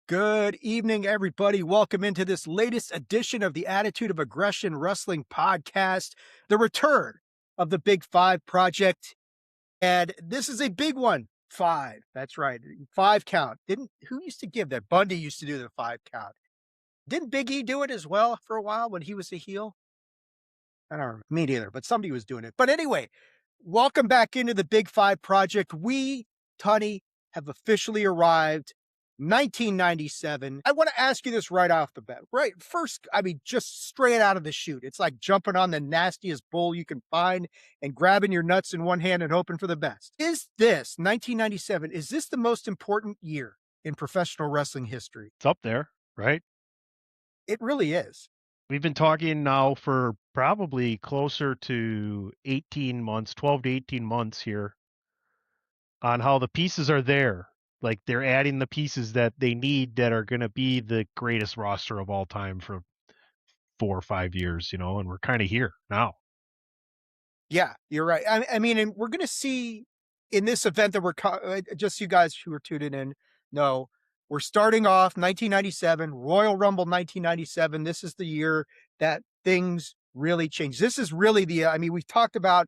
Good evening, everybody. Welcome into this latest edition of the Attitude of Aggression Wrestling Podcast, the return of the Big Five Project. And this is a big one. Five. That's right. Five count. Who used to give that? Bundy used to do the five count. Didn't Big E do it as well for a while when he was a heel? I don't know. Me neither, but somebody was doing it. But anyway, welcome back into the Big Five Project. We, Tunney, have officially arrived. 1997. I want to ask you this right off the bat. Right. First, I mean, just straight out of the chute. It's like jumping on the nastiest bull you can find and grabbing your nuts in one hand and hoping for the best. Is this 1997? Is this the most important year in professional wrestling history? It's up there, right? It really is. We've been talking now for probably closer to 18 months, 12 to 18 months here on how the pieces are there. Like they're adding the pieces that they need that are going to be the greatest roster of all time for 4 or 5 years, and we're kind of here now. Yeah, you're right. I mean, and we're going to see in this event that just you guys who are tuning in know we're starting off 1997, Royal Rumble 1997. This is the year that things really change. This is really we've talked about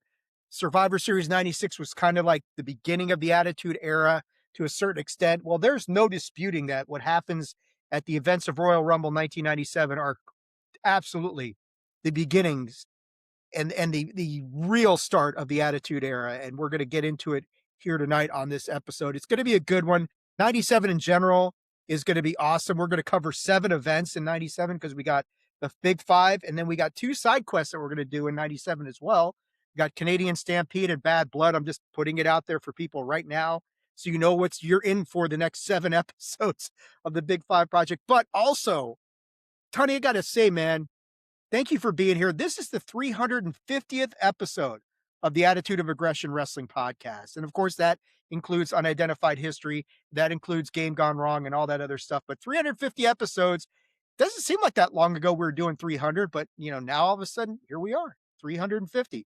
Survivor Series 96 was kind of like the beginning of the Attitude Era to a certain extent. Well, there's no disputing that what happens at the events of Royal Rumble 1997 are absolutely the beginnings and the real start of the Attitude Era. And we're going to get into it here tonight on this episode. It's going to be a good one. 97 in general is going to be awesome. We're going to cover 7 events in 97 because we got the Big Five, and then we got 2 side quests that we're going to do in 97 as well. We got Canadian Stampede and Bad Blood. I'm just putting it out there for people right now so you know you're in for the next 7 episodes of the Big Five Project. But also, Tony, I got to say, man, thank you for being here. This is the 350th episode of the Attitude of Aggression Wrestling Podcast. And of course, that includes Unidentified History. That includes Game Gone Wrong and all that other stuff. But 350 episodes doesn't seem like that long ago we were doing 300. But, now all of a sudden, here we are, 350.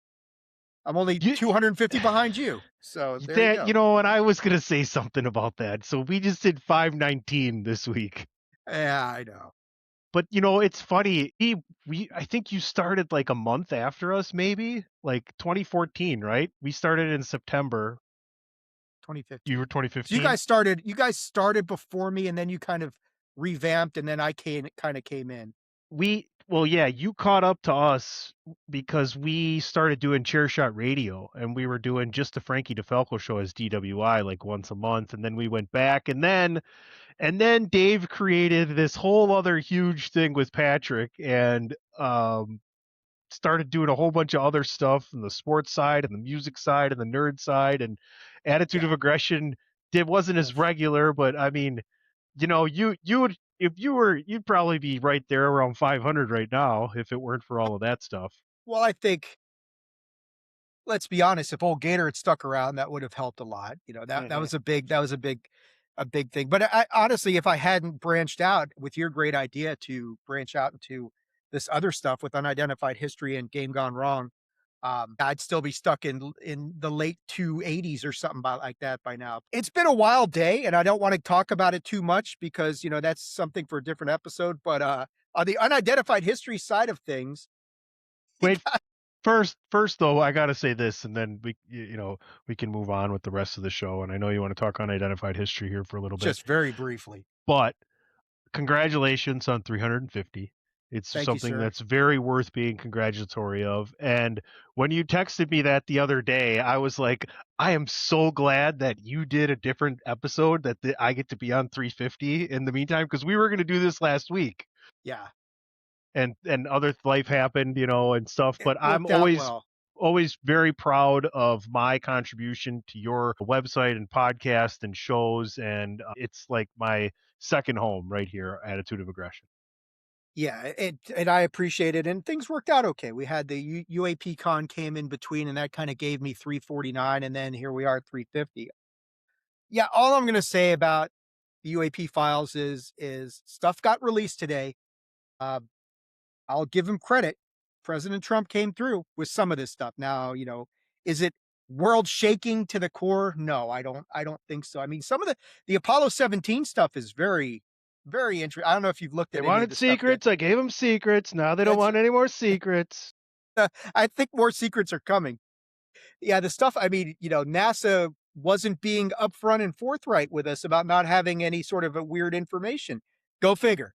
I'm only 250 behind you. So there you go. And I was going to say something about that. So we just did 519 this week. Yeah, I know. But it's funny. I think you started like a month after us, maybe like 2014, right? We started in September. 2015. You were 2015. So you guys started before me, and then you kind of revamped, and then I came in. You caught up to us because we started doing Chair Shot Radio, and we were doing just the Frankie DeFalco show as DWI like once a month, and then we went back, and then Dave created this whole other huge thing with Patrick and started doing a whole bunch of other stuff on the sports side and the music side and the nerd side, and Attitude of Aggression wasn't as regular, but I mean, you'd probably be right there around 500 right now if it weren't for all of that stuff. Well, I think, let's be honest, if old Gator had stuck around, that would have helped a lot. That was a big thing. But I honestly, if I hadn't branched out with your great idea to branch out into this other stuff with Unidentified History and Game Gone Wrong, I'd still be stuck in the late 280s or something like that by now. It's been a wild day, and I don't want to talk about it too much because, that's something for a different episode. But on the Unidentified History side of things, wait, first though, I got to say this, and then we can move on with the rest of the show. And I know you want to talk Unidentified History here for a little bit. Just very briefly. But congratulations on 350. It's something that's very worth being congratulatory of. And when you texted me that the other day, I was like, I am so glad that you did a different episode, that I get to be on 350 in the meantime, because we were going to do this last week. Yeah. And other life happened, and stuff. But I'm always very proud of my contribution to your website and podcast and shows. And it's like my second home right here, Attitude of Aggression. Yeah, and I appreciate it, and things worked out okay. We had the UAP Con came in between, and that kind of gave me 349, and then here we are at 350. Yeah, all I'm going to say about the UAP files is stuff got released today. I'll give him credit. President Trump came through with some of this stuff. Now, is it world shaking to the core? No, I don't think so. I mean, some of the Apollo 17 stuff is very Very interesting. I don't know if you've looked They at any of wanted the stuff yet. secrets. I gave them secrets. Now they don't That's want any more secrets. I think more secrets are coming. Yeah, the stuff, I mean, NASA wasn't being upfront and forthright with us about not having any sort of a weird information. Go figure.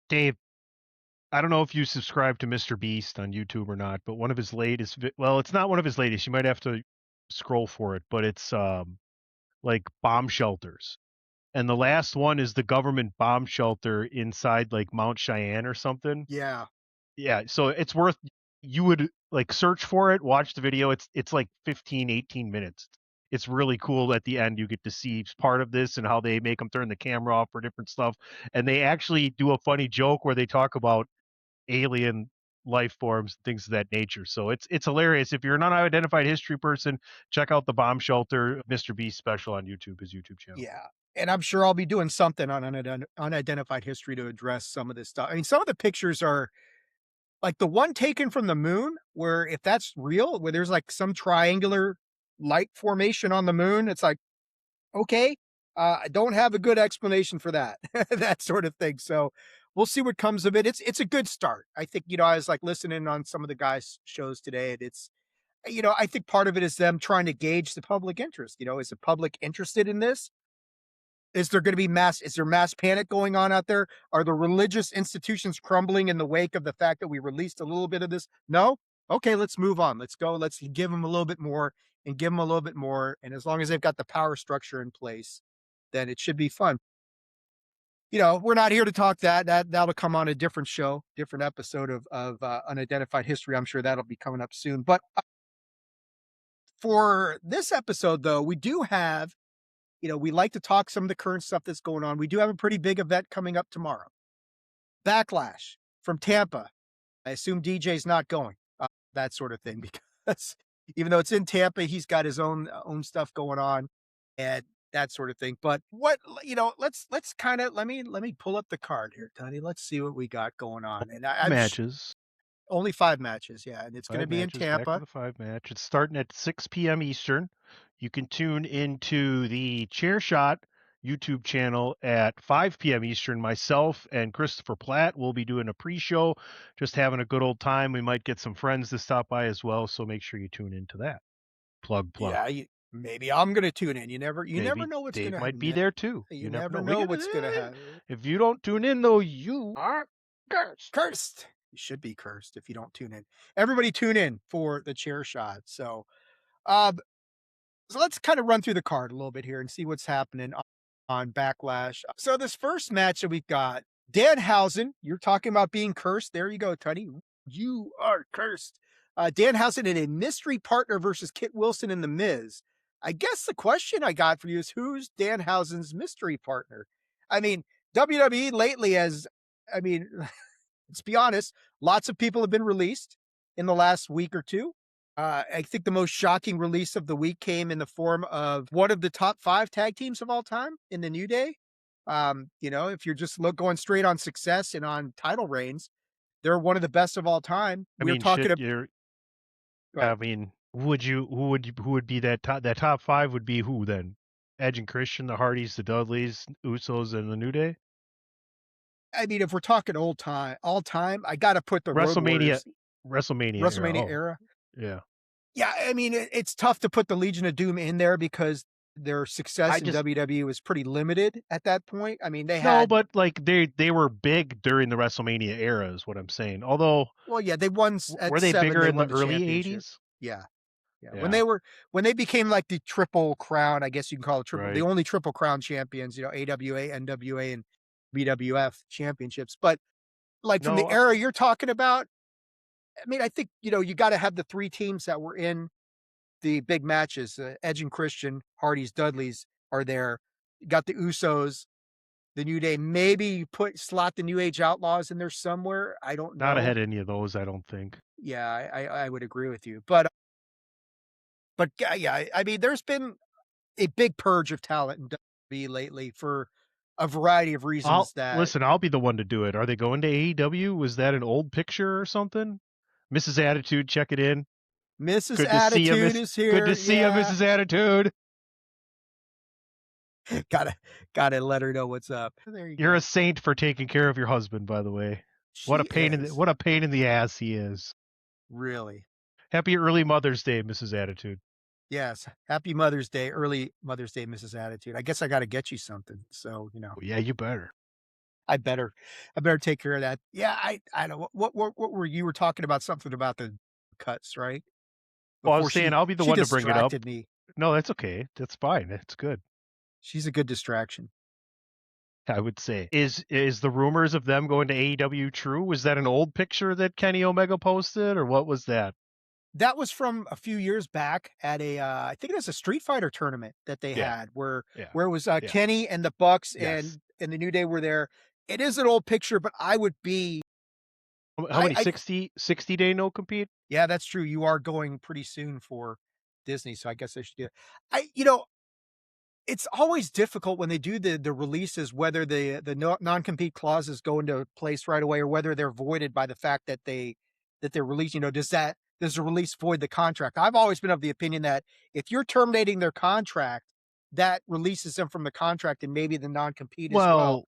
Dave, I don't know if you subscribe to Mr. Beast on YouTube or not, but one of his latest, well, it's not one of his latest. You might have to scroll for it, but it's like bomb shelters. And the last one is the government bomb shelter inside like Mount Cheyenne or something. Yeah. Yeah, so it's worth, you would like search for it, watch the video. It's like 15, 18 minutes. It's really cool. At the end you get to see part of this and how they make them turn the camera off for different stuff. And they actually do a funny joke where they talk about alien life forms, things of that nature. So it's hilarious. If you're an unidentified history person, check out the Bomb Shelter Mr. Beast special on YouTube, his YouTube channel. Yeah. And I'm sure I'll be doing something on unidentified history to address some of this stuff. I mean, some of the pictures are like the one taken from the moon, where if that's real, where there's like some triangular light formation on the moon, it's like, okay, I don't have a good explanation for that, that sort of thing. So we'll see what comes of it. It's a good start. I think, I was like listening on some of the guys' shows today, and I think part of it is them trying to gauge the public interest. Is the public interested in this? Is there going to be is there mass panic going on out there? Are the religious institutions crumbling in the wake of the fact that we released a little bit of this? No? Okay, let's move on. Let's go. Let's give them a little bit more and give them a little bit more. And as long as they've got the power structure in place, then it should be fun. We're not here to talk that'll come on a different show, different episode of unidentified history. I'm sure that'll be coming up soon. But for this episode, though, we do have, we like to talk some of the current stuff that's going on. We do have a pretty big event coming up tomorrow. Backlash from Tampa. I assume DJ's not going, that sort of thing, because even though it's in Tampa, he's got his own stuff going on and that sort of thing. But let's kind of let me pull up the card here, Tony. Let's see what we got going on. And Matches. only 5 matches, yeah, and it's going to Five be in matches, back to Tampa. the 5 match. It's starting at 6 p.m. Eastern. You can tune into the Chair Shot YouTube channel at 5 p.m. Eastern. Myself and Christopher Platt will be doing a pre-show, just having a good old time. We might get some friends to stop by as well, so make sure you tune into that. Plug. Yeah, maybe I'm going to tune in. You never Maybe know what's Dave going to might happen. be there too. You never know what's going to happen. If you don't tune in, though, you are cursed. Cursed. You should be cursed if you don't tune in. Everybody tune in for the Chair Shot. Uh, so let's kind of run through the card a little bit here and see what's happening on Backlash. So this first match that we've got, Danhausen, you're talking about being cursed. There you go, Tony. You are cursed. Danhausen in a mystery partner versus Kit Wilson and The Miz. I guess the question I got for you is, who's Danhausen's mystery partner? I mean, WWE lately I mean, let's be honest, lots of people have been released in the last week or two. I think the most shocking release of the week came in the form of one of the top 5 tag teams of all time in the New Day. If you're just going straight on success and on title reigns, they're one of the best of all time. I We're mean, talking shit, about. you're. I mean, who would be that top 5 would be who then? Edge and Christian, the Hardys, the Dudleys, Usos, and the New Day. I mean, if we're talking all time, I got to put the Road Warriors. WrestleMania era. Yeah. Yeah, I mean, it's tough to put the Legion of Doom in there because their success in WWE was pretty limited at that point. I mean, but like they were big during the WrestleMania era, is what I'm saying. Although, well, yeah, they won at were they 7, bigger they in the won early championship. '80s? Yeah. Yeah. When they became like the Triple Crown, I guess you can call it Right. the only Triple Crown champions, AWA, NWA, and WWF championships. But like from the era you're talking about, I mean, I think, you got to have the 3 teams that were in the big matches. Edge and Christian, Hardys, Dudleys are there. You got the Usos, the New Day. Maybe you slot the New Age Outlaws in there somewhere. I don't know. Not ahead of any of those, I don't think. Yeah, I would agree with you. But yeah, I mean, there's been a big purge of talent in WWE lately for a variety of reasons. I'll be the one to do it. Are they going to AEW? Was that an old picture or something? Mrs. Attitude, check it in. Mrs. Attitude is here. Good to see you, Mrs. Attitude. Gotta gotta let her know what's up. There you You're a go. saint for taking care of your husband, by the way. She is, What a pain in the ass he is. really. Happy early Mother's Day, Mrs. Attitude. Yes. Happy Mother's Day, early Mother's Day, Mrs. Attitude. I guess I gotta get you something. So, Well, yeah, you better. I better I better take care of that. Yeah, I don't what were you were talking about something about the cuts, right? Well, I was Before saying I'll be the she one to bring it up. distracted me. No, that's okay. That's fine. It's good. She's a good distraction. I would say. Is the rumors of them going to AEW true? Was that an old picture that Kenny Omega posted, or what was that? That was from a few years back at a, I think it was a Street Fighter tournament that they Yeah, had yeah, where it was, yeah. Kenny and the Bucks Yes. and the New Day were there. It is an old picture, but I would be How many I 60 day no compete? yeah, that's true. You are going pretty soon for Disney, so I guess I should do it. It's always difficult when they do the releases, whether the non-compete clauses go into place right away or whether they're voided by the fact that they're released. Does the release void the contract? I've always been of the opinion that if you're terminating their contract, that releases them from the contract and maybe the non-compete as well. Well,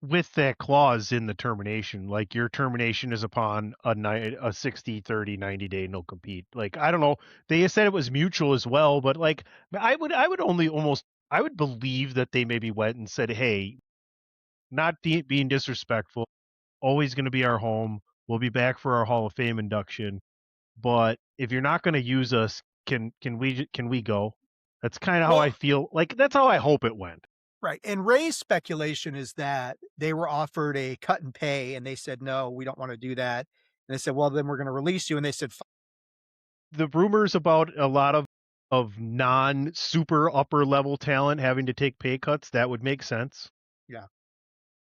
with that clause in the termination, like your termination is upon a 60-30 90-day no compete. Like I don't know, they said it was mutual as well, but like I would only almost I would believe that they maybe went and said, hey, not being disrespectful, always going to be our home. We'll be back for our Hall of Fame induction, but if you're not going to use us, can we go? That's kind of how I Well, feel. Like that's how I hope it went. right. And Ray's speculation is that they were offered a cut and pay and they said, no, we don't want to do that. And they said, well, then we're going to release you. And they said, The rumors about a lot of non super upper level talent having to take pay cuts, that would make sense. yeah.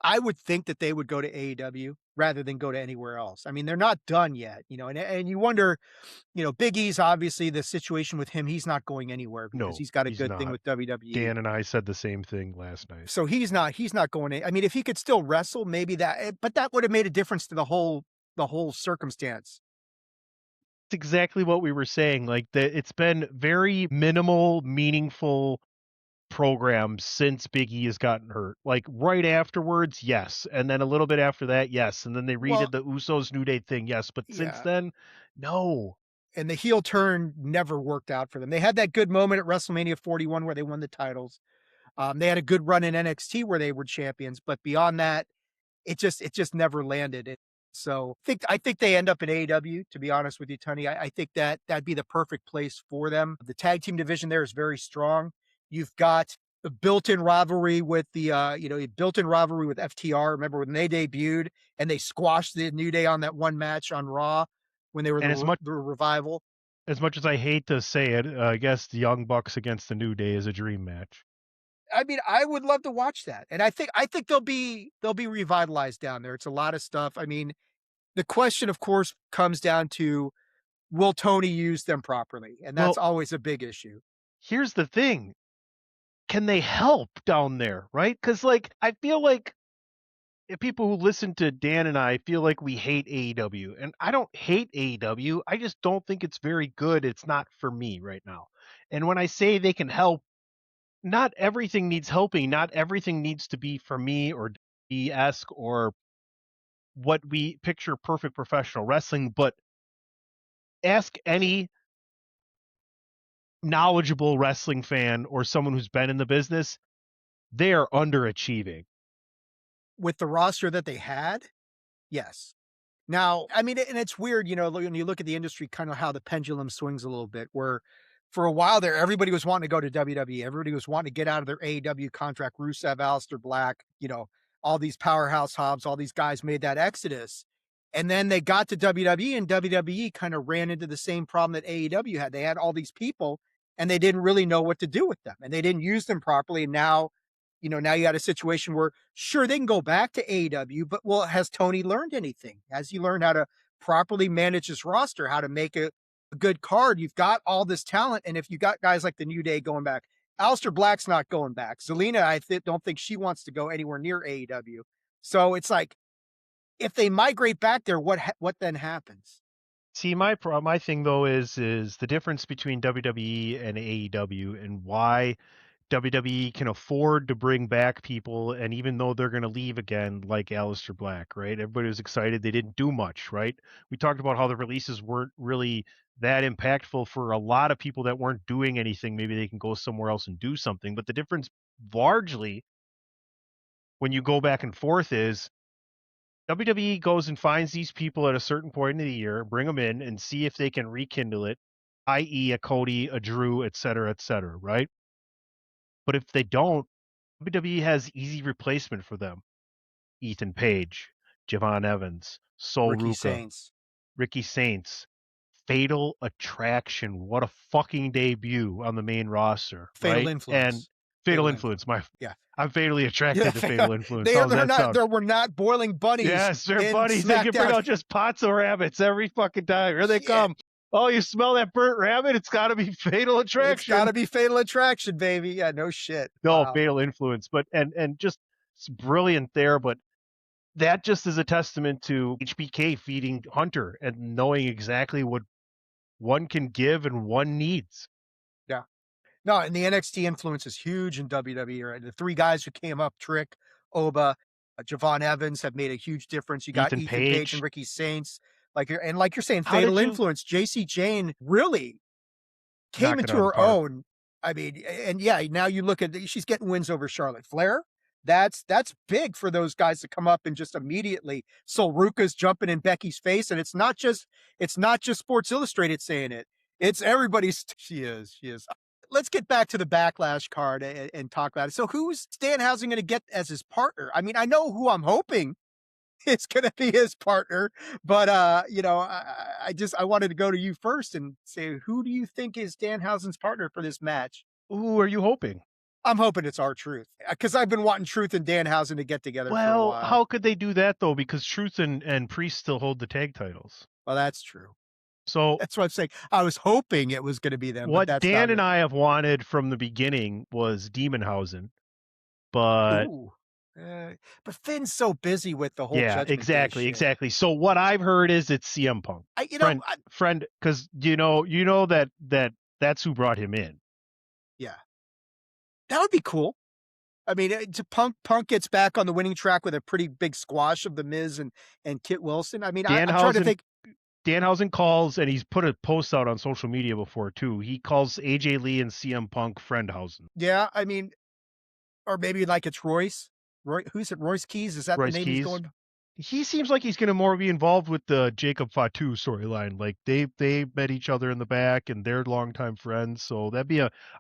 I would think that they would go to AEW rather than go to anywhere else. I mean, they're not done yet, and you wonder, Big E's obviously the situation with him, he's not going anywhere because No, he's got a he's good thing not. with WWE. Dan and I said the same thing last night. So he's not going to, I mean, if he could still wrestle, maybe but that would have made a difference to the whole circumstance. It's exactly what we were saying. Like that it's been very minimal, meaningful programs since Big E has gotten hurt. Like right afterwards, yes. And then a little bit after that, yes. And then they Well, redid the Usos New Day thing, yes. But since yeah. then, no. And the heel turn never worked out for them. They had that good moment at WrestleMania 41 where they won the titles. They had a good run in NXT where they were champions, but beyond that, it just never landed. So I think they end up in AEW. To be honest with you, Tony, I think that'd be the perfect place for them. The tag team division there is very strong. You've got the built-in rivalry with built-in rivalry with FTR. Remember when they debuted and they squashed the New Day on that one match on Raw when they were And the revival. as much as I hate to say it, I guess the Young Bucks against the New Day is a dream match. I mean, I would love to watch that, and I think they'll be revitalized down there. It's a lot of stuff. I mean, the question, of course, comes down to will Tony use them properly? And that's Well, always a big issue. here's the thing. Can they help down there, right? Because, like, I feel like if people who listen to Dan and I feel like we hate AEW, and I don't hate AEW. I just don't think it's very good. It's not for me right now. And when I say they can help, not everything needs helping. Not everything needs to be for me or esque or what we picture perfect professional wrestling, but ask any knowledgeable wrestling fan or someone who's been in the business, they are underachieving. With the roster that they had, yes. Now, I mean, and it's weird, when you look at the industry, kind of how the pendulum swings a little bit, where for a while there, everybody was wanting to go to WWE. Everybody was wanting to get out of their AEW contract. Rusev, Aleister Black, all these powerhouse Hobbs, all these guys made that exodus. And then they got to WWE, and WWE kind of ran into the same problem that AEW had. They had all these people, and they didn't really know what to do with them, and they didn't use them properly. And now you got a situation where sure they can go back to AEW, but well, has Tony learned anything? Has he learned how to properly manage his roster, how to make a good card? You've got all this talent, and if you got guys like the New Day going back, Aleister Black's not going back. Zelina, don't think she wants to go anywhere near AEW. So it's like if they migrate back there, what then happens? See, my thing though is the difference between WWE and AEW and why WWE can afford to bring back people, and even though they're going to leave again, like Aleister Black, right? Everybody was excited. They didn't do much, right? We talked about how the releases weren't really that impactful for a lot of people that weren't doing anything. Maybe they can go somewhere else and do something. But the difference, largely, when you go back and forth, is WWE goes and finds these people at a certain point in the year, bring them in, and see if they can rekindle it, i.e., a Cody, a Drew, et cetera, right? But if they don't, WWE has easy replacement for them. Ethan Page, Javon Evans, Sol Ricky Ruca, Saints, Ricky Saints, Fatal Attraction. What a fucking debut on the main roster, Fatal right? And Influence, Fatal Fatal Influence. Influence. Yeah. I'm fatally Yeah, attracted to Fatal Influence. How's they're that not sound? there were not boiling bunnies Yes, they're in buddies. They can bring SmackDown. out just pots of rabbits every fucking time. Here they Shit. come. Oh, you smell that burnt rabbit? It's got to be Fatal It's Attraction. gotta be Fatal Attraction, baby. Yeah, no shit. No, Wow. Fatal Influence, but and just it's brilliant there. But that just is a testament to HBK feeding Hunter and knowing exactly what one can give and one needs. Yeah. No, and the NXT influence is huge in WWE, right? The 3 guys who came up, Trick, Oba, Javon Evans have made a huge difference. You got Ethan Ethan Page and Page. Ricky Saints, like you're saying, How Fatal did you Influence. JC Jane really came knock it into out of the her park? own. I mean, and yeah, now you look at she's getting wins over Charlotte Flair. That's big for those guys to come up and just immediately. So Ruka's jumping in Becky's face, and it's not just Sports Illustrated saying it. It's everybody's. She is. Let's get back to the Backlash card and talk about it. So who's Danhausen going to get as his partner? I mean, I know who I'm hoping is going to be his partner. But I wanted to go to you first and say, who do you think is Danhausen's partner for this match? Who are you hoping? I'm hoping it's R-Truth because I've been wanting Truth and Danhausen to get together for a Well, while. how could they do that though? Because Truth and Priest still hold the tag titles. Well, that's true. So That's what I'm saying. I was hoping it was going to be them, but what that's not Dan and it. I have wanted from the beginning was Demonhausen, but Ooh. Uh, but Finn's so busy with the whole yeah, Judgment Day exactly, shit. exactly. So what I've heard is it's CM Punk, I, you know, friend, I, friend, because that's who brought him in. yeah, that would be cool. I mean, Punk gets back on the winning track with a pretty big squash of the Miz and Kit Wilson. I mean, I'm trying to Danhausen think. Danhausen calls, and he's put a post out on social media before too. He calls AJ Lee and CM Punk Friendhausen. Yeah, I mean, or maybe like it's Royce. Who's it? Royce Keys? Is that the Royce name he's Keys. going? He seems like he's going to more be involved with the Jacob Fatu storyline. Like they met each other in the back and they're longtime friends. So I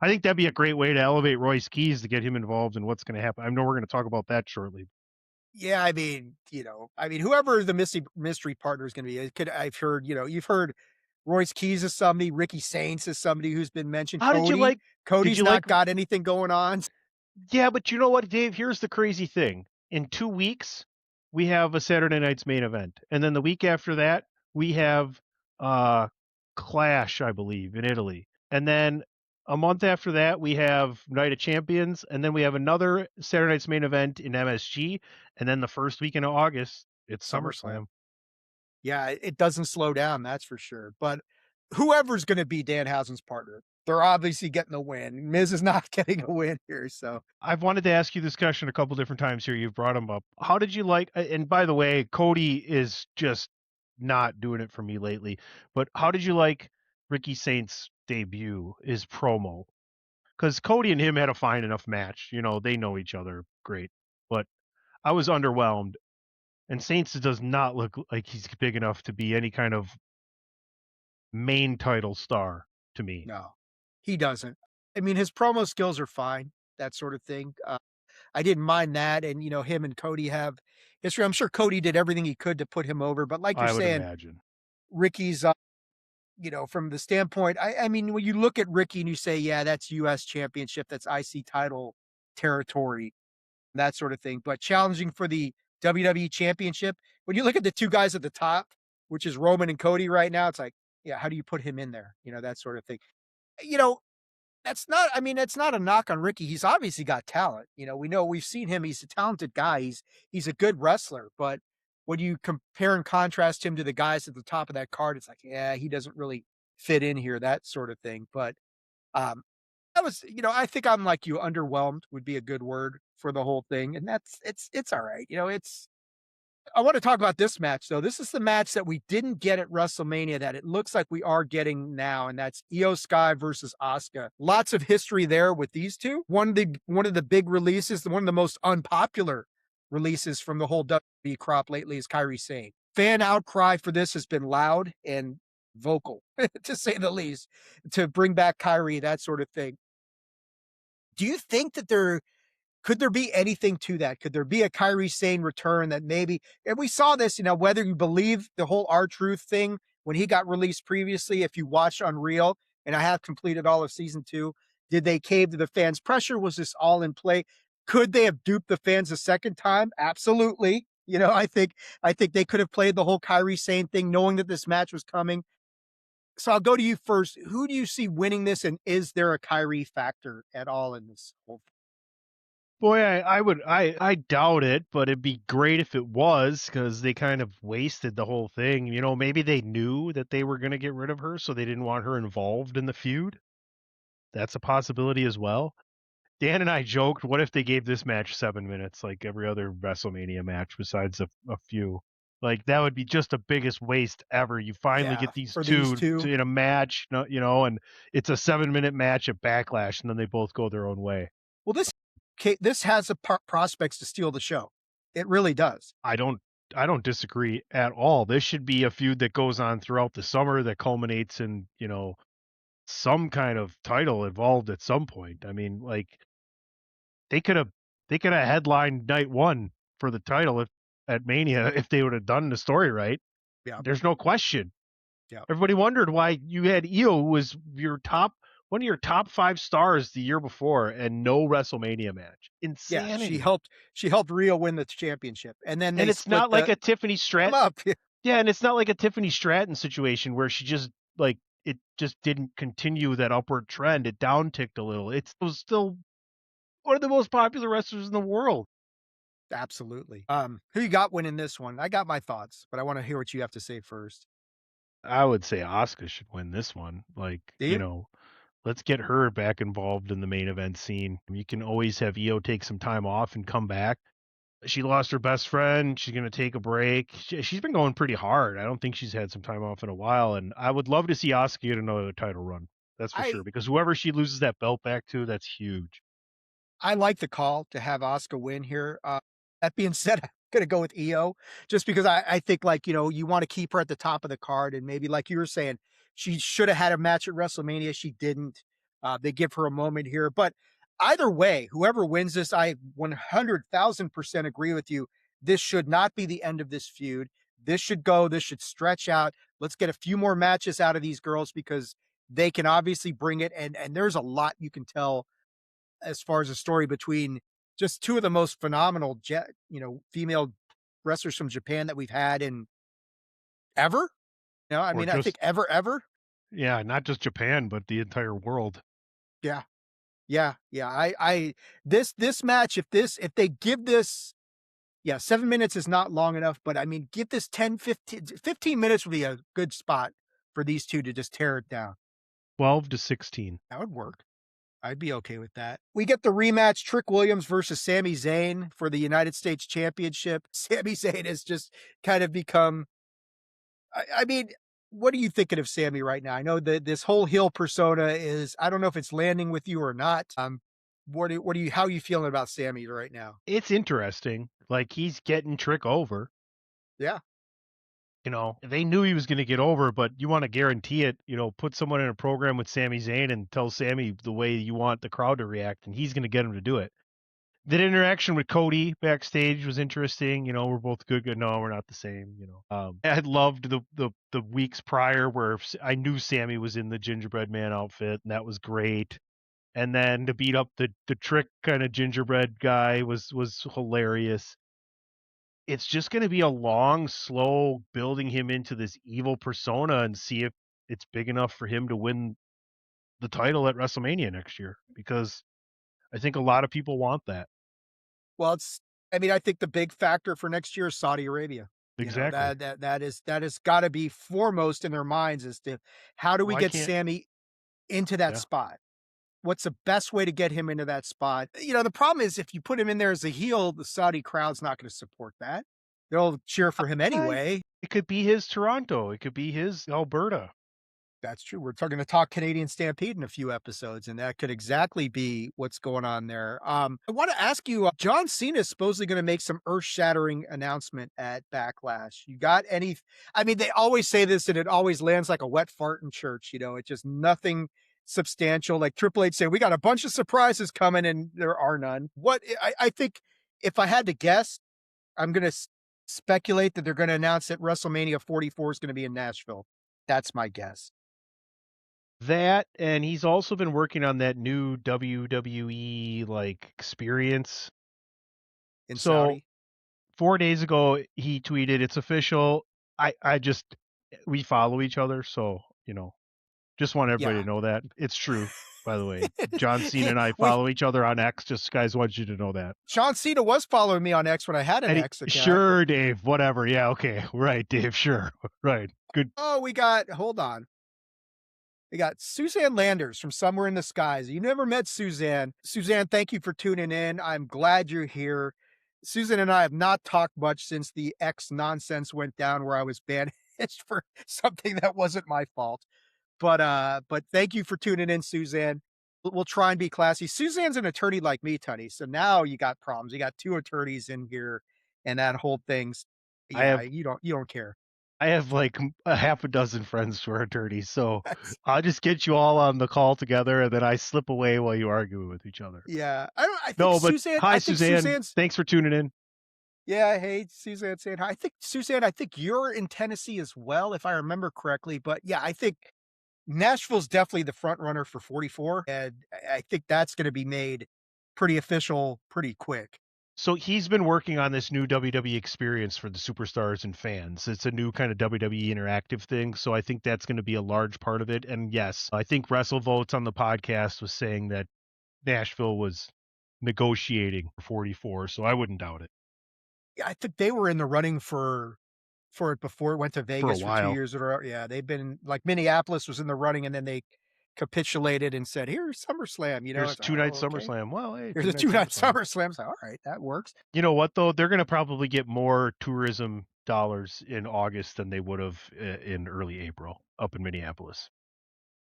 think that'd be a great way to elevate Royce Keys to get him involved in what's going to happen. I know we're going to talk about that shortly. Yeah, I mean, whoever the mystery partner is going to be, I've heard, you've heard Royce Keys is somebody, Ricky Saints is somebody who's been mentioned. How did you like? Did Cody's you like? not got anything going on. Yeah, but you know what, Dave? Here's the crazy thing. In 2 weeks, we have a Saturday night's main event. And then the week after that, we have uh Clash, I believe, in Italy. And then a month after that, we have Night of Champions. And then we have another Saturday night's main event in MSG. And then the first weekend of August, it's SummerSlam. SummerSlam. Yeah, it doesn't slow down, that's for sure. But whoever's going to be Danhausen's partner, they're obviously getting a win. Miz is not getting a win here, so I've wanted to ask you this question a couple different times here. You've brought him up. How did you like? And by the way, Cody is just not doing it for me lately. But how did you like Ricky Saint's debut, his promo? Because Cody and him had a fine enough match. You know, they know each other great. But I was underwhelmed. And Saints does not look like he's big enough to be any kind of main title star to me. no, he doesn't. I mean, his promo skills are fine, that sort of thing. I didn't mind that, and him and Cody have history. I'm sure Cody did everything he could to put him over, but like you're I would saying, imagine. Ricky's, from the standpoint, I mean, when you look at Ricky and you say, yeah, that's U.S. Championship, that's IC title territory, that sort of thing. But challenging for the WWE Championship, when you look at the two guys at the top, which is Roman and Cody right now, it's like, yeah, how do you put him in there? That sort of thing. You know, that's not a knock on Ricky. He's obviously got talent. We know we've seen him. He's a talented guy. He's a good wrestler. But when you compare and contrast him to the guys at the top of that card, it's like, yeah, he doesn't really fit in here, that sort of thing. But um, That was, I think I'm like you, underwhelmed would be a good word for the whole thing, and it's all right. I want to talk about this match though. This is the match that we didn't get at WrestleMania that it looks like we are getting now, and that's Io Sky versus Asuka. Lots of history there with these two. One of the big releases, one of the most unpopular releases from the whole WWE crop lately is Kyrie Sane. Fan outcry for this has been loud and vocal, to say the least, to bring back Kyrie, that sort of thing. Do you think that could there be anything to that? Could there be a Kyrie Sane return that maybe, and we saw this, whether you believe the whole R-Truth thing when he got released previously, if you watched Unreal, and I have completed all of season 2, did they cave to the fans' pressure? Was this all in play? Could they have duped the fans a second time? Absolutely. I think they could have played the whole Kyrie Sane thing knowing that this match was coming. So I'll go to you first. Who do you see winning this, and is there a Kyrie factor at all in this whole? Boy, I doubt it, but it'd be great if it was because they kind of wasted the whole thing. Maybe they knew that they were going to get rid of her, so they didn't want her involved in the feud. That's a possibility as well. Dan and I joked, what if they gave this match 7 minutes, like every other WrestleMania match besides a few? Like that would be just the biggest waste ever. You finally Yeah, get these for these two two. in a match, and it's a 7 minute match at Backlash, and then they both go their own way. Well, this has a prospects to steal the show. It really does. I don't I don't disagree at all. This should be a feud that goes on throughout the summer that culminates in, some kind of title involved at some point. I mean, like they could have they could have headlined night 1 for the title if at Mania if they would have done the story right. Yeah, There's no question. yeah, Everybody wondered why you had Io who was one of your top 5 stars the year before and no WrestleMania match. yeah. She Insanity. helped. She helped Rio win the championship, and then And they it's split not like the a Tiffany them Strat up. Yeah, and it's not like a Tiffany Stratton situation where she just like it just didn't continue that upward trend. It downticked a little. It was still one of the most popular wrestlers in the world. Absolutely. Who you got winning this one? I got my thoughts, but I want to hear what you have to say first. I would say Asuka should win this one. Like, Do you? let's get her back involved in the main event scene. You can always have Io take some time off and come back. She lost her best friend. She's going to take a break. She's been going pretty hard. I don't think she's had some time off in a while. And I would love to see Asuka get another title run. That's for I sure. Because whoever she loses that belt back to, that's huge. I like the call to have Asuka win here. That being said, I'm gonna go with Io just because I think like, you want to keep her at the top of the card, and maybe like you were saying, she should have had a match at WrestleMania. She didn't. They give her a moment here. But either way, whoever wins this, I 100,000% agree with you. This should not be the end of this feud. This should stretch out. Let's get a few more matches out of these girls because they can obviously bring it. And there's a lot you can tell as far as a story between just two of the most phenomenal female wrestlers from Japan that we've had in ever. I Or mean, I think just, ever. yeah, not just Japan, but the entire world. Yeah. Yeah. Yeah. This match, if they give this, yeah, 7 minutes is not long enough, but I mean, give this 10, 15 minutes would be a good spot for these two to just tear it down. 12 to 16. That would work. I'd be okay with that. We get the rematch, Trick Williams versus Sami Zayn for the United States Championship. Sami Zayn has just kind of become, I mean, what are you thinking of Sammy right now? I know that this whole heel persona is, I don't know if it's landing with you or not. How are you feeling about Sammy right now? It's interesting. Like he's getting Trick over. Yeah. They knew he was going to get over, but you want to guarantee it. Put someone in a program with Sami Zayn and tell Sammy the way you want the crowd to react, and he's going to get him to do it. That interaction with Cody backstage was interesting. We're both good. No, we're not the same. I had loved the weeks prior where I knew Sammy was in the gingerbread man outfit, and that was great. And then to beat up the Trick kind of gingerbread guy was hilarious. It's just going to be a long, slow building him into this evil persona and see if it's big enough for him to win the title at WrestleMania next year because I think a lot of people want that. Well, I mean, I think the big factor for next year is Saudi Arabia. Exactly. That is got to be foremost in their minds as to how do we Why get can't Sammy into that yeah. spot? What's the best way to get him into that spot? The problem is if you put him in there as a heel, the Saudi crowd's not gonna support that. They'll cheer for him I anyway. It could be his Toronto, it could be his Alberta. That's true. We're talking to talk Canadian Stampede in a few episodes, and that could exactly be what's going on there. I want to ask you, John Cena is supposedly going to make some earth-shattering announcement at Backlash. You got any? I mean, they always say this, and it always lands like a wet fart in church. It's just nothing substantial. Like Triple H said, we got a bunch of surprises coming, and there are none. I think if I had to guess, I'm going to speculate that they're going to announce that WrestleMania 44 is going to be in Nashville. That's my guess. That, and he's also been working on that new WWE, like, experience. In So, Saudi? 4 days ago, he tweeted, "It's official." I just we follow each other, so, just want everybody Yeah. to know that. It's true, by the way. John Cena Yeah, and I wait, follow each other on X, just guys want you to know that. John Cena was following me on X when I had an And X account. sure, Dave, whatever. Yeah, okay. Right, Dave, sure. Right. Good. Oh, hold on. We got Suzanne Landers from Somewhere in the Skies. You never met Suzanne. Suzanne, thank you for tuning in. I'm glad you're here. Susan and I have not talked much since the X nonsense went down where I was banished for something that wasn't my fault. But thank you for tuning in, Suzanne. We'll try and be classy. Suzanne's an attorney like me, Tunney. So now you got problems. You got two attorneys in here, and that whole thing's I yeah, have you don't care. I have like a half a dozen friends who are attorneys, so I'll just get you all on the call together and then I slip away while you argue with each other. Yeah. No, but hi I think Suzanne. Suzanne's Thanks for tuning in. yeah, hey, Suzanne saying hi. I think you're in Tennessee as well, if I remember correctly. But yeah, I think Nashville's definitely the front runner for 44. And I think that's gonna be made pretty official pretty quick. So he's been working on this new WWE experience for the superstars and fans. It's a new kind of WWE interactive thing. So I think that's going to be a large part of it. And yes, I think WrestleVotes on the podcast was saying that Nashville was negotiating for 44. So I wouldn't doubt it Yeah, I think they were in the running for it before it went to for a Vegas for 2 while. years in a row. Yeah, they've been like Minneapolis was in the running and then they capitulated and said, "Here's SummerSlam," Here's It's, two night "Oh, okay." SummerSlam. Well, hey, Here's two a night two-night SummerSlam. SummerSlam. It's like, "All right, that works." You know what though? They're going to probably get more tourism dollars in August than they would have in early April up in Minneapolis.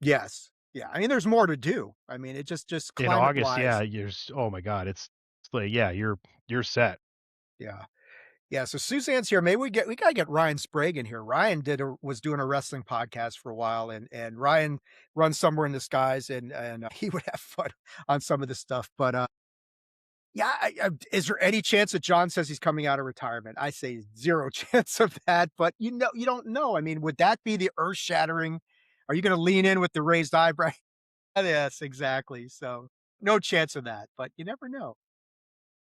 Yes. Yeah, I mean, there's more to do. I mean, it just In August, climate-wise. yeah, oh my God, it's like yeah, you're set. Yeah. Yeah, so Suzanne's here. Maybe we gotta get Ryan Sprague in here. Ryan was doing a wrestling podcast for a while, and Ryan runs Somewhere in the Skies, and he would have fun on some of this stuff. But yeah, is there any chance that John says he's coming out of retirement? I say zero chance of that. But you don't know. I mean, would that be the earth shattering? Are you going to lean in with the raised eyebrow? Yes, exactly. So no chance of that. But you never know.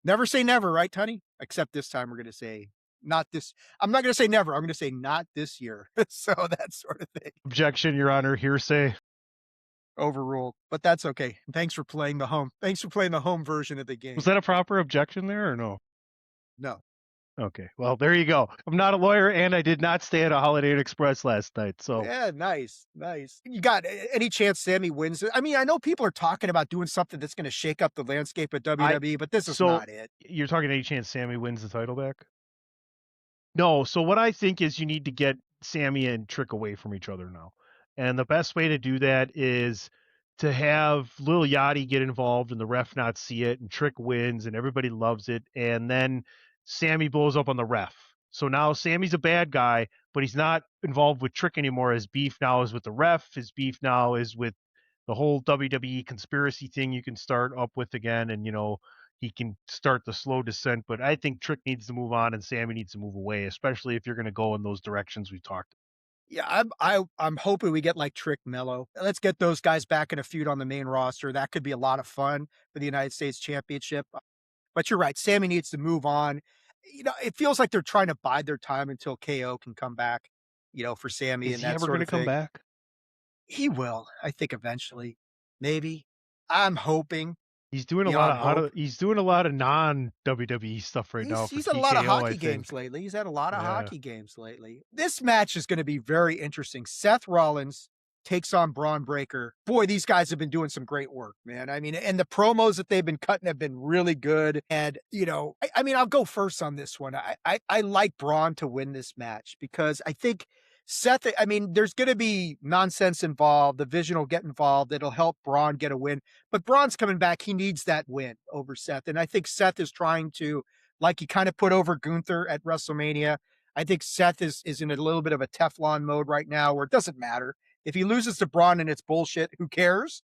Never say never, right, Tunney? Except this time we're gonna say not this I'm not gonna say never, I'm gonna say not this year. So that sort of thing. Objection, Your Honor, hearsay. Overruled. But that's okay. Thanks for playing the home version of the Was game. that a proper objection there or no? No. Okay, well, there you go. I'm not a lawyer, and I did not stay at a Holiday Inn Express last night, so Yeah, nice, nice. You got any chance Sammy wins it? I mean, I know people are talking about doing something that's gonna shake up the landscape of I WWE, but this is so not it. you're talking any chance Sammy wins the title back? No, so what I think is you need to get Sammy and Trick away from each other now. And the best way to do that is to have Lil Yachty get involved and the ref not see it and Trick wins and everybody loves it. And then Sammy blows up on the ref. So now Sammy's a bad guy, but he's not involved with Trick anymore. His beef now is with the ref. His beef now is with the whole WWE conspiracy thing you can start up with again. And, he can start the slow descent, but I think Trick needs to move on and Sammy needs to move away, especially if you're going to go in those directions we talked. Yeah, I'm hoping we get like Trick Mello. Let's get those guys back in a feud on the main roster. That could be a lot of fun for the United States Championship. But you're right, Sammy needs to move on. It feels like they're trying to bide their time until KO can come back, for Sammy Is and he that ever sort going to of come thing. back? He will, I think eventually. Maybe. I'm hoping He's doing a lot beyond of hope. he's doing a lot of non WWE stuff right now for He's had a lot of TKO, I hockey think. games lately. He's had a lot of Yeah. hockey games lately. This match is going to be very interesting. Seth Rollins takes on Braun Breaker. Boy, these guys have been doing some great work, man. I mean, and the promos that they've been cutting have been really good. And, I mean, I'll go first on this one. I like Braun to win this match because I think Seth, I mean, there's going to be nonsense involved. The Vision will get involved. It'll help Braun get a win. But Braun's coming back. He needs that win over Seth. And I think Seth is trying to, like he kind of put over Gunther at WrestleMania. I think Seth is in a little bit of a Teflon mode right now where it doesn't matter. If he loses to Braun and it's bullshit, who cares?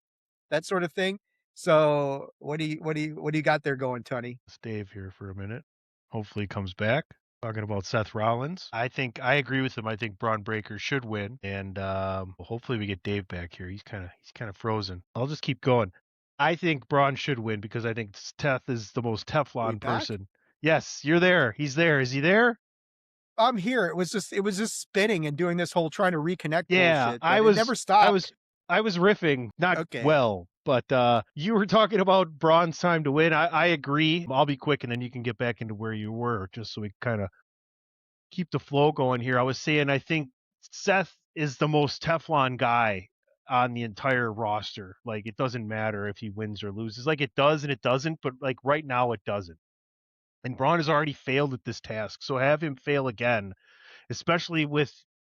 That sort of thing. So what do you got there going, Tunney? It's Dave here for a minute. Hopefully he comes back. Talking about Seth Rollins. I agree with him. I think Braun Breaker should win. And hopefully we get Dave back here. He's kinda frozen. I'll just keep going. I think Braun should win because I think Seth is the most Are we Teflon back? person. Yes, you're there. He's there. Is he there? I'm here. It was just spinning and doing this whole trying to reconnect Yeah, bullshit, but it never I stopped. was I was riffing, not Okay. well, but you were talking about Braun's time to win. I agree. I'll be quick and then you can get back into where you were just so we kind of keep the flow going here. I was saying I think Seth is the most Teflon guy on the entire roster. Like it doesn't matter if he wins or loses. Like it does and it doesn't, but like right now it doesn't. And Braun has already failed at this task. So have him fail again, especially with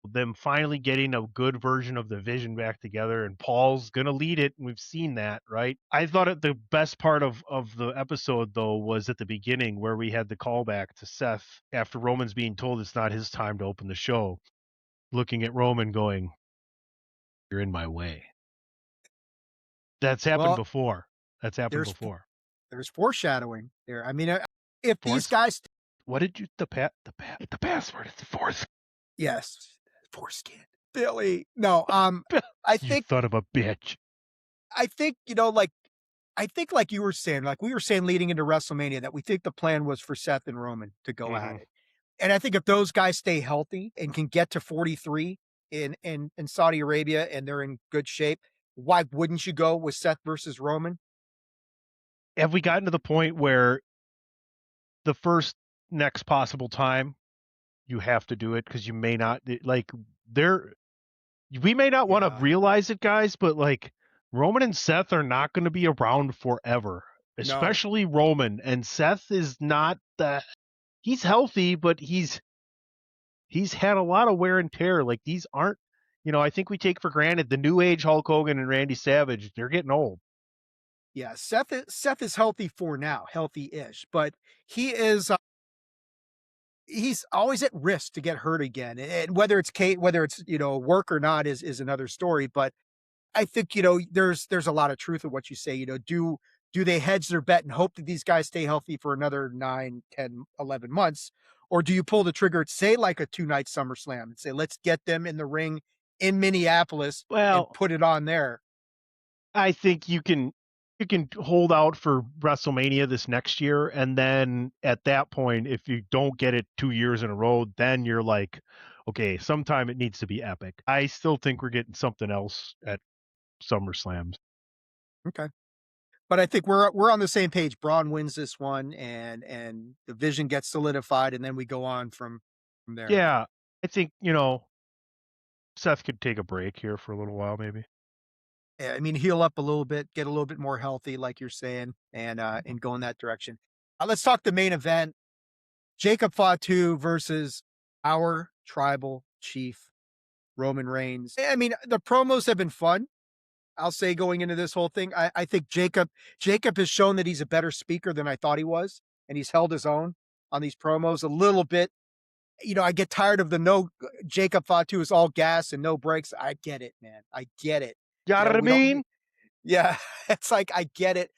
them finally getting a good version of the Vision back together, and Paul's gonna lead it, and we've seen that, right? I thought the best part of the episode though was at the beginning where we had the callback to Seth after Roman's being told it's not his time to open the show, looking at Roman going, "You're in my way." That's happened Well, before. That's happened there's before. there's foreshadowing there. I mean, if these Force. guys, What did you the password is the fourth. yes, foreskin, Billy. No, I You think son of a bitch. I think like I think like you were saying, like we were saying leading into WrestleMania that we think the plan was for Seth and Roman to go at Hmm. it. And I think if those guys stay healthy and can get to 43 in Saudi Arabia and they're in good shape, why wouldn't you go with Seth versus Roman? Have we gotten to the point where the first next possible time you have to do it because you may not like there we may not want to Yeah. realize it, guys, but like Roman and Seth are not going to be around forever, No. especially Roman. And Seth is not the he's healthy, but he's had a lot of wear and tear. Like these aren't, I think we take for granted the new age Hulk Hogan and Randy Savage. They're getting old. Yeah, Seth is healthy for now, healthy-ish, but he is he's always at risk to get hurt again. And whether it's work or not is another story, but I think, there's a lot of truth in what you say. Do they hedge their bet and hope that these guys stay healthy for another 9, 10, 11 months? Or do you pull the trigger, say like a 2-night SummerSlam and say, let's get them in the ring in Minneapolis and Well, put it on there? I think you can hold out for WrestleMania this next year, and then at that point, if you don't get it 2 years in a row, then you're like, okay, sometime it needs to be epic. I still think we're getting something else at SummerSlams. Okay. But I think we're on the same page. Braun wins this one and the vision gets solidified and then we go on from there. Yeah, I think Seth could take a break here for a little while, maybe. I mean, heal up a little bit, get a little bit more healthy, like you're saying, Mhm. and go in that direction. Let's talk the main event. Jacob Fatu versus our tribal chief, Roman Reigns. I mean, the promos have been fun. I'll say going into this whole thing, I think Jacob has shown that he's a better speaker than I thought he was, and he's held his own on these promos a little bit. I get tired of the no Jacob Fatu is all gas and no brakes. I get it, man. I get it. You know what I We don't. mean? Yeah, it's like I get it.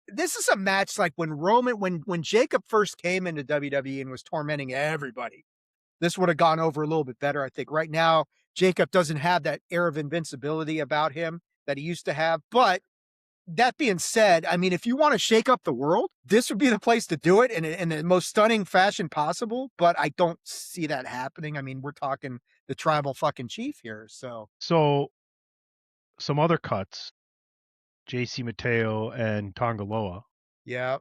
This is a match like when Jacob first came into WWE and was tormenting everybody. This would have gone over a little bit better, I think. Right now, Jacob doesn't have that air of invincibility about him that he used to have. But that being said, I mean, if you want to shake up the world, this would be the place to do it in the most stunning fashion possible. But I don't see that happening. I mean, we're talking the tribal fucking chief here. So, So some other cuts, JC Mateo and Tongaloa. yeah,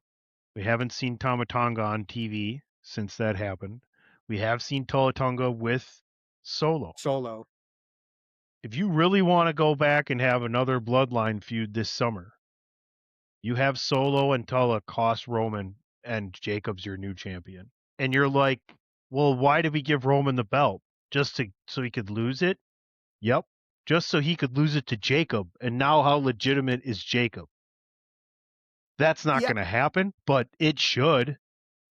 We haven't seen Tamatonga on TV since that happened. We have seen Toa Tonga with Solo. solo. If you really want to go back and have another bloodline feud this summer, you have Solo and Tulla cost Roman and Jacob's your new champion. And you're like, well, why did we give Roman the belt? Just to so he could lose it? Yep. Just so he could lose it to Jacob. And now how legitimate is Jacob? That's not Yeah, going to happen, but it should.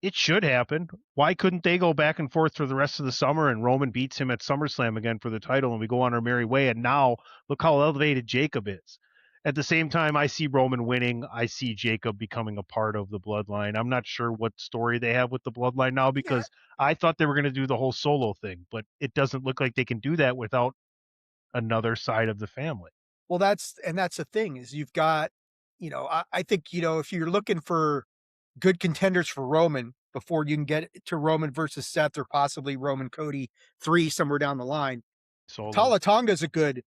It should happen. Why couldn't they go back and forth for the rest of the summer and Roman beats him at SummerSlam again for the title and we go on our merry way? And now look how elevated Jacob is. At the same time, I see Roman winning. I see Jacob becoming a part of the bloodline. I'm not sure what story they have with the bloodline now yeah. because I thought they were going to do the whole Solo thing, but it doesn't look like they can do that without another side of the family. Well, that's the thing is you've got, I think, if you're looking for good contenders for Roman before you can get to Roman versus Seth or possibly Roman Cody 3 somewhere down the line, Solo. Tala Tonga's a good,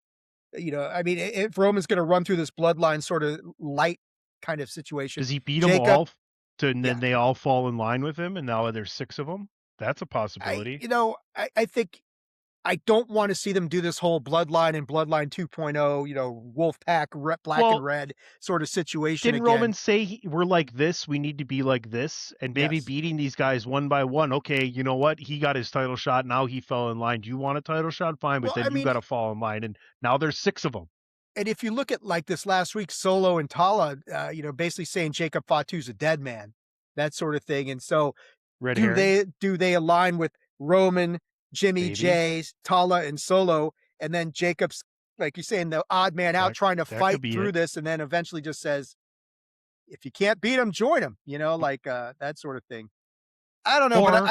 I mean, if Roman's going to run through this bloodline sort of light kind of situation, Does he beat them Jacob, all and yeah, then they all fall in line with him and now there's 6 of them? That's a I, possibility. you know, I think I don't want to see them do this whole bloodline and bloodline 2.0, wolf pack, black and Well, red sort of situation didn't Roman again. say we're like this, we need to be like this, and maybe Yes. beating these guys one by one? Okay, you know what? He got his title shot. Now he fell in line. Do you want a title shot? Fine, but Well, I then you got mean, to fall in line. And now there's 6 of them. and if you look at like this last week, Solo and Tala, basically saying Jacob Fatu's a dead man, that sort of thing. And so Red do herring, they align with Roman, Jimmy maybe J's, Tala, and Solo, and then Jacob's like you're saying the odd man out that trying to that could fight be through it. this, and then eventually just says, if you can't beat him, join him, like that sort of thing. I don't know, but I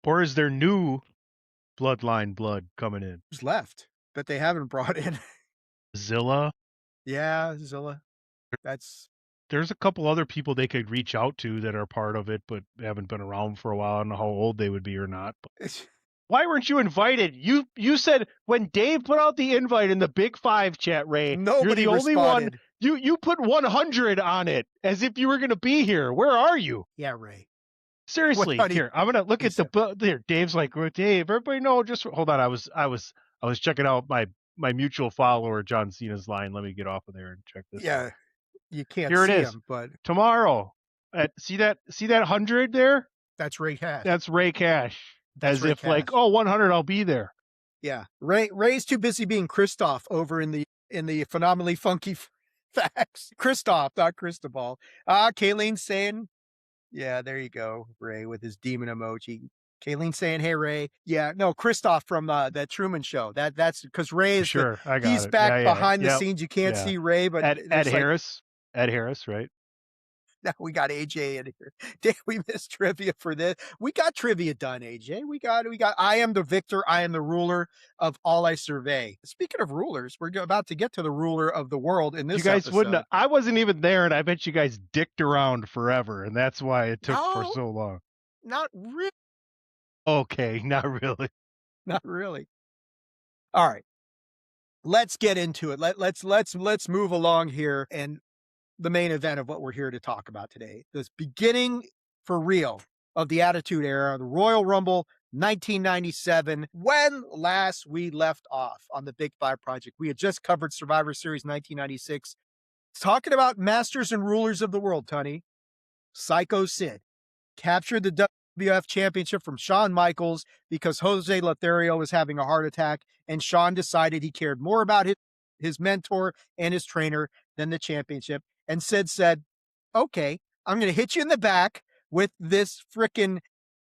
Or or is there new bloodline blood coming in? who's left that they haven't brought in. Zilla. Yeah, Zilla. That's There's a couple other people they could reach out to that are part of it, but haven't been around for a while. I don't know how old they would be or not. Why weren't you invited? You said when Dave put out the invite in the Big Five chat, Ray, you're nobody the only one. responded. You put 100 on it as if you were going to be here. Where are you? Yeah, Ray. What Seriously, how do here I'm gonna look you at the said? here. Dave's like, well, Dave, everybody know. Just hold on. I was checking out my mutual follower John Cena's line. Let me get off of there and check this out. Yeah, you can't Here it see is. him, but Tomorrow, see that 100 there? that's Ray Cash. That's Ray Cash. That's As Ray if like, Cash. oh, 100, I'll be there. Yeah, Ray's too busy being Christoph over in the phenomenally funky facts. Christoph, not Cristobal. Kayleen saying, yeah, there you go, Ray with his demon emoji. Kayleen saying, "Hey Ray." Yeah, no, Christoph from that Truman Show. That's because Ray is Sure, I got he's it. Yeah, back yeah, behind the yep, scenes. You can't yeah. see Ray, but Ed there's like Harris, Ed Harris, right? now we got AJ in here. Did we miss trivia for this? We got trivia done, AJ. We got I am the victor, I am the ruler of all I survey. Speaking of rulers, we're about to get to the ruler of the world in You this guys wouldn't. episode. I wasn't even there, and I bet you guys dicked around forever, and that's why it took for No, so long. not really. Okay, not really. Not really. All right. Let's get into it. Let's move along here and the main event of what we're here to talk about today. This beginning for real of the Attitude Era, the Royal Rumble 1997. When last we left off on the Big Five project, we had just covered Survivor Series 1996, talking about masters and rulers of the world, Tunney. Sycho Sid captured the WWF Championship from Shawn Michaels because Jose Lothario was having a heart attack, and Shawn decided he cared more about his mentor and his trainer than the championship. And Sid said, okay, I'm going to hit you in the back with this freaking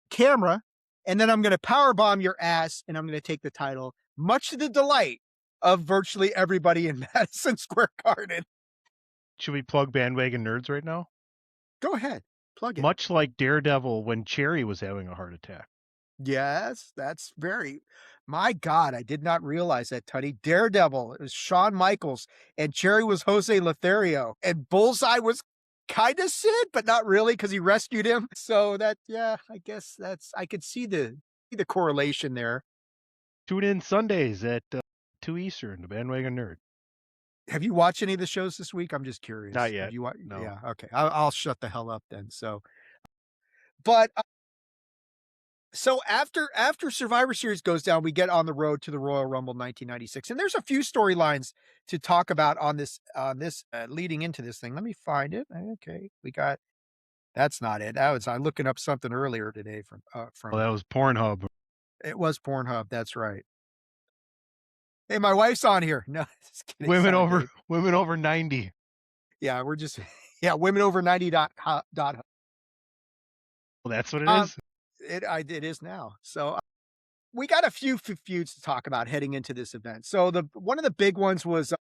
camera, and then I'm going to power bomb your ass, and I'm going to take the title, much to the delight of virtually everybody in Madison Square Garden. Should we plug Bandwagon Nerds right now? Go ahead, plug it. Much like Daredevil when Cherry was having a heart attack. Yes, that's very. My God, I did not realize that, Tuddy. Daredevil is Shawn Michaels, and Cherry was Jose Lothario, and Bullseye was kind of Sid, but not really because he rescued him. So that, yeah, I guess I could see the correlation there. Tune in Sundays at 2 Eastern, the Bandwagon Nerd. Have you watched any of the shows this week? I'm just Not curious. Have yet. you watched? No. Yeah, okay. I'll shut the hell up then. So, but So after Survivor Series goes down, we get on the road to the Royal Rumble 1996, and there's a few storylines to talk about on this leading into this thing. Let me find it. Okay, we got that's not it. That was I'm looking up something earlier today Well, from that was Pornhub. it was Pornhub. That's right. Hey, my wife's on here. No, just kidding. Women Sorry, over babe. women over 90. Yeah, we're just yeah, women over 90 dot. Well, that's what it Um, is? it is now. So we got a few feuds to talk about heading into this event. So the one of the big ones was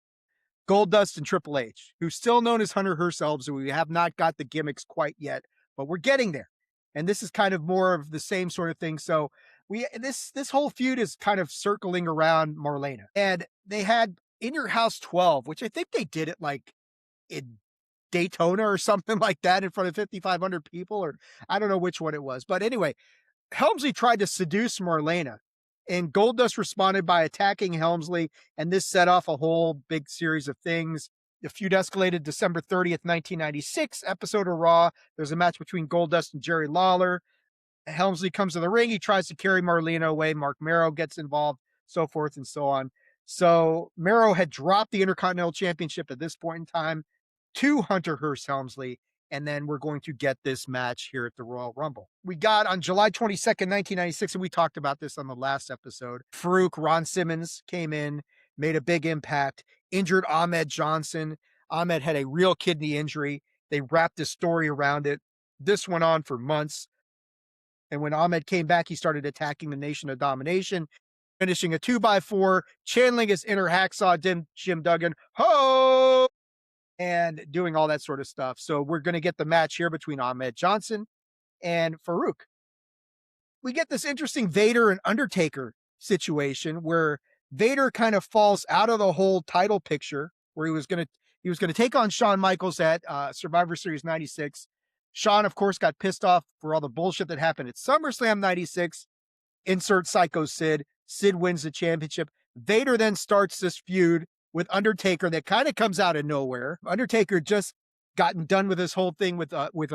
Goldust and Triple H, who's still known as Hunter Hearst Helms. We have not got the gimmicks quite yet, but we're getting there. And this is kind of more of the same sort of thing. So this whole feud is kind of circling around Marlena. And they had In Your House 12, which I think they did it like in Daytona or something like that in front of 5,500 people, or I don't know which one it was. But anyway, Helmsley tried to seduce Marlena, and Goldust responded by attacking Helmsley, and this set off a whole big series of things. The feud escalated December 30th, 1996 episode of Raw. There's a match between Goldust and Jerry Lawler. Helmsley comes to the ring. He tries to carry Marlena away. Mark Merrow gets involved, so forth and so on. So Merrow had dropped the Intercontinental Championship at this point in time to Hunter Hearst Helmsley. And then we're going to get this match here at the Royal Rumble. We got on July 22nd, 1996, and we talked about this on the last episode. Farouk, Ron Simmons came in, made a big impact, injured Ahmed Johnson. Ahmed had a real kidney injury. They wrapped this story around it. This went on for months. And when Ahmed came back, he started attacking the Nation of Domination, finishing a 2x4, channeling his inner hacksaw Jim Duggan, ho, and doing all that sort of stuff. So we're going to get the match here between Ahmed Johnson and Farouk. We get this interesting Vader and Undertaker situation where Vader kind of falls out of the whole title picture, where he was going to take on Shawn Michaels at Survivor Series 96. Shawn, of course, got pissed off for all the bullshit that happened at SummerSlam 96. Insert Sycho Sid. Sid wins the championship. Vader then starts this feud with Undertaker that kind of comes out of nowhere. Undertaker just gotten done with this whole thing with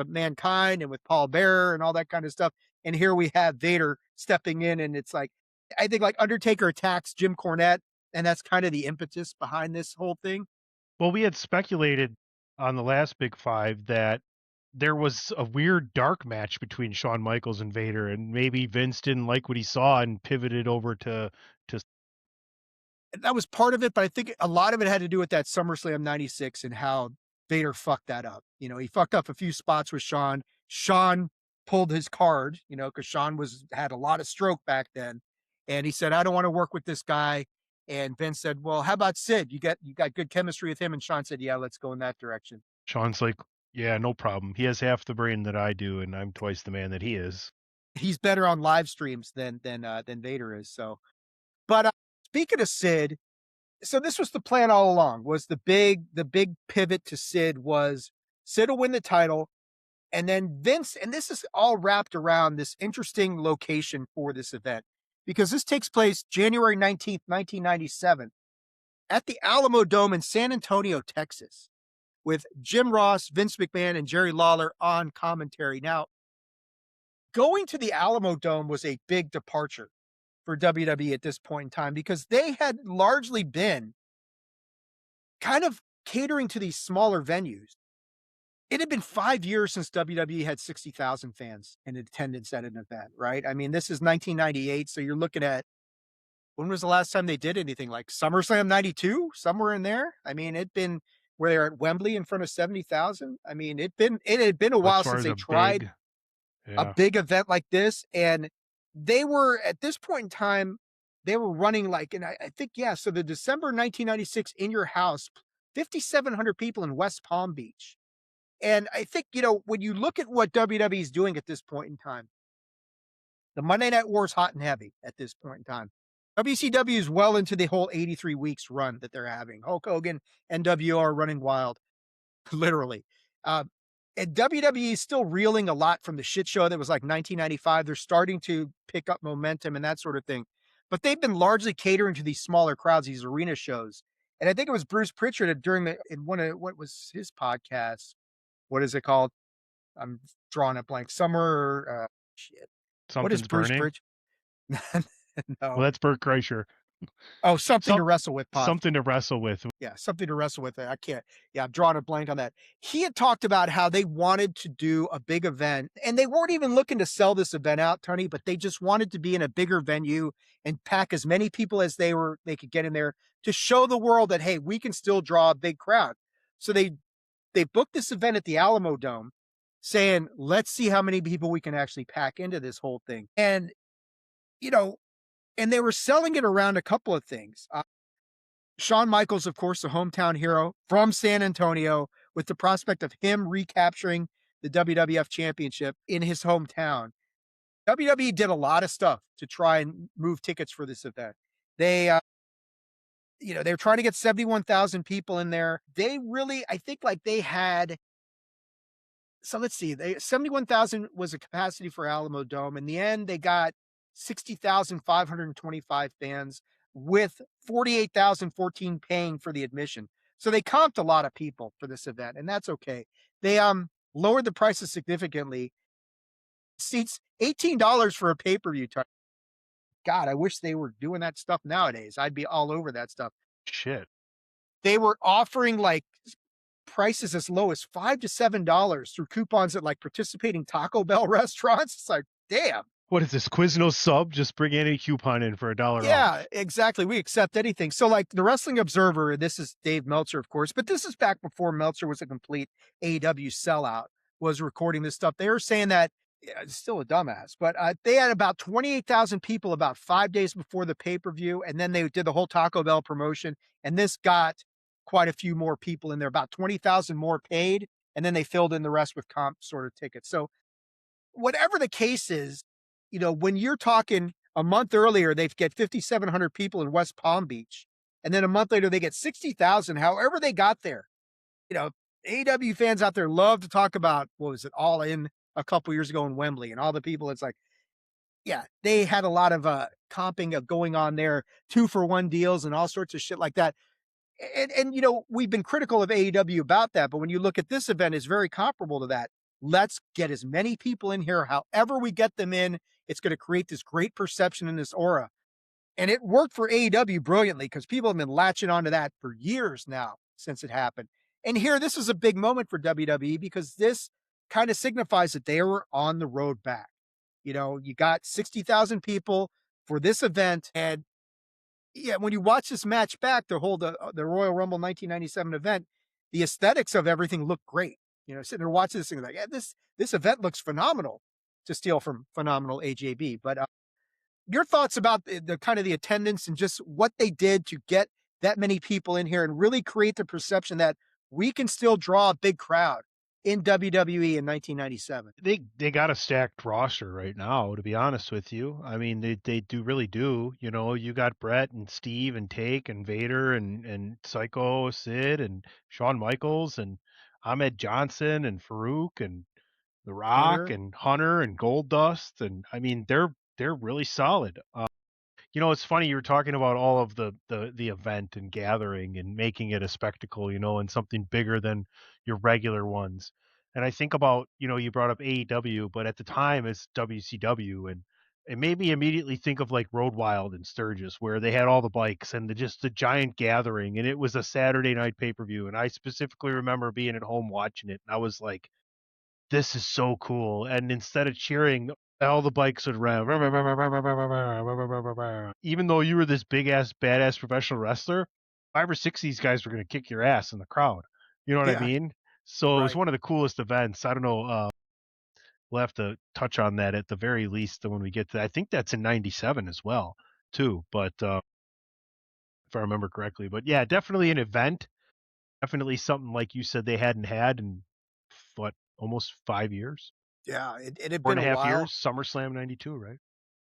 Mankind and with Paul Bearer and all that kind of stuff. And here we have Vader stepping in, and it's like I think like Undertaker attacks Jim Cornette, and that's kind of the impetus behind this whole thing. Well, we had speculated on the last Big Five that there was a weird dark match between Shawn Michaels and Vader, and maybe Vince didn't like what he saw and pivoted over to That was part of it, but I think a lot of it had to do with that SummerSlam 96 and how Vader fucked that up. You know, he fucked up a few spots with Shawn. Shawn pulled his card, you know, because Shawn had a lot of stroke back then. And he said, I don't want to work with this guy. And Vince said, well, how about Sid? You got good chemistry with him. And Shawn said, yeah, let's go in that direction. Shawn's like, yeah, no problem. He has half the brain that I do, and I'm twice the man that he is. He's better on live streams than Vader is. So, but speaking of Sid, so this was the plan all along. Was the big pivot to Sid was Sid will win the title, and then Vince, and this is all wrapped around this interesting location for this event because this takes place January 19th, 1997, at the Alamodome in San Antonio, Texas, with Jim Ross, Vince McMahon, and Jerry Lawler on commentary. Now, going to the Alamodome was a big departure for WWE at this point in time because they had largely been kind of catering to these smaller venues. It had been 5 years since WWE had 60,000 fans in attendance at an event, right? I mean, this is 1998, so you're looking at when was the last time they did anything like SummerSlam 92, somewhere in there? I mean, it'd been where they're at Wembley in front of 70,000. I mean, it had been a As while far since as they a tried big, a yeah. big event like this, and they were at this point in time, they were running like, and I think yeah. So the December 1996 In Your House, 5,700 people in West Palm Beach, and I think when you look at what WWE is doing at this point in time, the Monday Night War is hot and heavy at this point in time. WCW is well into the whole 83 weeks run that they're having. Hulk Hogan, NWO are running wild. Literally. Uh, and WWE is still reeling a lot from the shit show that was like 1995. They're starting to pick up momentum and that sort of thing. But they've been largely catering to these smaller crowds, these arena shows. And I think it was Bruce Pritchard in one of what was his podcast? What is it called? I'm drawing a blank. Shit. What is Something's Bruce burning. Bridge? Well, No. that's Bert Kreischer. Oh, something to Some wrestle with, Pop. something to wrestle with. Yeah, something to wrestle with. I can't. Yeah, I'm drawing a blank on that. He had talked about how they wanted to do a big event, and they weren't even looking to sell this event out, Tony, but they just wanted to be in a bigger venue and pack as many people as they could get in there to show the world that hey, we can still draw a big crowd. So they booked this event at the Alamodome, saying, "Let's see how many people we can actually pack into this whole thing." And you know, and they were selling it around a couple of things. Shawn Michaels, of course, the hometown hero from San Antonio, with the prospect of him recapturing the WWF Championship in his hometown. WWE did a lot of stuff to try and move tickets for this event. They, they were trying to get 71,000 people in there. They really, I think, like they had. So let's see, 71,000 was a capacity for Alamodome. In the end, they got 60,525 fans with 48,014 paying for the admission. So they comped a lot of people for this event, and that's okay. They lowered the prices significantly. Seats $18 for a pay-per-view. God, I wish they were doing that stuff nowadays. I'd be all over that stuff. Shit. They were offering like prices as low as $5 to $7 through coupons at like participating Taco Bell restaurants. It's like, damn. What is this? Quiznos sub? Just bring any coupon in for $1 Yeah, off. exactly. We accept anything. So, like the Wrestling Observer, this is Dave Meltzer, of course, but this is back before Meltzer was a complete AEW sellout, was recording this stuff. They were saying that, yeah, it's still a dumbass, but they had about 28,000 people about 5 days before the pay per view. And then they did the whole Taco Bell promotion. And this got quite a few more people in there, about 20,000 more paid. And then they filled in the rest with comp sort of tickets. So, whatever the case is, when you're talking a month earlier, they get 5,700 people in West Palm Beach. And then a month later, they get 60,000, however they got there. You know, AEW fans out there love to talk about, what was it, All In a couple years ago in Wembley and all the people. It's like, yeah, they had a lot of comping of going on there, 2-for-1 deals and all sorts of shit like that. And we've been critical of AEW about that, but when you look at this event, it's very comparable to that. Let's get as many people in here, however we get them in. It's going to create this great perception and this aura. And it worked for AEW brilliantly because people have been latching onto that for years now since it happened. And here, this is a big moment for WWE because this kind of signifies that they were on the road back. You got 60,000 people for this event, and yeah, when you watch this match back, the Royal Rumble 1997 event, the aesthetics of everything look great. Sitting there watching this thing like, yeah, this event looks phenomenal, to steal from phenomenal AJB. But your thoughts about the kind of the attendance and just what they did to get that many people in here and really create the perception that we can still draw a big crowd in WWE in 1997. They got a stacked roster right now, to be honest with you. I mean, they do really do. You got Brett and Steve and Take and Vader and Sycho Sid and Shawn Michaels and Ahmed Johnson and Farouk and The Rock Hunter, and Hunter and Goldust, and I mean they're really solid. It's funny you were talking about all of the event and gathering and making it a spectacle, and something bigger than your regular ones. And I think about, you brought up AEW, but at the time it's WCW, and it made me immediately think of like Road Wild and Sturgis, where they had all the bikes and just the giant gathering, and it was a Saturday night pay-per-view. And I specifically remember being at home watching it, and I was like, this is so cool. And instead of cheering, all the bikes would rev. Even though you were this big ass, badass professional wrestler, 5 or 6 of these guys were going to kick your ass in the crowd. You know what I yeah, mean? So it was right. one of the coolest events. I don't know. We'll have to touch on that at the very least when we get to. I think that's in '97 as well, too. But if I remember correctly, but yeah, definitely an event. Definitely something like you said they hadn't had in what almost 5 years. Yeah, it had Four been and a a half while. years, SummerSlam '92, right?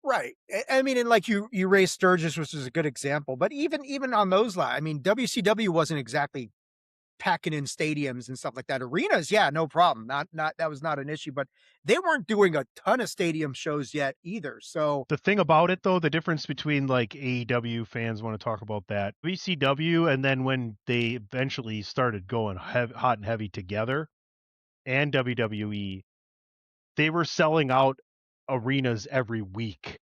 Right. I mean, and like you raised Sturgis, which is a good example, but even on those lines, I mean, WCW wasn't exactly packing in stadiums and stuff like that. Arenas, yeah, no problem. Not that was not an issue, but they weren't doing a ton of stadium shows yet either. So The thing about it, though, the difference between like AEW fans want to talk about that, WCW, and then when they eventually started going hot and heavy together, and WWE, they were selling out arenas every week.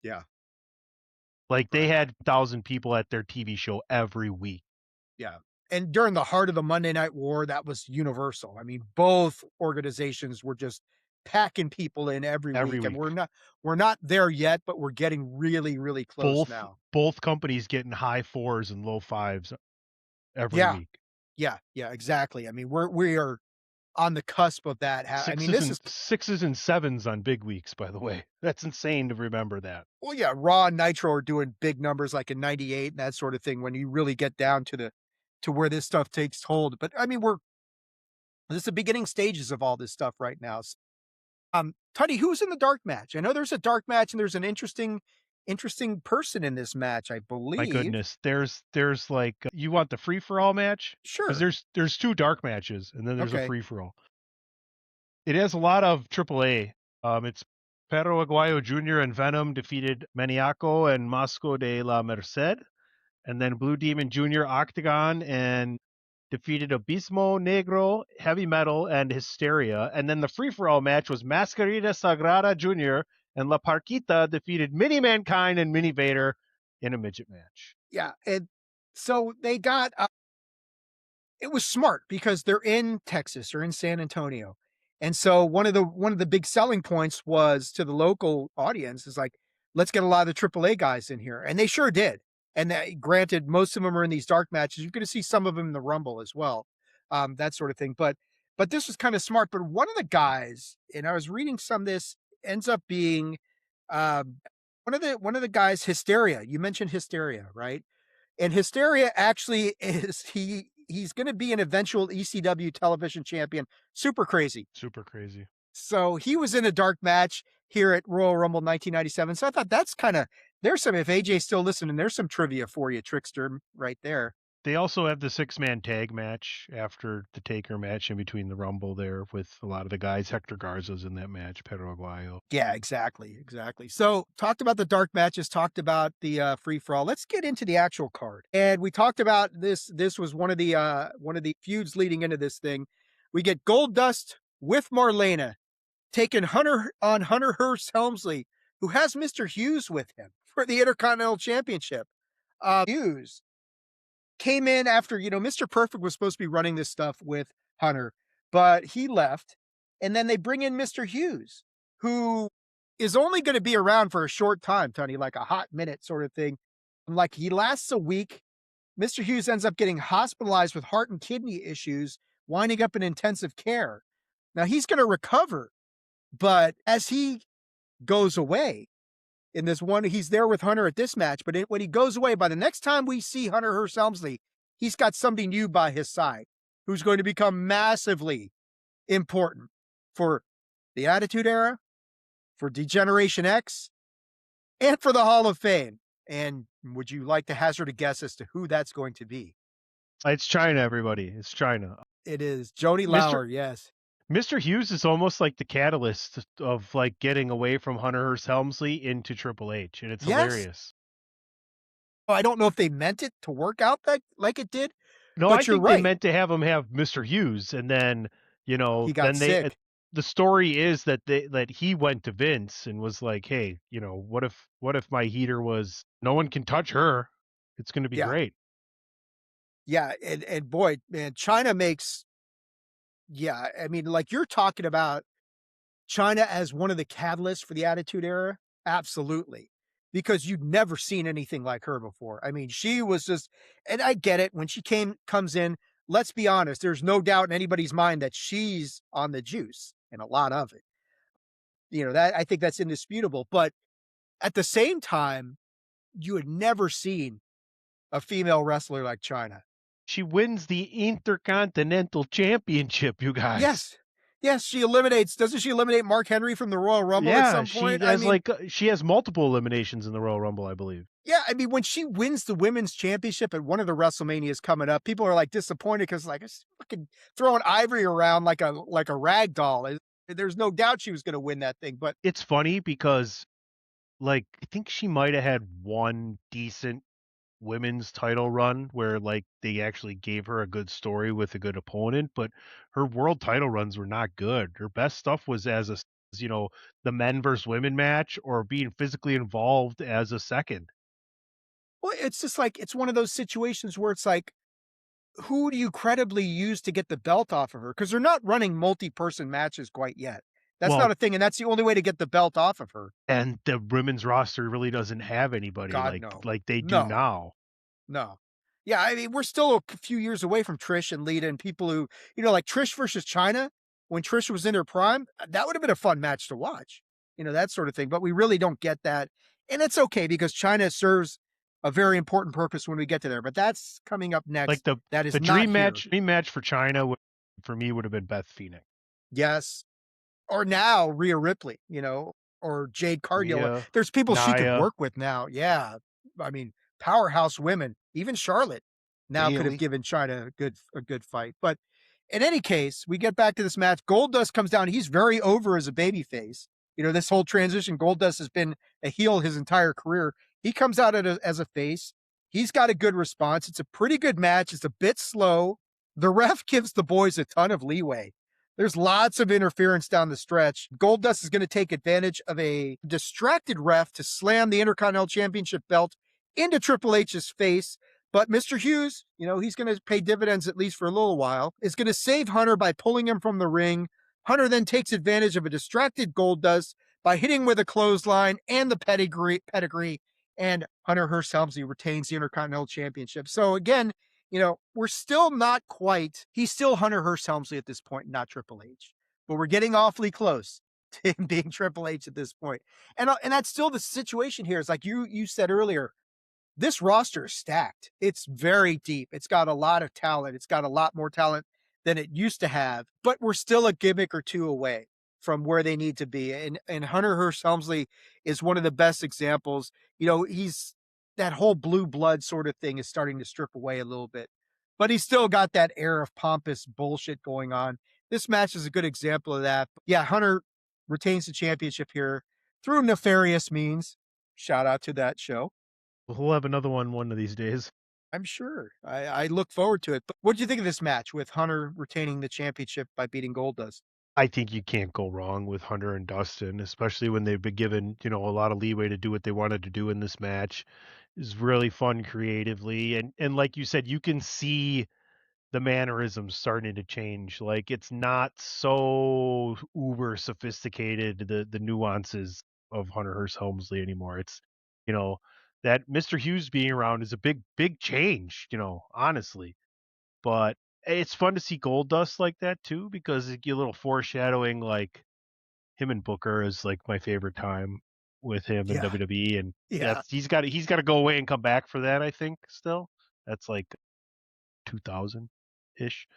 Yeah, Like they right. had 1,000 people at their TV show every week, Yeah. And during the heart of the Monday Night War, that was universal. I mean, both organizations were just packing people in every every week, and week. we're not there yet, but we're getting really, really close Both now. both companies getting high fours and low fives every Yeah, week. yeah, yeah, exactly. I mean, we are on the cusp of that. I mean, Sixes this and is sixes and sevens on big weeks, by the way. That's insane to remember that. well, yeah, Raw and Nitro are doing big numbers like in '98 and that sort of thing when you really get down to where this stuff takes hold. But I mean, this is the beginning stages of all this stuff right now. Tuddy, who's in the dark match? I know there's a dark match and there's an interesting person in this match, I My believe. goodness, there's like you want the free for all match? Because Sure. there's two dark matches and then there's a Okay. free for all. It has a lot of AAA. It's Perro Aguayo Jr. and Venom defeated Maniaco and Mosco de la Merced, and then Blue Demon Jr. Octagon and defeated Abismo Negro, Heavy Metal, and Hysteria. And then the free for all match was Mascarita Sagrada Jr. and La Parquita defeated Mini Mankind and Mini Vader in a midget match. Yeah. And so they got it was smart because they're in Texas or in San Antonio. And so one of the big selling points was to the local audience is like, let's get a lot of the AAA guys in here. And they sure did. And granted, most of them are in these dark matches. You're going to see some of them in the Rumble as well, that sort of thing. But this was kind of smart. But one of the guys, and I was reading some of this, ends up being one of the guys, Hysteria. You mentioned Hysteria, right? And Hysteria actually is he's going to be an eventual ECW television champion. Super crazy. Super crazy. So he was in a dark match here at Royal Rumble 1997. So I thought that's kind of there's some if AJ's still listening, there's some trivia for you, Trickster, right there. They also have the six-man tag match after the Taker match in between the Rumble there with a lot of the guys. Hector Garza's in that match, Pedro Aguayo. Yeah, exactly, exactly. So talked about the dark matches, talked about the free for all. Let's get into the actual card. And we talked about this. This was one of the feuds leading into this thing. We get Gold Dust with Marlena taking Hunter Hearst Helmsley, who has Mr. Hughes with him for the Intercontinental Championship. Hughes came in after, Mr. Perfect was supposed to be running this stuff with Hunter, but he left. And then they bring in Mr. Hughes, who is only going to be around for a short time, Tony, like a hot minute sort of thing. Like he lasts a week. Mr. Hughes ends up getting hospitalized with heart and kidney issues, winding up in intensive care. Now he's going to recover, but as he goes away in this one, he's there with Hunter at this match, but when he goes away, by the next time we see Hunter Hearst Helmsley, he's got somebody new by his side who's going to become massively important for the Attitude Era, for Degeneration X, and for the Hall of Fame. And would you like to hazard a guess as to who that's going to be? It's China, everybody. It's China. It is Joni Mr. Lauer, yes. Mr. Hughes is almost like the catalyst of like getting away from Hunter Hearst Helmsley into Triple H, and it's Yes. hilarious. I don't know if they meant it to work out that like it did, No, I but you're think they right. meant to have him have Mr. Hughes, and then He got then they. sick. The story is that that he went to Vince and was like, "Hey, what if my heater was no one can touch her? It's going to be Yeah. great." Yeah. And boy, man, China makes, yeah. I mean, like you're talking about China as one of the catalysts for the Attitude Era. Absolutely. Because you'd never seen anything like her before. I mean, she was just, and I get it when she comes in. Let's be honest, there's no doubt in anybody's mind that she's on the juice and a lot of it. That I think that's indisputable. But at the same time, you had never seen a female wrestler like China. She wins the Intercontinental Championship, you guys. Yes. Yes, doesn't she eliminate Mark Henry from the Royal Rumble at Yeah, some point? I mean, she has multiple eliminations in the Royal Rumble, I believe. yeah, I mean, when she wins the women's championship at one of the WrestleManias coming up, people are like disappointed because like it's fucking throwing Ivory around like a rag doll. There's no doubt she was going to win that thing, but It's funny because like I think she might have had one decent women's title run where like they actually gave her a good story with a good opponent, but her world title runs were not good. Her best stuff was as a the men versus women match or being physically involved as a second. Well, it's just like it's one of those situations where it's like, who do you credibly use to get the belt off of her? Because they're not running multi-person matches quite yet. That's Well, not a thing, and that's the only way to get the belt off of her. and the women's roster really doesn't have anybody God, like no. they do No. now. No. Yeah, I mean, we're still a few years away from Trish and Lita and people who, like Trish versus China, when Trish was in her prime, that would have been a fun match to watch, that sort of thing. But we really don't get that. And it's okay because China serves a very important purpose when we get to there. But that's coming up Like next. the That is the not dream here. match for China for me would have been Beth Phoenix. Yes. Or now Rhea Ripley, or Jade Cargill. Rhea, There's people she could Nia, work with now. Yeah. I mean, powerhouse women, even Charlotte now could have Bailey. given China a good fight. But in any case, we get back to this match. Goldust comes down. He's very over as a babyface. This whole transition, Goldust has been a heel his entire career. He comes out as a face. He's got a good response. It's a pretty good match. It's a bit slow. The ref gives the boys a ton of leeway. There's lots of interference down the stretch. Goldust is going to take advantage of a distracted ref to slam the Intercontinental Championship belt into Triple H's face. But Mr. Hughes, he's going to pay dividends at least for a little while, is going to save Hunter by pulling him from the ring. Hunter then takes advantage of a distracted Goldust by hitting with a clothesline and the pedigree, and Hunter Hearst Helmsley retains the Intercontinental Championship. So again, we're still not quite, he's still Hunter Hearst Helmsley at this point, not Triple H, but we're getting awfully close to him being Triple H at this point. And that's still the situation here. It's like you said earlier, this roster is stacked. It's very deep. It's got a lot of talent. It's got a lot more talent than it used to have, but we're still a gimmick or two away from where they need to be. And Hunter Hearst Helmsley is one of the best examples. He's that whole blue blood sort of thing is starting to strip away a little bit, but he's still got that air of pompous bullshit going on. This match is a good example of that. Yeah, Hunter retains the championship here through nefarious means. Shout out to that show. We'll have another one of these days. I'm sure. I look forward to it. But what do you think of this match with Hunter retaining the championship by beating Goldust? I think you can't go wrong with Hunter and Dustin, especially when they've been given, a lot of leeway to do what they wanted to do in this match. It's really fun creatively. And like you said, you can see the mannerisms starting to change. Like it's not so uber sophisticated, the nuances of Hunter Hearst Helmsley anymore. It's, you know, that Mr. Hughes being around is a big change, honestly. But it's fun to see Gold Dust like that too, because it get a little foreshadowing. Like him and Booker is like my favorite time with him in Yeah. WWE, and Yeah. he's got to go away and come back for that. I think still that's like 2000 ish,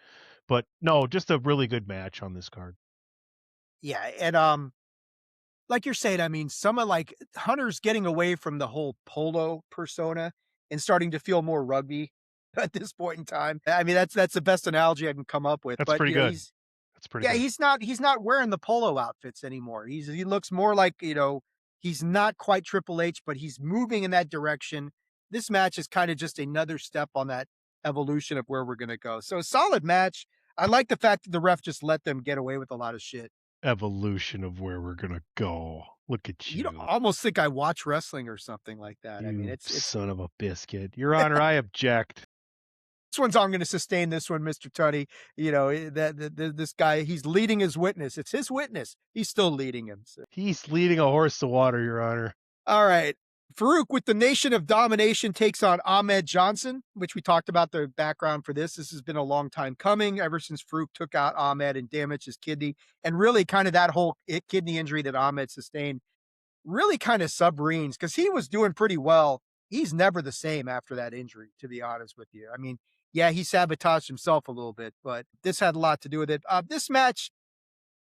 but no, just a really good match on this card. Yeah. And like you're saying, I mean, some of like Hunter's getting away from the whole polo persona and starting to feel more rugby at this point in time. I mean, that's the best analogy I can come up with. That's But pretty good. he's That's pretty yeah, good. he's not wearing the polo outfits anymore. He looks more like, he's not quite Triple H, but he's moving in that direction. This match is kind of just another step on that evolution of where we're gonna go. So a solid match. I like the fact that the ref just let them get away with a lot of shit. Evolution of where we're gonna go. Look at You don't you, almost think I watch wrestling or something like that. I mean, you it's son of a biscuit. Your Honor, I object. this one's I'm going to sustain this one, Mr. Tunney. This guy, he's leading his witness. It's his witness. He's still leading him. So. He's leading a horse to water, Your Honor. All right. Farouk with the Nation of Domination takes on Ahmed Johnson, which we talked about the background for this. This has been a long time coming ever since Farouk took out Ahmed and damaged his kidney. And really kind of that whole kidney injury that Ahmed sustained really kind of submarines because he was doing pretty well. He's never the same after that injury, to be honest with you. I mean, yeah, he sabotaged himself a little bit, but this had a lot to do with it. This match,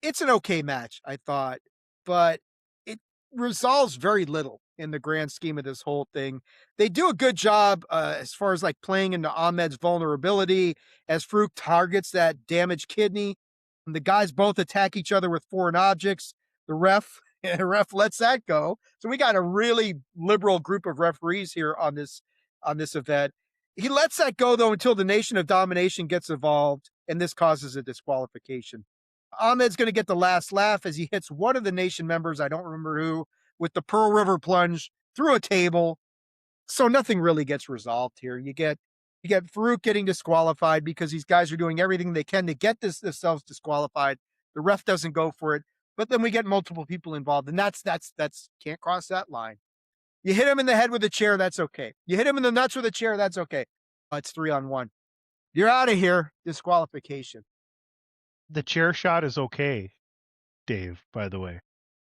it's an okay match, I thought, but it resolves very little in the grand scheme of this whole thing. They do a good job as far as like playing into Ahmed's vulnerability as Farouk targets that damaged kidney. And the guys both attack each other with foreign objects. The ref, the ref lets that go. So we got a really liberal group of referees here on this event. He lets that go though until the Nation of Domination gets involved, and this causes a disqualification. Ahmed's going to get the last laugh as he hits one of the Nation members, I don't remember who, with the Pearl River plunge through a table. So nothing really gets resolved here. You get Farouk getting disqualified because these guys are doing everything they can to get themselves disqualified. The ref doesn't go for it, but then we get multiple people involved, and that's can't cross that line. You hit him in the head with a chair, that's okay. You hit him in the nuts with a chair, that's okay. It's 3-on-1. You're out of here. Disqualification. The chair shot is okay, Dave, by the way.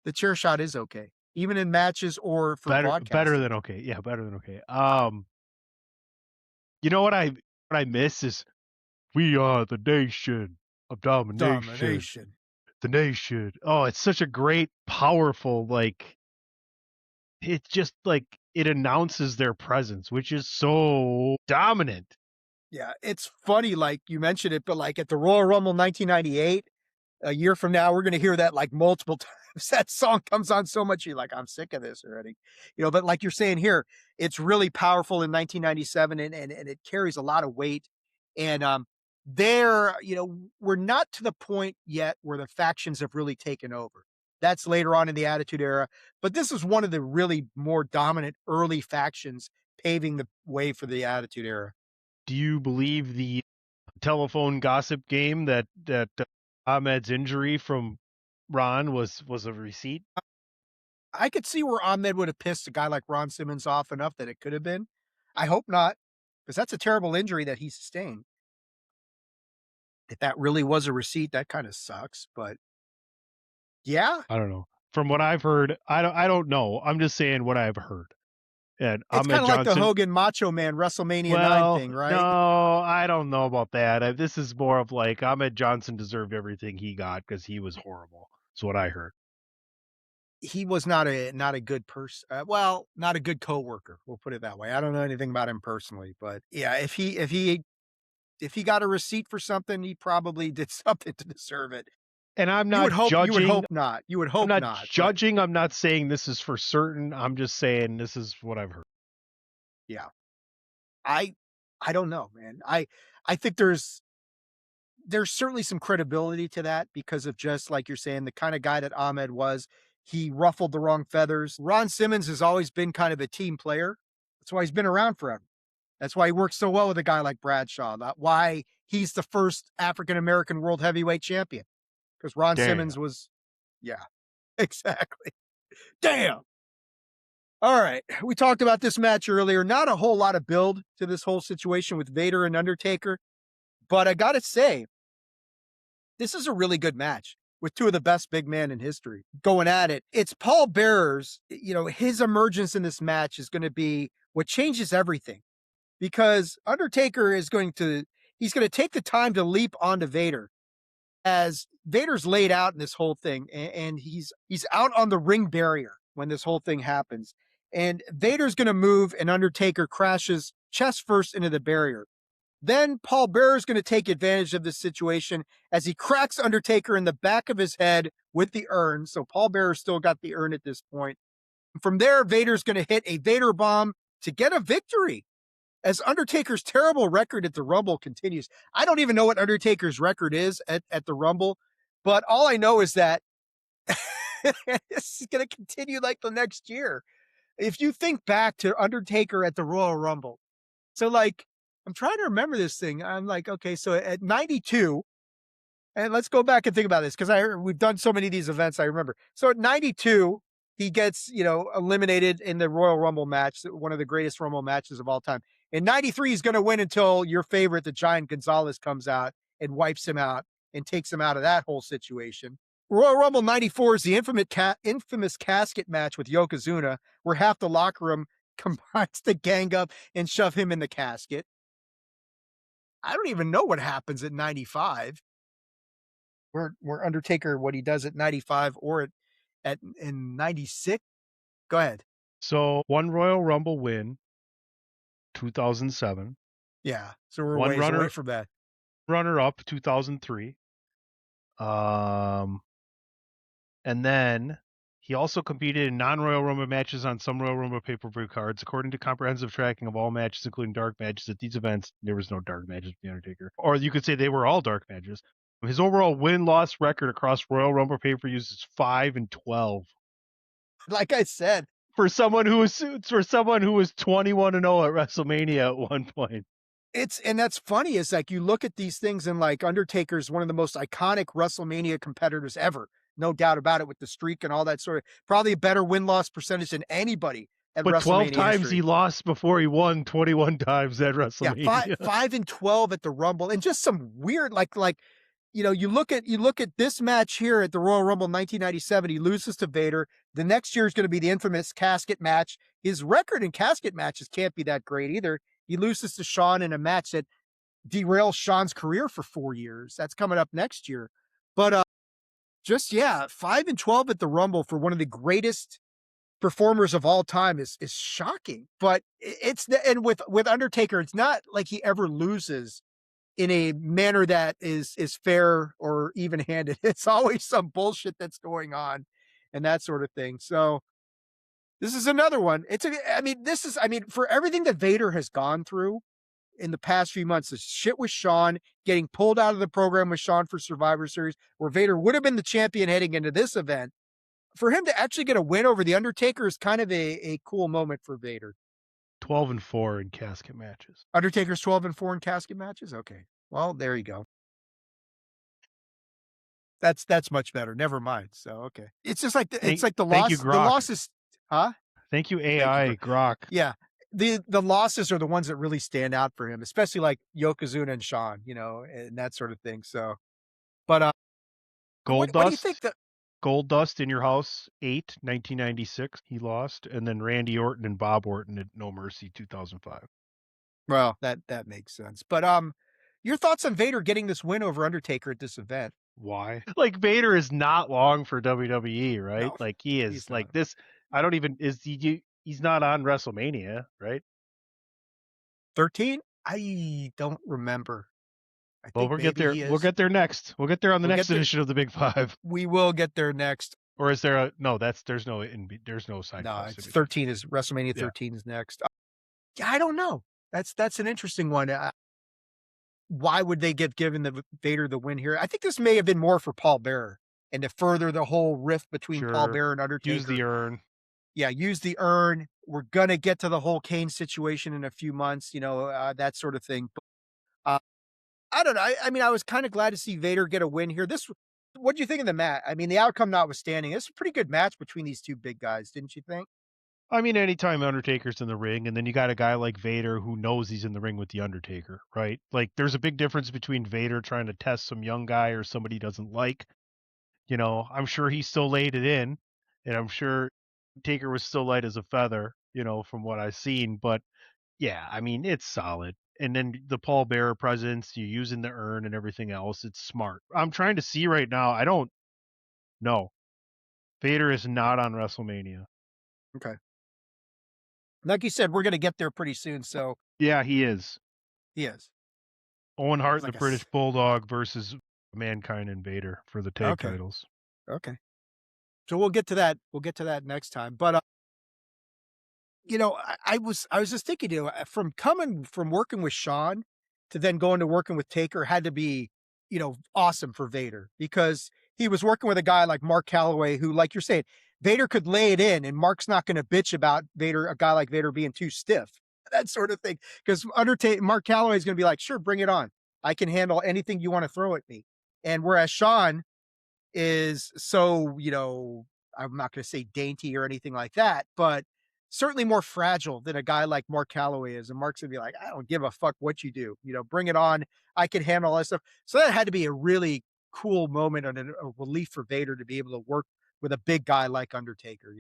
The chair shot is okay, even in matches or for Better broadcasting. than okay. Yeah, better than okay. You know what I miss is we are the nation of domination. Domination. The nation. Oh, it's such a great, powerful, like it's just like it announces their presence, which is so dominant. Yeah, it's funny, like you mentioned it, but like at the Royal Rumble 1998, a year from now, we're going to hear that like multiple times. That song comes on so much, you're like, I'm sick of this already. But like you're saying here, it's really powerful in 1997 and it carries a lot of weight. And there, we're not to the point yet where the factions have really taken over. That's later on in the Attitude Era. But this is one of the really more dominant early factions paving the way for the Attitude Era. Do you believe the telephone gossip game that Ahmed's injury from Ron was a receipt? I could see where Ahmed would have pissed a guy like Ron Simmons off enough that it could have been. I hope not, because that's a terrible injury that he sustained. If that really was a receipt, that kind of sucks. But yeah, I don't know. From what I've heard, I don't know. I'm just saying what I've heard. And it's kind Ahmed of like the Johnson. Hogan Macho Man WrestleMania 9 Well, thing, right? no, I don't know about that. This is more of like Ahmed Johnson deserved everything he got because he was horrible. That's what I heard. He was not a good person. Well, not a good coworker. We'll put it that way. I don't know anything about him personally, but yeah, if he got a receipt for something, he probably did something to deserve it. And I'm You not would hope. You would judging. hope not. You would I'm hope not not. But judging. I'm not saying this is for certain. I'm just saying this is what I've heard. yeah, I I don't know, man. I think there's certainly some credibility to that because of just like you're saying, the kind of guy that Ahmed was. He ruffled the wrong feathers. Ron Simmons has always been kind of a team player. That's why he's been around forever. That's why he works so well with a guy like Bradshaw. That's why he's the first African American world heavyweight champion. Because Ron Damn. Simmons was, yeah, exactly. Damn. All right. We talked about this match earlier. Not a whole lot of build to this whole situation with Vader and Undertaker. But I got to say, this is a really good match with two of the best big men in history going at it. It's Paul Bearer's, his emergence in this match is going to be what changes everything because Undertaker he's going to take the time to leap onto Vader as Vader's laid out in this whole thing and he's out on the ring barrier when this whole thing happens. And Vader's going to move and Undertaker crashes chest first into the barrier. Then Paul Bearer is going to take advantage of this situation as he cracks Undertaker in the back of his head with the urn. So Paul Bearer still got the urn at this point. From there, Vader's going to hit a Vader bomb to get a victory as Undertaker's terrible record at the Rumble continues. I don't even know what Undertaker's record is at the Rumble, but all I know is that this is going to continue like the next year. If you think back to Undertaker at the Royal Rumble, so like, I'm trying to remember this thing. I'm like, okay, so at 92, and let's go back and think about this because we've done so many of these events. I remember. So at 92, he gets eliminated in the Royal Rumble match, one of the greatest Rumble matches of all time. In 93, he's going to win until your favorite, the Giant Gonzalez, comes out and wipes him out and takes him out of that whole situation. Royal Rumble 94 is the infamous casket match with Yokozuna, where half the locker room combines to gang up and shove him in the casket. I don't even know what happens at 95. Where Undertaker, what he does at 95 or in 96. Go ahead. So one Royal Rumble win, 2007. Yeah. So we're One ways away from that. runner up, 2003. And then he also competed in non-Royal Rumble matches on some Royal Rumble pay-per-view cards. According to comprehensive tracking of all matches, including dark matches at these events, there was no dark matches with The Undertaker. Or you could say they were all dark matches. His overall win-loss record across Royal Rumble pay-per-views is 5-12. Like I said, For someone who was 21-0 at WrestleMania at one point. and that's funny is like you look at these things and like Undertaker's one of the most iconic WrestleMania competitors ever. No doubt about it with the streak and all that sort of probably a better win-loss percentage than anybody at But 12 WrestleMania times history. he lost before he won 21 times at Yeah, WrestleMania. 5-12 at the Rumble, and just some weird you look at this match here at the Royal Rumble 1997. He loses to Vader. The next year is going to be the infamous casket match. His record in casket matches can't be that great either. He loses to Shawn in a match that derails Shawn's career for 4 years. That's coming up next year. But just yeah, 5-12 at the Rumble for one of the greatest performers of all time is shocking. But and with Undertaker, it's not like he ever loses in a manner that is fair or even-handed. It's always some bullshit that's going on and that sort of thing. So this is another one. I mean, for everything that Vader has gone through in the past few months, the shit with Shawn, getting pulled out of the program with Shawn for Survivor Series, where Vader would have been the champion heading into this event. For him to actually get a win over The Undertaker is kind of a cool moment for Vader. 12-4 in casket matches. Undertaker's 12-4 in casket matches? Okay. Well, there you go. That's much better. Never mind. So, okay. It's just like it's like Thank you, the Grok. losses, huh? Thank you, Thank you, AI Grok. yeah. The losses are the ones that really stand out for him, especially like Yokozuna and Shawn, and that sort of thing. So, but what do you think that Gold Dust in Your House 8, 1996. He lost, and then Randy Orton and Bob Orton at No Mercy 2005. well, that makes sense. But your thoughts on Vader getting this win over Undertaker at this event? Why? Like Vader is not long for WWE, right? No, Like he is he's like not. this. I don't even is he. He's not on WrestleMania, right? 13? I don't remember. I Well, think maybe he We'll is. get there next. We'll get there on the We'll next get there. edition of the Big Five. We will get there next. Or is there a no? There's no side No, quest. it's 13 is WrestleMania Yeah, 13 is next. Yeah, I don't know. That's an interesting one. Why would they get given the Vader the win here? I think this may have been more for Paul Bearer and to further the whole rift between Paul sure. Bearer and Use Undertaker. the urn. Yeah, use the urn. We're gonna get to the whole Kane situation in a few months, that sort of thing. But, I don't know. I mean, I was kind of glad to see Vader get a win here. What do you think of the match? I mean, the outcome notwithstanding, it's a pretty good match between these two big guys, didn't you think? I mean, anytime Undertaker's in the ring, and then you got a guy like Vader who knows he's in the ring with the Undertaker, right? Like, there's a big difference between Vader trying to test some young guy or somebody he doesn't like. I'm sure he still laid it in, and I'm sure Taker was still light as a feather, from what I've seen. But yeah, I mean, it's solid. And then the Paul Bearer presence, you using the urn and everything else, it's smart. I'm trying to see right now. I don't know. Vader is not on WrestleMania. Okay. Like you said, we're gonna get there pretty soon. So Yeah, he is. he is. Owen Hart It's and the like British Bulldog versus Mankind and Vader for the tag okay. titles. Okay. So we'll get to that. We'll get to that next time. But I was just thinking, from coming from working with Shawn to then going to working with Taker had to be, awesome for Vader because he was working with a guy like Mark Calloway, who, like you're saying, Vader could lay it in, and Mark's not going to bitch about a guy like Vader being too stiff, that sort of thing. Because Mark Calloway is going to be like, sure, bring it on. I can handle anything you want to throw at me. And whereas Shawn is so, I'm not going to say dainty or anything like that, but certainly more fragile than a guy like Mark Calloway is. And Mark's gonna be like, I don't give a fuck what you do, bring it on. I can handle all that stuff. So that had to be a really cool moment and a relief for Vader to be able to work with a big guy like Undertaker.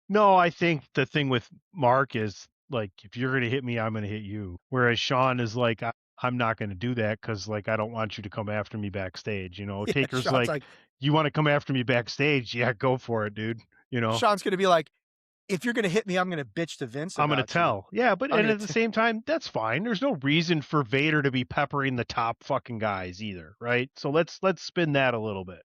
No, I think the thing with Mark is like, if you're going to hit me, I'm going to hit you. Whereas Sean is like, I'm not going to do that because, like, I don't want you to come after me backstage. Yeah, Taker's Sean's like, like, you want to come after me backstage? Yeah, go for it, dude. Sean's gonna be like, if you're gonna hit me, I'm gonna bitch to Vince I'm going to about you. tell. Yeah, but I'm and gonna at the same time, that's fine. There's no reason for Vader to be peppering the top fucking guys either, right? So let's spin that a little bit.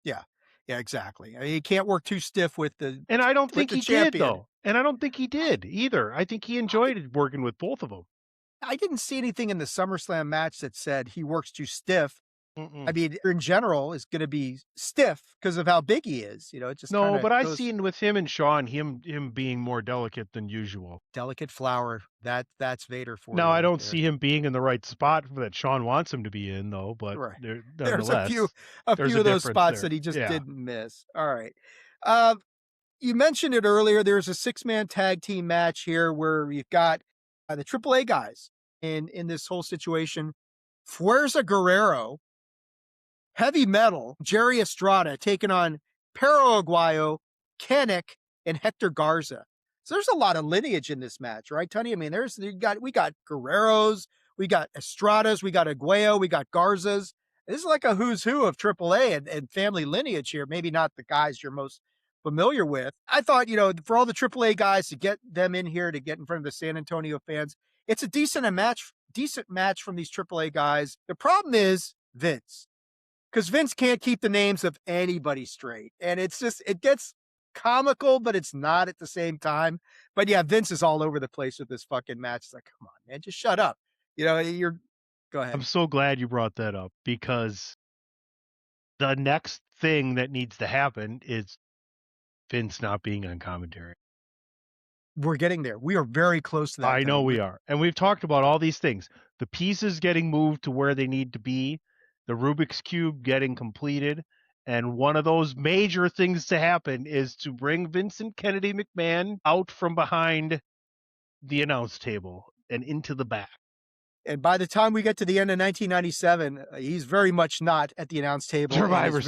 yeah. Yeah, exactly. I mean, you can't work too stiff with the And I don't think he did champion. though. And I don't think he did either. I think he enjoyed working with both of them. I didn't see anything in the SummerSlam match that said he works too stiff. I Mm-mm. mean, in general, is gonna be stiff because of how big he is, it just No, kinda but I goes seen with him and Shawn, him being more delicate than usual. delicate flower, that's Vader for Now, you I right don't there. see him being in the right spot that Shawn wants him to be in, though, but Right. there There's a few nonetheless, a there's few a of those difference spots there. that he just Yeah. didn't miss. Alright. Um, you mentioned it earlier, there's a six-man tag team match here where you've got, the AAA guys in this whole situation. Fuerza Guerrero, Heavy Metal, Jerry Estrada taking on Perro Aguayo, Kanek, and Hector Garza. So there's a lot of lineage in this match, right, Tony? I mean, we got Guerreros, we got Estradas, we got Aguayo, we got Garzas. This is like a who's who of AAA and family lineage here. Maybe not the guys you're most familiar with. I thought, for all the AAA guys to get them in here to get in front of the San Antonio fans, it's a decent match from these AAA guys. The problem is Vince, because Vince can't keep the names of anybody straight. And it gets comical, but it's not at the same time. But yeah, Vince is all over the place with this fucking match. It's like, come on, man, just shut up. You're, go I'm ahead. so glad you brought that up because the next thing that needs to happen is Vince not being on commentary. We're getting there. We are very close to that, I know Tony. we are. And we've talked about all these things. The pieces getting moved to where they need to be, the Rubik's Cube getting completed. And one of those major things to happen is to bring Vincent Kennedy McMahon out from behind the announce table and into the back. And by the time we get to the end of 1997, he's very much not at the announce table and Survivor Series.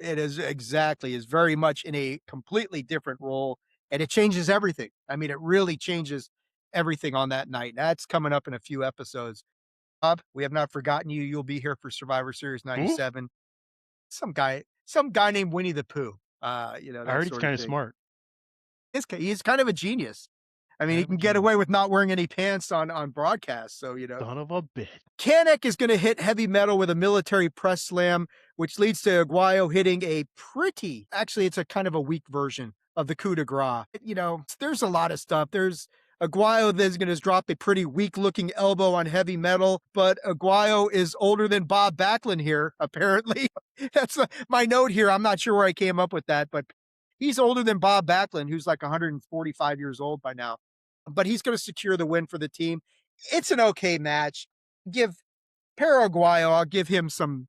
is very much in a completely different role. And it changes everything. I mean, it really changes everything on that night. That's coming up in a few episodes. Bob, we have not forgotten you. You'll be here for Survivor Series Ooh, 97. Some guy named Winnie the Pooh, I that heard he's sort of kind of thing. smart. He's kind of a genius. I mean, he Kind of a can get away genius. with not wearing any pants on broadcast. So, Son of a bitch. Kanek is going to hit Heavy Metal with a military press slam, which leads to Aguayo hitting actually, it's a kind of a weak version of the coup de grace. There's a lot of stuff. There's Aguayo then going to drop a pretty weak looking elbow on Heavy Metal, but Aguayo is older than Bob Backlund here, apparently. That's my note here. I'm not sure where I came up with that, but he's older than Bob Backlund, who's like 145 years old by now. But he's going to secure the win for the team. It's an okay match. Give Paraguayo, I'll give him some.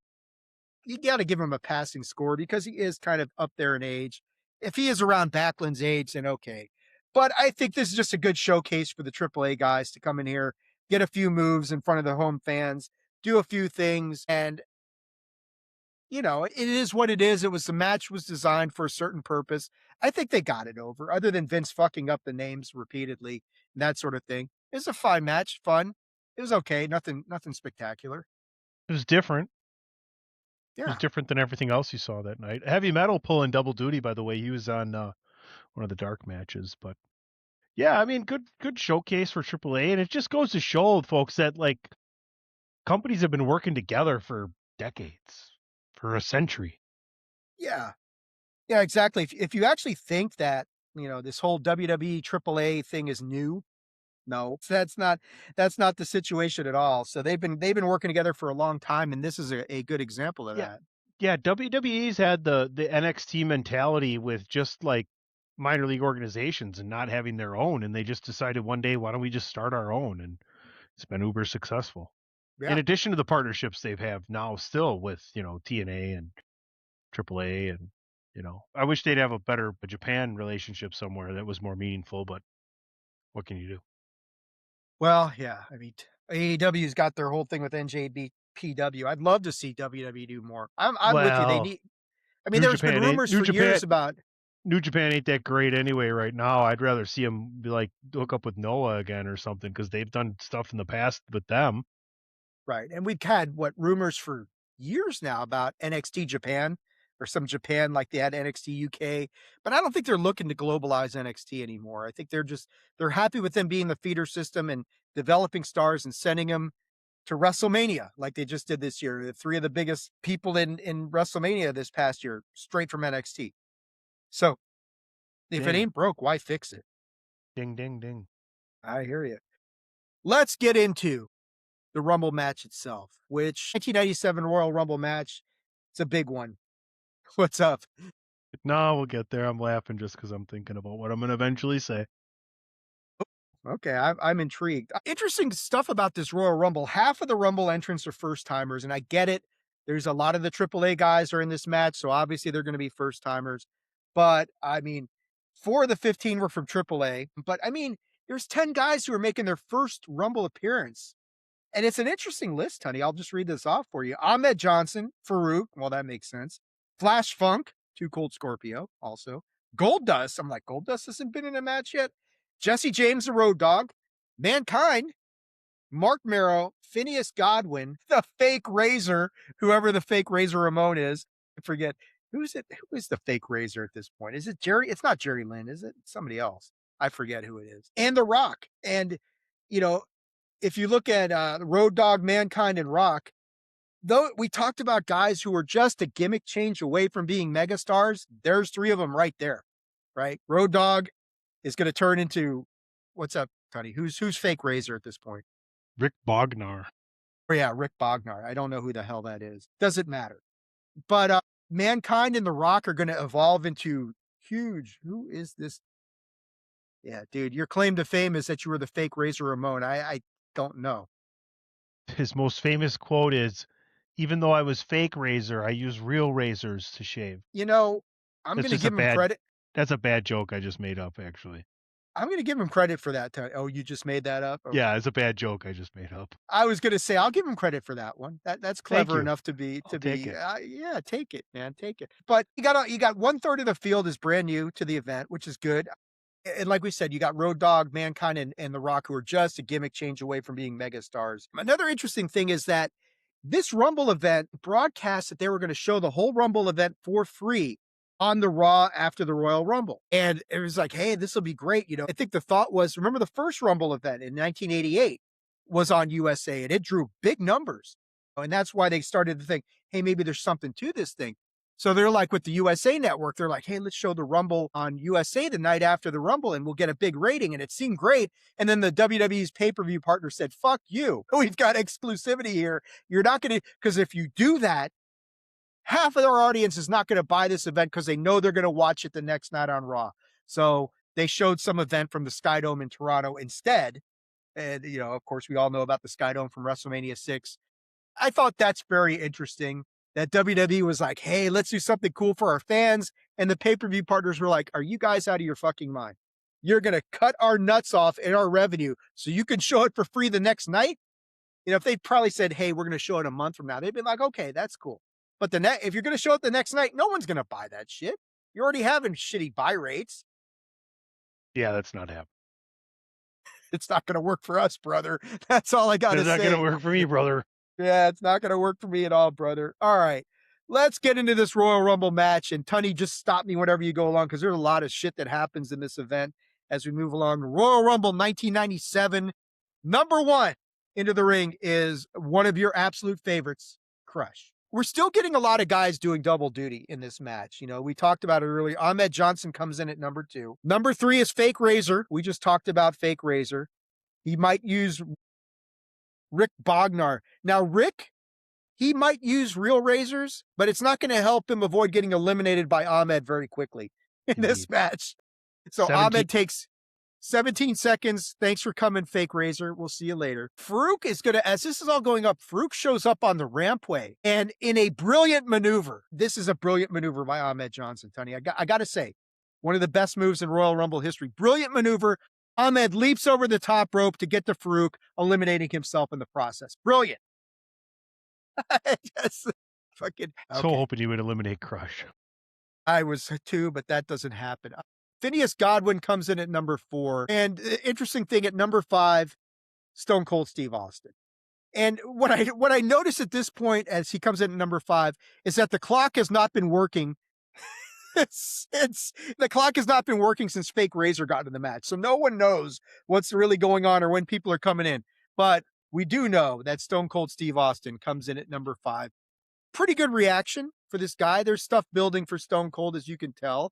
You got to give him a passing score because he is kind of up there in age. If he is around Backlund's age, then okay. But I think this is just a good showcase for the AAA guys to come in here, get a few moves in front of the home fans, do a few things, and it is what it is. The match was designed for a certain purpose. I think they got it over, other than Vince fucking up the names repeatedly and that sort of thing. It's a fine match, fun. It was okay. Nothing spectacular. It was different. It was Yeah. different than everything else you saw that night. Heavy Metal pulling double duty, by the way. He was on one of the dark matches, but yeah, I mean, good showcase for AAA, and it just goes to show, folks, that like companies have been working together for decades, for a century. Yeah. Yeah, exactly. If you actually think that, this whole WWE AAA thing is new, no, that's not the situation at all. So they've been working together for a long time, and this is a good example of Yeah, that. yeah. WWE's had the NXT mentality with just like minor league organizations and not having their own, and they just decided one day, why don't we just start our own? And it's been uber successful. In Yeah. addition to the partnerships they've have now still with TNA and AAA, and I wish they'd have a better Japan relationship somewhere that was more meaningful, but what can you do? Well, yeah. I mean, AEW's got their whole thing with NJPW. I'd love to see WWE do more. I'm with you. They Well, need. I mean, there's been rumors New for Japan years about. New Japan ain't that great anyway right now. I'd rather see them be like hook up with Noah again or something because they've done stuff in the past with them. Right, and we've had, rumors for years now about NXT Japan or some Japan like they had NXT UK, but I don't think they're looking to globalize NXT anymore. I think they're happy with them being the feeder system and developing stars and sending them to WrestleMania like they just did this year. The 3 of the biggest people in WrestleMania this past year, straight from NXT. So, if it Ding, ain't broke, why fix it? ding, ding, ding. I hear you. Let's get into the Rumble match itself, which 1997 Royal Rumble match, it's a big one. What's up? No, we'll get there. I'm laughing just because I'm thinking about what I'm gonna eventually say. Okay, I'm intrigued. Interesting stuff about this Royal Rumble. Half of the Rumble entrants are first timers, and I get it. There's a lot of the AAA guys are in this match, so obviously they're going to be first timers. But I mean, 4 of the 15 were from AAA. But I mean, there's 10 guys who are making their first Rumble appearance. And it's an interesting list, honey. I'll just read this off for you. Ahmed Johnson, Farouk. Well, that makes sense. Flash Funk, Too Cold Scorpio, also. Gold Dust. I'm like, Gold Dust hasn't been in a match yet. Jesse James, the Road Dog. Mankind, Mark Merrow, Phineas Godwin, the fake Razor, whoever the fake Razor Ramon is. I forget. Who's it? Who is the fake Razor at this point? Is it Jerry? It's not Jerry Lynn, is it? It's somebody else. I forget who it is. And The Rock. And, you know, if you look at Road Dog, Mankind, and Rock, though we talked about guys who were just a gimmick change away from being megastars, there's 3 of them right there, right? Road Dog is going to turn into what's up, Tony? Who's fake Razor at this point? Rick Bognar. Oh yeah, Rick Bognar. I don't know who the hell that is. Doesn't matter. But Mankind and The Rock are going to evolve into huge. Who is this? Yeah, dude, your claim to fame is that you were the fake Razor Ramon. I don't know. His most famous quote is, "Even though I was fake razor, I use real razors to shave." You know, I'm That's going to just a give him bad. credit. That's a bad joke I just made up, actually. I'm going to give him credit for that. Oh, you just made that up? Yeah, Okay. it's a bad joke I just made up. I was going to say I'll give him credit for that one. That's Thank clever you. enough to be I'll take it. yeah, take it, man, take it. But you got 1/3 of the field is brand new to the event, which is good. And like we said, you got Road Dog, Mankind, and The Rock, who are just a gimmick change away from being megastars. Another interesting thing is that this Rumble event broadcast that they were going to show the whole Rumble event for free on the Raw after the Royal Rumble. And it was like, hey, this will be great. I think the thought was, remember the first Rumble event in 1988 was on USA and it drew big numbers. And that's why they started to think, hey, maybe there's something to this thing. So they're like with the USA network, they're like, hey, let's show the Rumble on USA the night after the Rumble and we'll get a big rating. And it seemed great. And then the WWE's pay-per-view partner said, fuck you. We've got exclusivity here. You're not going to, because if you do that, half of our audience is not going to buy this event because they know they're going to watch it the next night on Raw. So they showed some event from the Skydome in Toronto instead. And, of course, we all know about the Skydome from WrestleMania 6. I thought that's very interesting that WWE was like, hey, let's do something cool for our fans. And the pay-per-view partners were like, are you guys out of your fucking mind? You're going to cut our nuts off in our revenue so you can show it for free the next night? If they probably said, hey, we're going to show it a month from now, they'd be like, okay, that's cool. But if you're going to show it the next night, no one's going to buy that shit. You're already having shitty buy rates. Yeah, that's not happening. It's not going to work for us, brother. That's all I got to say. It's not going to work for me, brother. Yeah, it's not going to work for me at all, brother. All right. Let's get into this Royal Rumble match. And Tunney, just stop me whenever you go along because there's a lot of shit that happens in this event as we move along. Royal Rumble 1997. Number 1 into the ring is one of your absolute favorites, Crush. We're still getting a lot of guys doing double duty in this match. We talked about it earlier. Ahmed Johnson comes in at number 2. Number 3 is Fake Razor. We just talked about Fake Razor. He might use Rick Bognar. Now, Rick, he might use real razors, but it's not going to help him avoid getting eliminated by Ahmed very quickly in this match. So 17 Ahmed takes 17 seconds. Thanks for coming, Fake Razor. We'll see you later. Farouk is going to, as this is all going up, Farouk shows up on the rampway and in a brilliant maneuver. This is a brilliant maneuver by Ahmed Johnson, Tony. I got to say, one of the best moves in Royal Rumble history. Brilliant maneuver. Ahmed leaps over the top rope to get to Farouk, eliminating himself in the process. Brilliant. Just fucking. Okay. So hoping you would eliminate Crush. I was too, but that doesn't happen. Phineas Godwin comes in at number 4. And the interesting thing at number 5, Stone Cold Steve Austin. And what I notice at this point as he comes in at number 5 is that the clock has not been working. The clock has not been working since Fake Razor got into the match. So no one knows what's really going on or when people are coming in. But we do know that Stone Cold Steve Austin comes in at number 5. Pretty good reaction for this guy. There's stuff building for Stone Cold, as you can tell.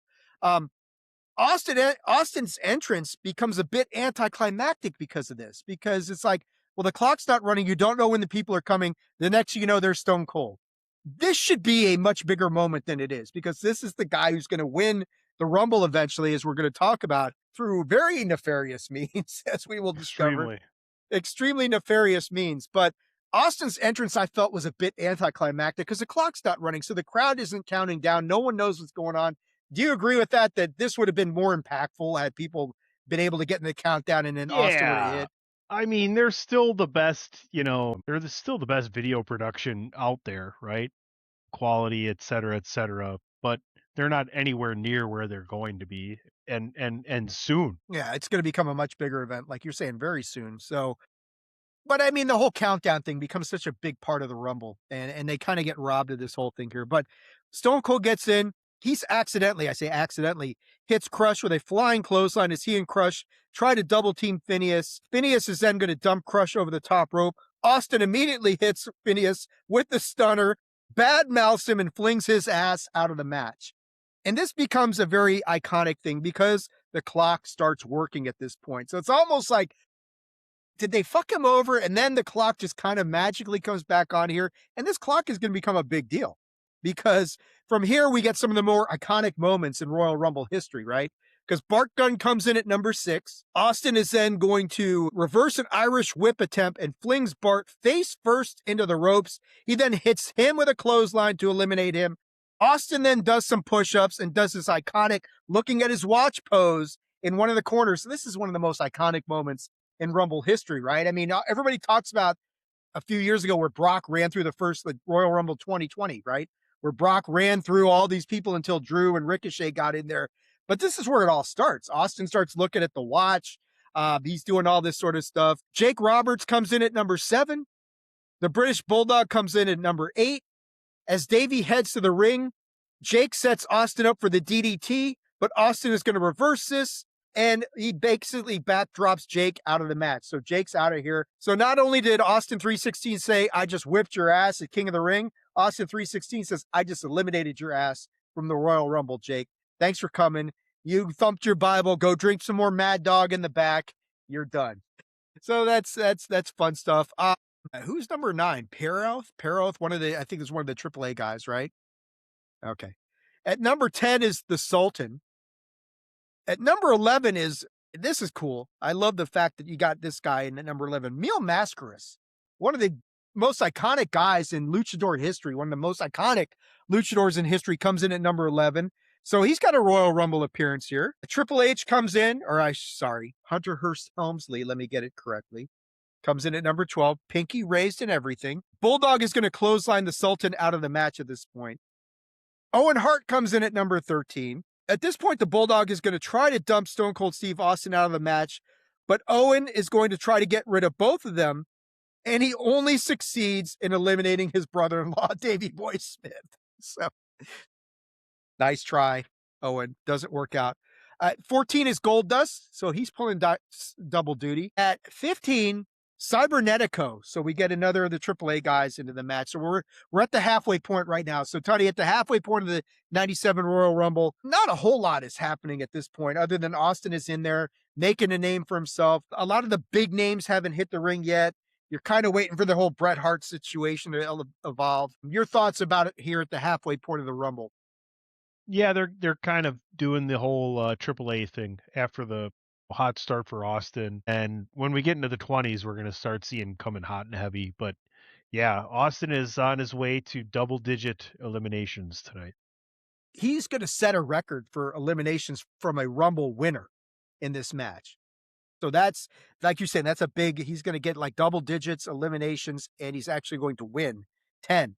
Austin's entrance becomes a bit anticlimactic because of this, because it's like, Well, the clock's not running. You don't know when the people are coming. The next thing you know, they're Stone Cold. This should be a much bigger moment than it is because this is the guy who's going to win the Rumble eventually, as we're going to talk about through very nefarious means, as we will discover. Extremely. Extremely nefarious means. But Austin's entrance, I felt, was a bit anticlimactic because the clock's not running. So the crowd isn't counting down. No one knows what's going on. Do you agree with that? That this would have been more impactful had people been able to get in the countdown and then Austin would have Yeah. hit? I mean, they're still the best, still the best video production out there, right? Quality, et cetera, but they're not anywhere near where they're going to be and soon. Yeah, it's going to become a much bigger event, like you're saying, very soon. So, but I mean, the whole countdown thing becomes such a big part of the Rumble, and they kind of get robbed of this whole thing here. But Stone Cold gets in. He's accidentally, I say accidentally, hits Crush with a flying clothesline as he and Crush try to double team Phineas. Phineas is then going to dump Crush over the top rope. Austin immediately hits Phineas with the stunner, bad mouths him, and flings his ass out of the match. And this becomes a very iconic thing because the clock starts working at this point. So it's almost like, did they fuck him over? And then the clock just kind of magically comes back on here. And this clock is going to become a big deal because from here we get some of the more iconic moments in Royal Rumble history, right? Because Bart Gunn comes in at number 6. Austin is then going to reverse an Irish whip attempt and flings Bart face first into the ropes. He then hits him with a clothesline to eliminate him. Austin then does some push-ups and does this iconic looking at his watch pose in one of the corners. So this is one of the most iconic moments in Rumble history, right? I mean, everybody talks about a few years ago where Brock ran through the first Royal Rumble 2020, right? Where Brock ran through all these people until Drew and Ricochet got in there. But this is where it all starts. Austin starts looking at the watch. He's doing all this sort of stuff. Jake Roberts comes in at number 7. The British Bulldog comes in at number 8. As Davey heads to the ring, Jake sets Austin up for the DDT, but Austin is going to reverse this, and he basically backdrops Jake out of the match. So Jake's out of here. So not only did Austin 316 say, I just whipped your ass at King of the Ring, Austin 316 says, I just eliminated your ass from the Royal Rumble, Jake. Thanks for coming. You thumped your Bible. Go drink some more Mad Dog in the back. You're done. So that's fun stuff. Who's number 9? Paroth, one of the, I think it's one of the AAA guys, right? Okay. At number 10 is the Sultan. At number 11 is, this is cool. I love the fact that you got this guy in at number 11, Mil Mascaras, one of the most iconic guys in luchador history, one of the most iconic luchadors in history, comes in at number 11. So he's got a Royal Rumble appearance here. Triple H comes in, Hunter Hearst Helmsley, let me get it correctly, comes in at number 12, pinky raised and everything. Bulldog is going to clothesline the Sultan out of the match at this point. Owen Hart comes in at number 13. At this point, the Bulldog is going to try to dump Stone Cold Steve Austin out of the match, but Owen is going to try to get rid of both of them, and he only succeeds in eliminating his brother-in-law, Davey Boy Smith. So, nice try, Owen. Doesn't work out. 14 is Goldust, so he's pulling double duty. At 15, Cybernetico. So we get another of the AAA guys into the match. So we're at the halfway point right now. So Tunney, at the halfway point of the 97 Royal Rumble, not a whole lot is happening at this point other than Austin is in there making a name for himself. A lot of the big names haven't hit the ring yet. You're kind of waiting for the whole Bret Hart situation to evolve. Your thoughts about it here at the halfway point of the Rumble? Yeah, they're kind of doing the whole AAA thing after the hot start for Austin, and when we get into the 20s, we're going to start seeing coming hot and heavy. But yeah, Austin is on his way to double-digit eliminations tonight. He's going to set a record for eliminations from a Rumble winner in this match. So that's, like you said, that's a big, he's going to get like double digits eliminations, and he's actually going to win 10.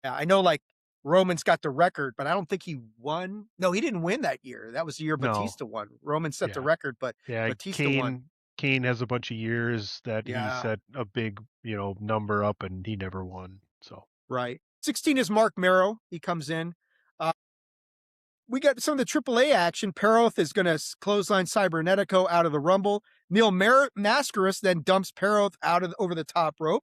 I know like Roman's got the record, but I don't think he won. No, he didn't win that year. That was the year No. Batista won. Roman set the Yeah. record, but Yeah, Batista won. Kane has a bunch of years that he Yeah. set a big, number up, and he never won. So Right. 16 is Mark Merrow. He comes in. We got some of the AAA action. Paroth is going to clothesline Cybernetico out of the Rumble. Neil Mascaras then dumps Paroth out of over the top rope.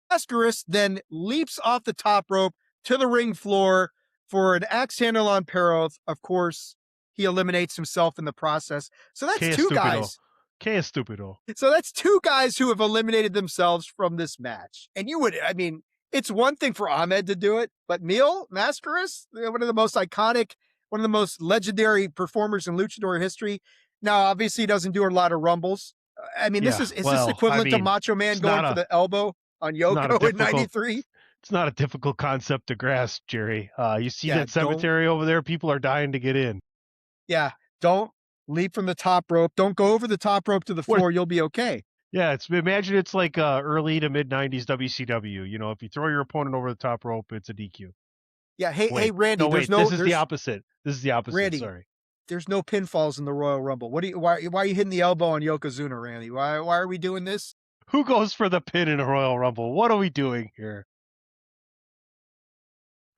Mascaras then leaps off the top rope to the ring floor for an axe handle on Paroth. Of course, he eliminates himself in the process. So that's Que two estupido. guys. Que estúpido. So that's two guys who have eliminated themselves from this match. And I mean, it's one thing for Ahmed to do it, but Mil Mascaras, one of the most iconic, one of the most legendary performers in luchador history. Now, obviously, he doesn't do a lot of rumbles. I mean, Yeah, is this well, I equivalent to mean, Macho Man it's not going for a the elbow on it's not a Yoko in difficult '93? it's not a difficult concept to grasp, Jerry. You see Yeah, that cemetery over there? People are dying to get in. yeah, don't leap from the top rope. Don't go over the top rope to the What? floor. You'll be okay. Yeah, imagine it's like early to mid '90s WCW. You know, if you throw your opponent over the top rope, it's a DQ. Yeah. Hey, Wait, Randy, no, wait. This is the opposite. This is the opposite. Randy, Sorry. there's no pinfalls in the Royal Rumble. Why are you hitting the elbow on Yokozuna, Randy? Why are we doing this? Who goes for the pin in a Royal Rumble? What are we doing here?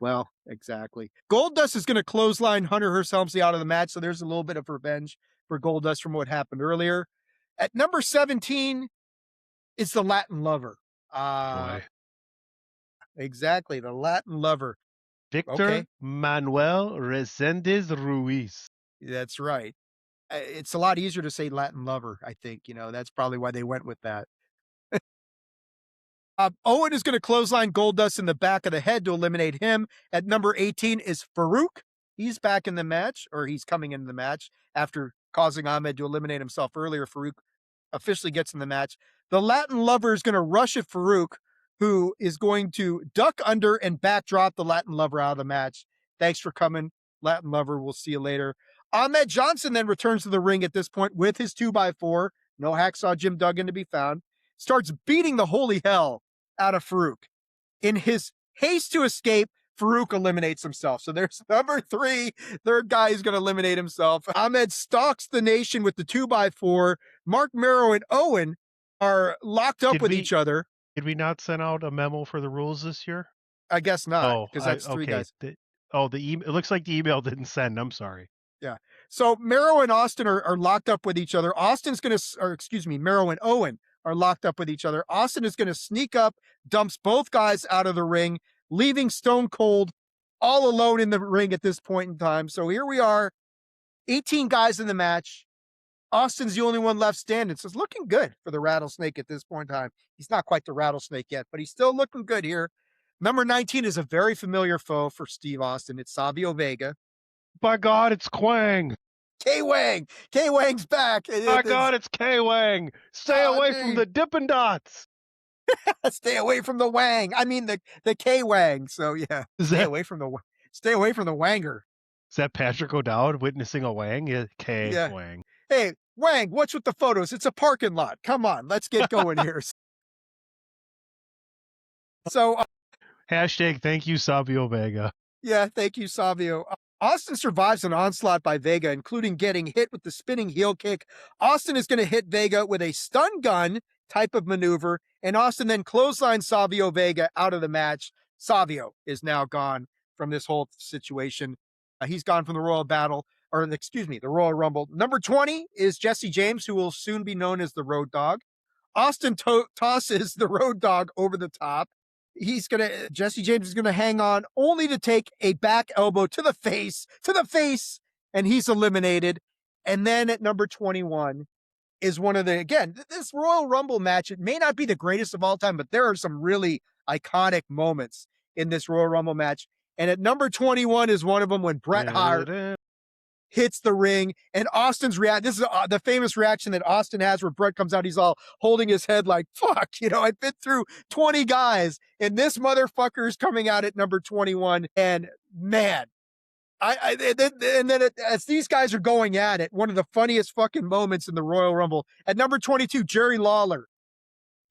Well, exactly. Goldust is going to clothesline Hunter Hearst Helmsley out of the match, so there's a little bit of revenge for Goldust from what happened earlier. At number 17 is the Latin Lover. Boy. Exactly, the Latin Lover. Victor Okay, Manuel Resendez Ruiz. that's right. It's a lot easier to say Latin Lover, I think. That's probably why they went with that. Owen is going to clothesline Goldust in the back of the head to eliminate him. At number 18 is Farouk. He's back in the match, or he's coming into the match after causing Ahmed to eliminate himself earlier. Farouk officially gets in the match. The Latin Lover is going to rush at Farouk, who is going to duck under and backdrop the Latin Lover out of the match. Thanks for coming, Latin Lover. We'll see you later. Ahmed Johnson then returns to the ring at this point with his 2x4. No Hacksaw Jim Duggan to be found. Starts beating the holy hell out of Farouk. In his haste to escape, Farouk eliminates himself. So there's number third guy who's going to eliminate himself. Ahmed stalks the nation with the 2x4. Mark Merrow and Owen are locked up with each other. Did we not send out a memo for the rules this year? I guess not, because that's three okay. guys. It looks like the email didn't send. I'm sorry. Yeah. So Merrow and Austin are locked up with each other. Merrow and Owen are locked up with each other. Austin is going to sneak up, dumps both guys out of the ring, leaving Stone Cold all alone in the ring at this point in time. So here we are, 18 guys in the match. Austin's the only one left standing. So it's looking good for the Rattlesnake at this point in time. He's not quite the Rattlesnake yet, but he's still looking good here. Number 19 is a very familiar foe for Steve Austin. It's Savio Vega. By God, it's Kwang. K-Wang. K-Wang's back. By God, it's K-Wang. Stay away from the Dippin' Dots. Stay away from the Wang. I mean the K-Wang. So yeah, stay away from the Wanger. Is that Patrick O'Dowd witnessing a Wang? Yeah, K-Wang. Hey, Wang, what's with the photos? It's a parking lot. Come on, let's get going here. So hashtag thank you, Savio Vega. Yeah, thank you, Savio. Austin survives an onslaught by Vega, including getting hit with the spinning heel kick. Austin is going to hit Vega with a stun gun type of maneuver, and Austin then clotheslines Savio Vega out of the match. Savio is now gone from this whole situation. He's gone from the the Royal Rumble. Number 20 is Jesse James, who will soon be known as the Road Dogg. Austin tosses the Road Dogg over the top. Jesse James is gonna hang on only to take a back elbow to the face, and he's eliminated. And then at number 21 is this Royal Rumble match. It may not be the greatest of all time, but there are some really iconic moments in this Royal Rumble match. And at number 21 is one of them when Bret Hart hits the ring, and Austin's this is the famous reaction that Austin has where Bret comes out. He's all holding his head like, fuck, I've been through 20 guys, and this motherfucker is coming out at number 21. And man, as these guys are going at it, one of the funniest fucking moments in the Royal Rumble. At number 22, Jerry Lawler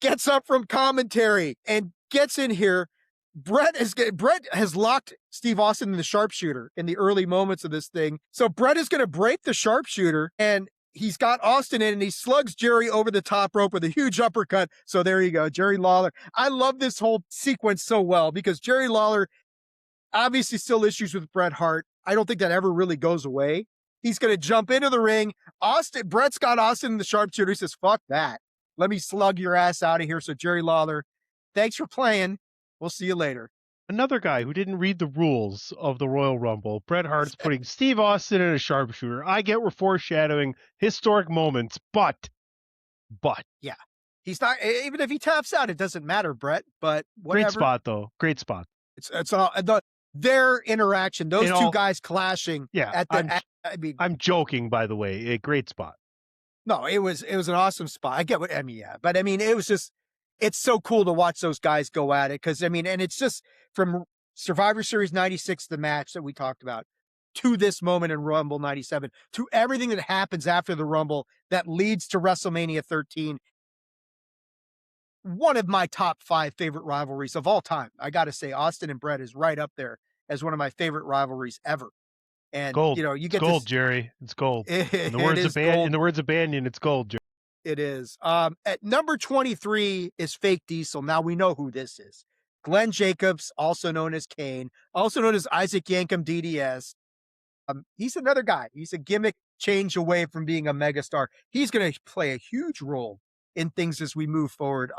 gets up from commentary and gets in here. Bret has locked Steve Austin in the sharpshooter in the early moments of this thing. So Bret is going to break the sharpshooter, and he's got Austin in, and he slugs Jerry over the top rope with a huge uppercut. So there you go, Jerry Lawler. I love this whole sequence so well because Jerry Lawler obviously still issues with Bret Hart. I don't think that ever really goes away. He's going to jump into the ring. Bret's got Austin in the sharpshooter. He says, fuck that. Let me slug your ass out of here. So Jerry Lawler, thanks for playing. We'll see you later. Another guy who didn't read the rules of the Royal Rumble. Bret Hart's putting Steve Austin in a sharpshooter. I get we're foreshadowing historic moments, but but Yeah. He's not even if he taps out, it doesn't matter, Brett, but great whatever. spot though. Great spot. It's all their interaction, those In 2 all, guys clashing yeah, at the I mean, I'm joking, by the way. A great spot. no, it was an awesome spot. I get what I mean, yeah, but I mean, it was just it's so cool to watch those guys go at it because I mean, and it's just from Survivor Series '96, the match that we talked about, to this moment in Rumble '97, to everything that happens after the Rumble that leads to WrestleMania 13. One of my top 5 favorite rivalries of all time. I got to say, Austin and Brett is right up there as one of my favorite rivalries ever. And Gold. you know, you It's get gold, this. Jerry. It's gold. It is gold. In the words of Banyan, it's gold, Jerry. It is. At number 23 is Fake Diesel. Now we know who this is. Glenn Jacobs, also known as Kane, also known as Isaac Yankem DDS. He's another guy. He's a gimmick change away from being a megastar. He's going to play a huge role in things as we move forward.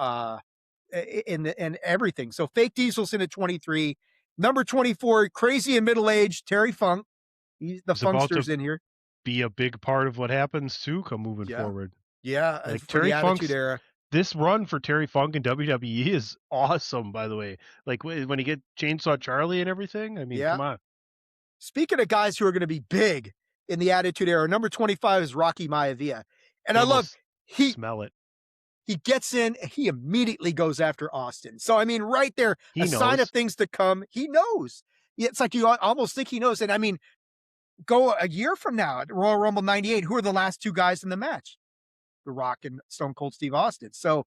In everything. So Fake Diesel's in at 23. Number 24, crazy and middle aged Terry Funk. He's the It's about to Funkster's in here. be a big part of what happens too come moving Yeah. forward. Yeah. Like For the Terry Attitude Funk's Era. this run for Terry Funk in WWE is awesome, by the way. Like when he get Chainsaw Charlie and everything. I mean, Yeah. come on. Speaking of guys who are going to be big in the Attitude Era, number 25 is Rocky Maivia. And You I love almost he smell it. he gets in, he immediately goes after Austin. So I mean, right there, He a sign of knows. things to come. He knows. Yeah, it's like you almost think he knows. And I mean, go a year from now at Royal Rumble 98, who are the last 2 guys in the match? The Rock and Stone Cold Steve Austin. So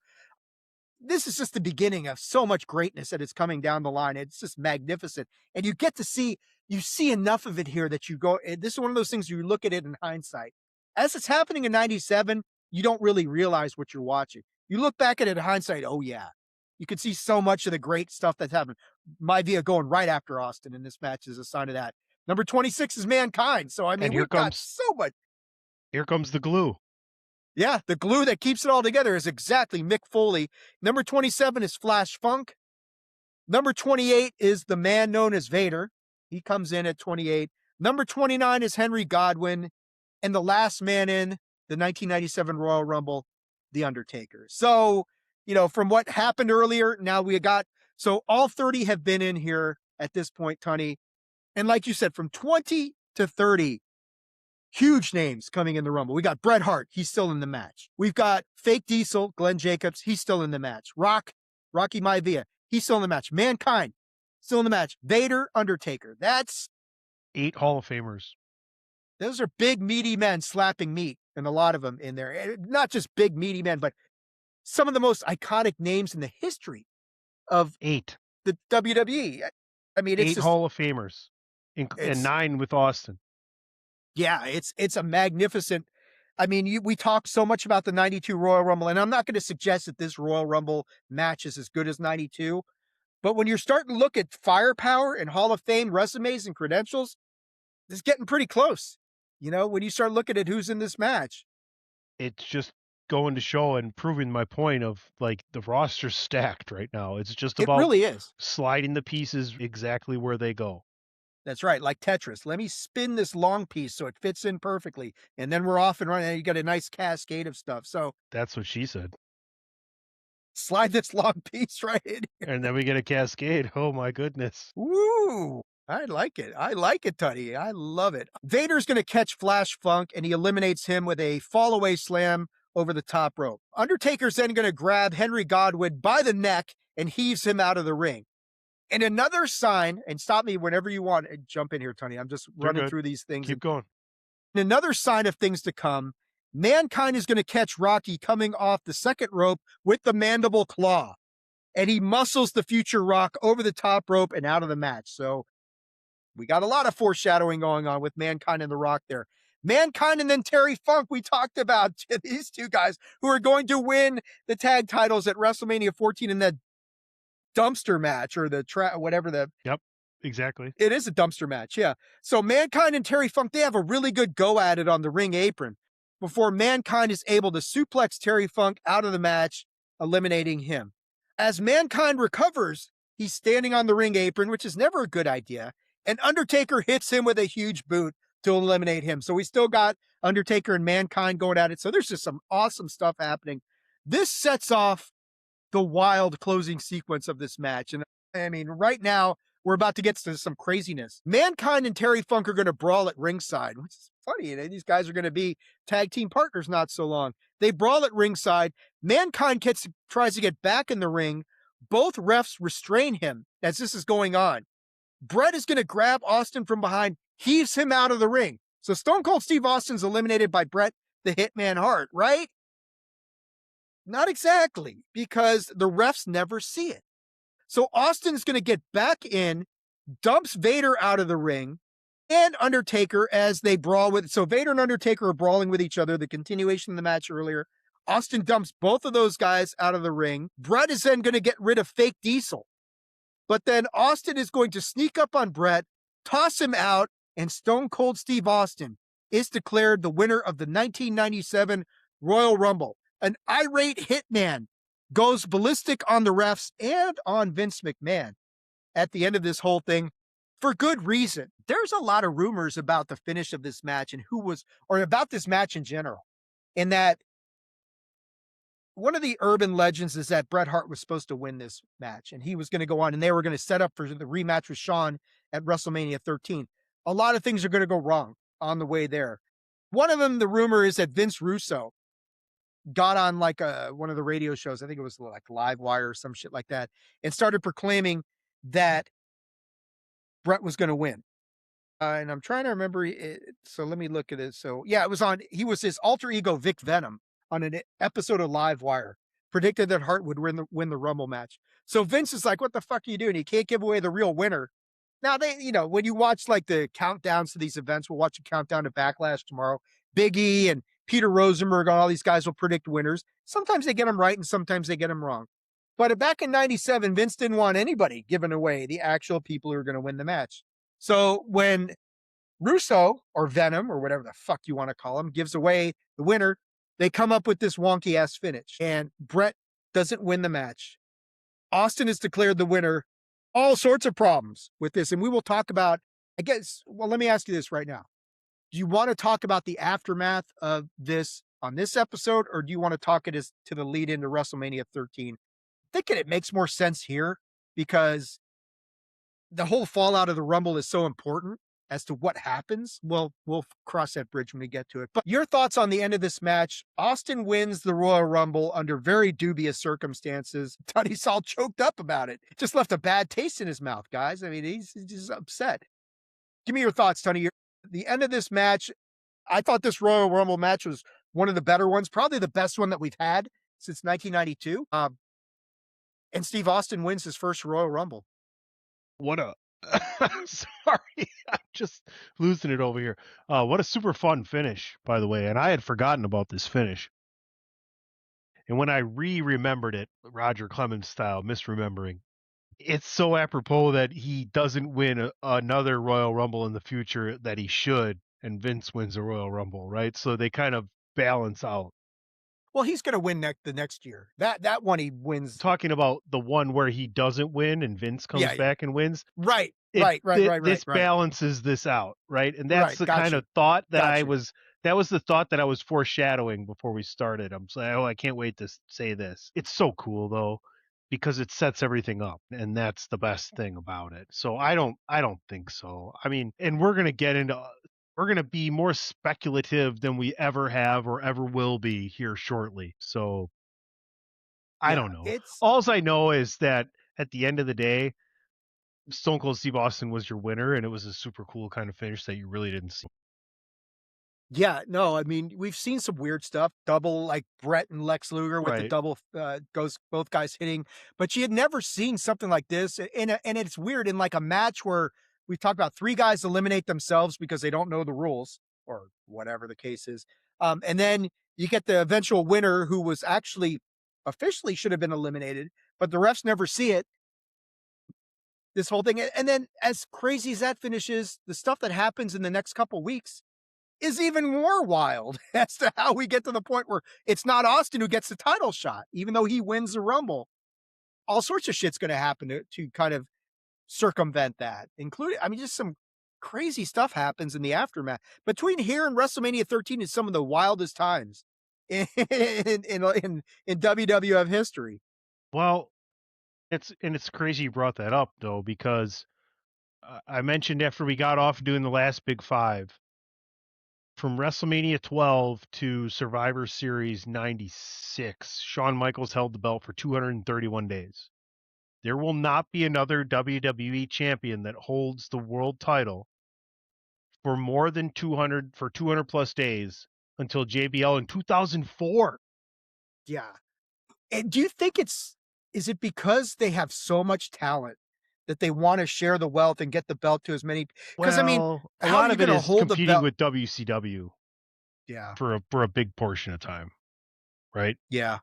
this is just the beginning of so much greatness that is coming down the line. It's just magnificent. And you get to see, you see enough of it here that you go, this is one of those things you look at it in hindsight. As it's happening in 97, you don't really realize what you're watching. You look back at it in hindsight, oh yeah. You can see so much of the great stuff that's happened. Maivia going right after Austin in this match is a sign of that. Number 26 is Mankind. So I mean, And we've got so much. here comes the glue. Yeah, the glue that keeps it all together is exactly Mick Foley. Number 27 is Flash Funk. Number 28 is the man known as Vader. He comes in at 28. Number 29 is Henry Godwinn. And the last man in the 1997 Royal Rumble, The Undertaker. So, you know, from what happened earlier, now we got, so all 30 have been in here at this point, Tunney. And like you said, from 20 to 30, huge names coming in the Rumble. We got Bret Hart. He's still in the match. We've got Fake Diesel, Glenn Jacobs. He's still in the match. Rocky Maivia. He's still in the match. Mankind, still in the match. Vader, Undertaker. 8 Hall of Famers. Those are big, meaty men slapping meat, and a lot of them in there. Not just big, meaty men, but some of the most iconic names in the history of 8. the WWE. I mean, it's 8 just, Hall of Famers. And 9 with Austin. yeah, it's a magnificent. I mean, we talk so much about the 92 Royal Rumble, and I'm not going to suggest that this Royal Rumble match is as good as 92. But when you're starting to look at firepower and Hall of Fame resumes and credentials, it's getting pretty close. You know, when you start looking at who's in this match. It's just going to show and proving my point of like the roster's stacked right now. It's just It about really is. sliding the pieces exactly where they go. That's right. Like Tetris. Let me spin this long piece so it fits in perfectly. And then we're off and running. And you got a nice cascade of stuff. So That's what she said. slide this long piece right in here. And then we get a cascade. Oh my goodness. Woo! I like it. I like it, Tuddy. I love it. Vader's going to catch Flash Funk, and he eliminates him with a fall-away slam over the top rope. Undertaker's then going to grab Henry Godwinn by the neck and heaves him out of the ring. And another sign, and stop me whenever you want. Jump in here, Tony. I'm just You're running good. through these things. Keep going. And another sign of things to come, Mankind is going to catch Rocky coming off the second rope with the mandible claw. And he muscles the future Rock over the top rope and out of the match. So we got a lot of foreshadowing going on with Mankind and the Rock there. Mankind and then Terry Funk, we talked about these 2 guys who are going to win the tag titles at WrestleMania 14 in that dumpster match or the whatever the. Yep, exactly. It is a dumpster match, yeah. So Mankind and Terry Funk, they have a really good go at it on the ring apron before Mankind is able to suplex Terry Funk out of the match, eliminating him. As Mankind recovers, he's standing on the ring apron, which is never a good idea. And Undertaker hits him with a huge boot to eliminate him. So we still got Undertaker and Mankind going at it. So there's just some awesome stuff happening. This sets off the wild closing sequence of this match. And I mean, right now, we're about to get to some craziness. Mankind and Terry Funk are going to brawl at ringside, which is funny. These guys are going to be tag team partners not so long. They brawl at ringside. Mankind tries to get back in the ring. Both refs restrain him as this is going on. Brett is going to grab Austin from behind, heaves him out of the ring. So Stone Cold Steve Austin's eliminated by Bret the Hitman Hart, right? Not exactly, because the refs never see it. So Austin's going to get back in, dumps Vader out of the ring, and Undertaker as they brawl with. So Vader and Undertaker are brawling with each other, the continuation of the match earlier. Austin dumps both of those guys out of the ring. Bret is then going to get rid of fake Diesel. But then Austin is going to sneak up on Bret, toss him out, and Stone Cold Steve Austin is declared the winner of the 1997 Royal Rumble. An irate hitman goes ballistic on the refs and on Vince McMahon at the end of this whole thing for good reason. There's a lot of rumors about the finish of this match and or about this match in general. In that one of the urban legends is that Bret Hart was supposed to win this match and he was going to go on and they were going to set up for the rematch with Shawn at WrestleMania XIII. A lot of things are going to go wrong on the way there. One of them, the rumor is that Vince Russo got on like one of the radio shows, I think it was like Live Wire or some shit like that, and started proclaiming that Bret was going to win. And I'm trying to remember it, so let me look at it. So yeah, he was his alter ego Vic Venom on an episode of Live Wire, predicted that Hart would win the Rumble match. So Vince is like, what the fuck are you doing? You can't give away the real winner. Now when you watch like the countdowns to these events, we'll watch a countdown to Backlash tomorrow. Big E and Peter Rosenberg, all these guys will predict winners. Sometimes they get them right and sometimes they get them wrong. But back in 97, Vince didn't want anybody giving away the actual people who are going to win the match. So when Russo or Venom or whatever the fuck you want to call him gives away the winner, they come up with this wonky ass finish and Bret doesn't win the match. Austin is declared the winner. All sorts of problems with this. And we will talk about, let me ask you this right now. Do you want to talk about the aftermath of this on this episode, or do you want to talk it as to the lead into WrestleMania 13? Thinking it makes more sense here because the whole fallout of the Rumble is so important as to what happens. Well, we'll cross that bridge when we get to it. But your thoughts on the end of this match? Austin wins the Royal Rumble under very dubious circumstances. Tunney's all choked up about it. Just left a bad taste in his mouth, guys. I mean, he's just upset. Give me your thoughts, Tunney. The end of this match, I thought this Royal Rumble match was one of the better ones, probably the best one that we've had since 1992. And Steve Austin wins his first Royal Rumble. What a sorry, I'm just losing it over here. What a super fun finish, by the way. And I had forgotten about this finish. And when I remembered it, Roger Clemens style, misremembering, it's so apropos that he doesn't win another Royal Rumble in the future that he should, and Vince wins a Royal Rumble, right? So they kind of balance out. Well, he's going to win the next year. That one he wins. Talking about the one where he doesn't win and Vince comes back and wins. Right. This balances this out, right? And that's the kind of thought that that was the thought that I was foreshadowing before we started. I'm saying, I can't wait to say this. It's so cool though, because it sets everything up, and that's the best thing about it. So I don't think so. I mean, and we're going to be more speculative than we ever have or ever will be here shortly. So I don't know. All I know is that at the end of the day, Stone Cold Steve Austin was your winner, and it was a super cool kind of finish that you really didn't see. Yeah, no, I mean, we've seen some weird stuff, double like Bret and Lex Luger with the double goes both guys hitting, but you had never seen something like this. And it's weird in like a match where we talked about three guys eliminate themselves because they don't know the rules or whatever the case is. And then you get the eventual winner who was actually officially should have been eliminated, but the refs never see it. This whole thing. And then as crazy as that finishes, the stuff that happens in the next couple weeks is even more wild as to how we get to the point where it's not Austin who gets the title shot, even though he wins the Rumble. All sorts of shit's going to happen to kind of circumvent that, including, I mean, just some crazy stuff happens in the aftermath. Between here and WrestleMania 13 is some of the wildest times in WWF history. Well, it's crazy you brought that up though, because I mentioned after we got off doing the last Big Five, from WrestleMania 12 to Survivor Series 96, Shawn Michaels held the belt for 231 days. There will not be another WWE champion that holds the world title for more than 200 plus days until JBL in 2004. Yeah. And do you think is it because they have so much talent that they wanna share the wealth and get the belt to as many? Because I mean, Well, a how are lot you of it gonna is hold the competing belt? with WCW Yeah. for a big portion of time, right? Yeah.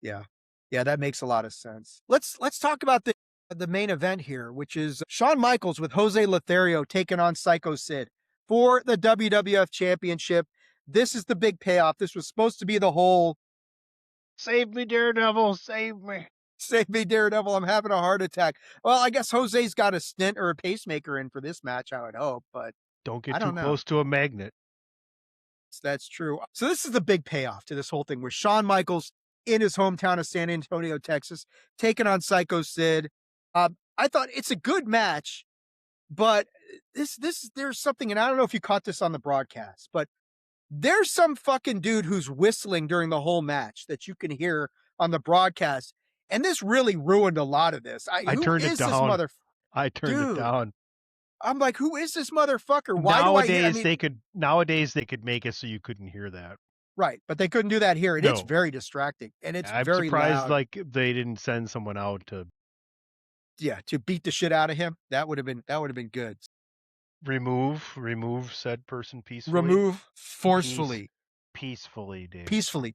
Yeah. Yeah, that makes a lot of sense. Let's talk about the main event here, which is Shawn Michaels with Jose Lothario taking on Sycho Sid for the WWF Championship. This is the big payoff. This was supposed to be the whole Save me, Daredevil, save me. "Save me, Daredevil, I'm having a heart attack." Well, I guess Jose's got a stent or a pacemaker in for this match, I would hope, but Don't get I too don't know. close to a magnet. That's true. So this is the big payoff to this whole thing where Shawn Michaels in his hometown of San Antonio, Texas, taking on Sycho Sid. I thought it's a good match, but there's something, and I don't know if you caught this on the broadcast, but there's some fucking dude who's whistling during the whole match that you can hear on the broadcast, and this really ruined a lot of this. I Who turned it is this down. mother I turned it dude? down. I'm like, who is this motherfucker? Why do I hear? I mean, Nowadays they could make it so you couldn't hear that. right, but they couldn't do that here, and it's No. very distracting, and it's I'm very surprised loud. like they didn't send someone out to Yeah, to beat the shit out of him, that would have been good. remove said person peacefully. Remove Peace forcefully. peacefully, Dave. Peacefully,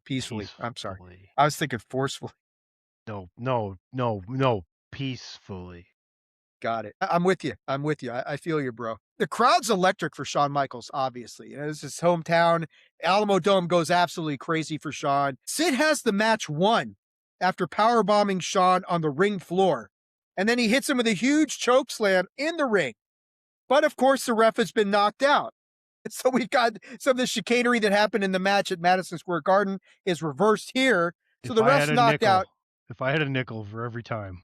I'm sorry. Peacefully. I was thinking forcefully. No, no, no, no. Peacefully. Got it. I'm with you. I'm with you. I feel you, bro. The crowd's electric for Shawn Michaels, obviously. You know, this is his hometown. Alamodome goes absolutely crazy for Shawn. Sid has the match won after powerbombing Shawn on the ring floor. And then he hits him with a huge choke slam in the ring. But of course, the ref has been knocked out. So we've got some of the chicanery that happened in the match at Madison Square Garden is reversed here. So If the I had ref's a knocked out. nickel, if I had a nickel for every time.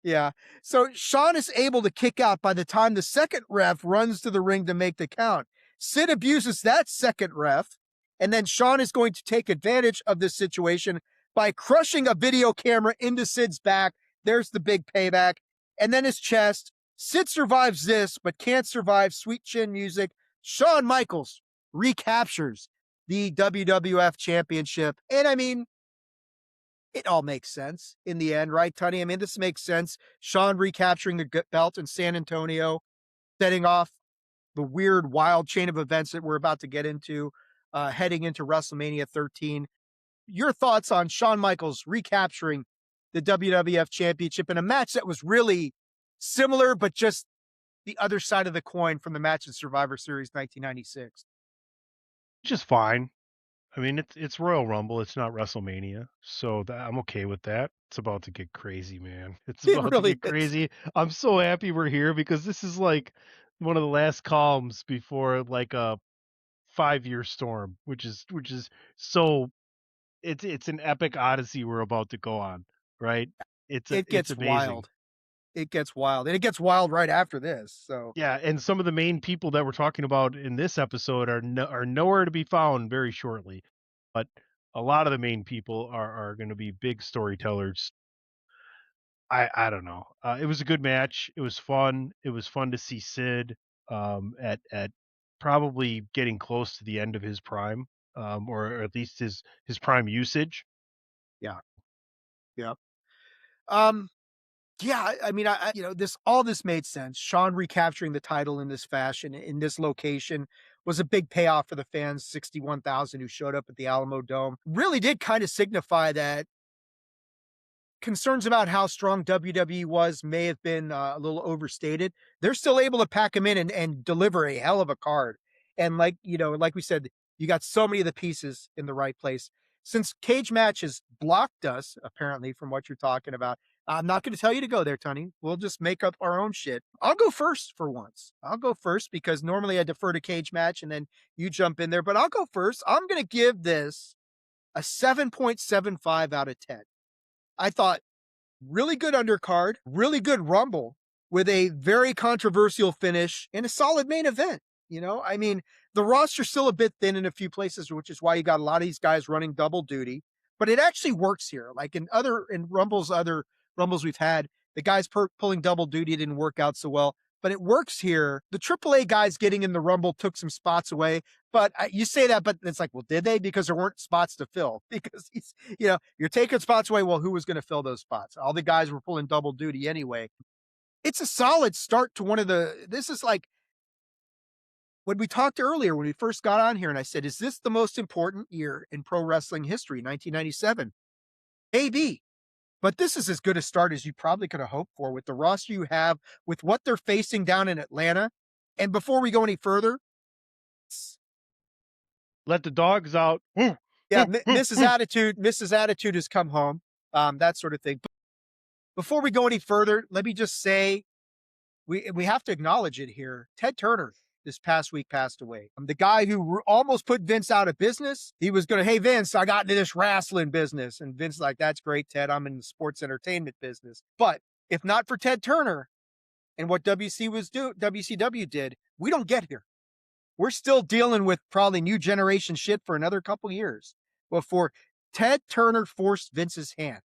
Yeah. So Shawn is able to kick out by the time the second ref runs to the ring to make the count. Sid abuses that second ref, and then Shawn is going to take advantage of this situation by crushing a video camera into Sid's back. There's the big payback. And then his chest. Sid survives this, but can't survive sweet chin music. Shawn Michaels recaptures the WWF Championship. And I mean, it all makes sense in the end, right, Tunney? I mean, this makes sense. Shawn recapturing the belt in San Antonio, setting off the weird, wild chain of events that we're about to get into, heading into WrestleMania 13. Your thoughts on Shawn Michaels recapturing the WWF Championship in a match that was really similar, but just the other side of the coin from the match in Survivor Series 1996? Just fine. I mean, it's Royal Rumble, it's not WrestleMania, so I'm okay with that. It's about to get crazy, man. It's It about to really get is. crazy. I'm so happy we're here because this is like one of the last calms before like a 5-year storm, which is so it's an epic odyssey we're about to go on, right? It It's gets amazing. wild. It gets wild. And it gets wild right after this. So Yeah, and some of the main people that we're talking about in this episode are nowhere to be found very shortly. But a lot of the main people are going to be big storytellers. I don't know. It was a good match. It was fun. It was fun to see Sid at probably getting close to the end of his prime, or at least his prime usage. yeah, yeah. Um, yeah, I mean, this all this made sense. Shawn recapturing the title in this fashion, in this location, was a big payoff for the fans, 61,000 who showed up at the Alamo Dome. Really did kind of signify that concerns about how strong WWE was may have been a little overstated. They're still able to pack them in and deliver a hell of a card. And like we said, you got so many of the pieces in the right place. Since Cage Match has blocked us, apparently, from what you're talking about, I'm not going to tell you to go there, Tony. We'll just make up our own shit. I'll go first for once. I'll go first because normally I defer to Cage Match and then you jump in there, but I'll go first. I'm going to give this a 7.75 out of 10. I thought really good undercard, really good rumble with a very controversial finish and a solid main event. You know, I mean, the roster's still a bit thin in a few places, which is why you got a lot of these guys running double duty. But it actually works here. Like other rumbles we've had, the guys pulling double duty didn't work out so well. But it works here. The AAA guys getting in the rumble took some spots away. But you say that, but it's like, well, did they? Because there weren't spots to fill. Because you're taking spots away. Well, who was going to fill those spots? All the guys were pulling double duty anyway. It's a solid start to one of the. This is like when we talked earlier when we first got on here, and I said, "Is this the most important year in pro wrestling history?" 1997, maybe. But this is as good a start as you probably could have hoped for with the roster you have, with what they're facing down in Atlanta. And before we go any further, Let the dogs out. Woo, yeah, woo, woo, woo. Mrs. Attitude has come home, that sort of thing. But before we go any further, let me just say we have to acknowledge it here. Ted Turner this past week passed away. The guy who almost put Vince out of business. He was going to, hey, Vince, I got into this wrestling business. And Vince like, that's great, Ted. I'm in the sports entertainment business. But if not for Ted Turner and what WCW did, we don't get here. We're still dealing with probably new generation shit for another couple years before Ted Turner forced Vince's hand.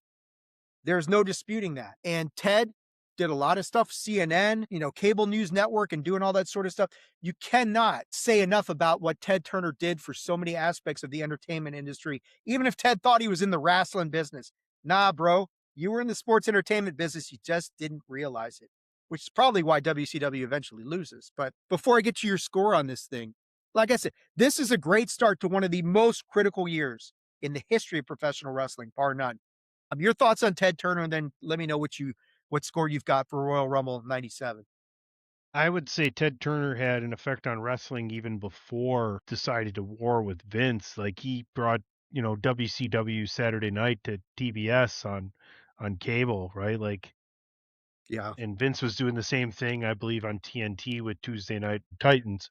There's no disputing that. And Ted did a lot of stuff, CNN, cable news network, and doing all that sort of stuff. You cannot say enough about what Ted Turner did for so many aspects of the entertainment industry, even if Ted thought he was in the wrestling business. Nah, bro, you were in the sports entertainment business. You just didn't realize it, which is probably why WCW eventually loses. But before I get to your score on this thing, like I said, this is a great start to one of the most critical years in the history of professional wrestling, bar none. Your thoughts on Ted Turner, and then let me know what score you've got for Royal Rumble 97. I would say Ted Turner had an effect on wrestling even before decided to war with Vince. Like he brought, WCW Saturday Night to TBS on cable, right? Like, Yeah. and Vince was doing the same thing, I believe, on TNT with Tuesday Night Titans.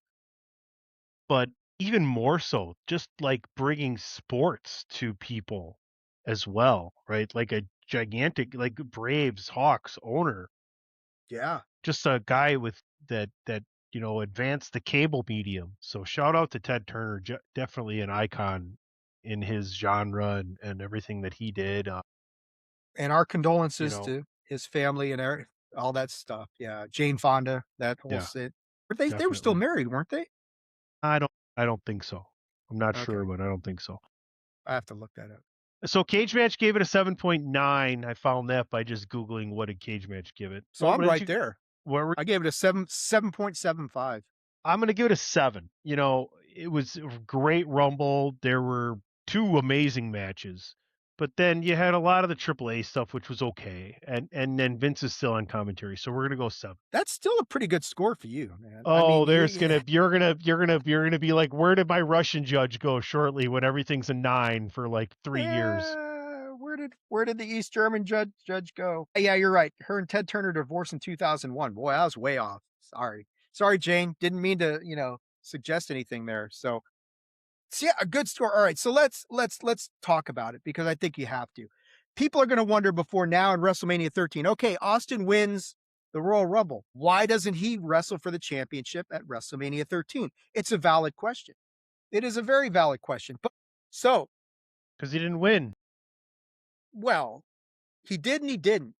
But even more so, just like bringing sports to people as well, right? Like a gigantic, like Braves Hawks owner, Yeah. just a guy with that advanced the cable medium. So shout out to Ted Turner, definitely an icon in his genre and everything that he did. And our You condolences know, to his family and all that stuff. Yeah. Jane Fonda, that whole yeah, sit. But they were still definitely. married, weren't they? I don't I don't think so. I'm not Okay. sure, but I don't think so. I have to look that up. So Cage Match gave it a 7.9. I found that by just Googling what did Cage Match give it. So What I'm did right you there. what were I gave it a 7.75. I'm gonna give it a 7. It was a great rumble. There were two amazing matches. But then you had a lot of the AAA stuff, which was okay. And then Vince is still on commentary. So we're gonna go 7. That's still a pretty good score for you, man. I Oh, mean, there's gonna you're gonna be like, where did my Russian judge go shortly when everything's a 9 for like 3 years? where did the East German judge go? Yeah, you're right. Her and Ted Turner divorced in 2001. Boy, I was way off. Sorry, Jane. Didn't mean to, suggest anything there. So yeah, a good score. All right, so let's talk about it because I think you have to. People are going to wonder before now in WrestleMania 13. Okay, Austin wins the Royal Rumble. Why doesn't he wrestle for the championship at WrestleMania 13? It's a valid question. It is a very valid question. But so, Because he didn't win. well, he did and he didn't.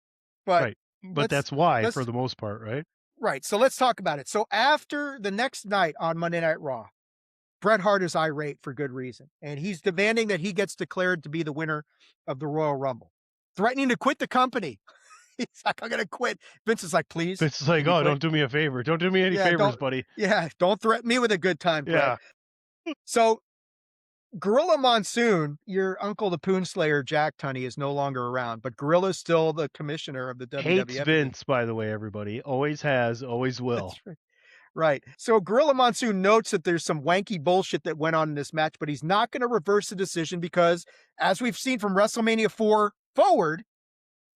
But Right. But let's that's why for let's the most part, right? right. So let's talk about it. So after the next night on Monday Night Raw, Bret Hart is irate for good reason, and he's demanding that he gets declared to be the winner of the Royal Rumble, threatening to quit the company. He's like, "I'm gonna quit." Vince is like, "Please, It's like, can you oh, quit? don't do me a favor. Don't do me any Yeah, favors, buddy. don't threaten me with a good time, Bret." Yeah. So Gorilla Monsoon, your uncle the Poon Slayer, Jack Tunney, is no longer around, but Gorilla's still the commissioner of the Hates WWF. Vince, by the way, everybody. Always has, always will. That's right. Right. So Gorilla Monsoon notes that there's some wanky bullshit that went on in this match, but he's not going to reverse the decision because, as we've seen from WrestleMania 4 forward,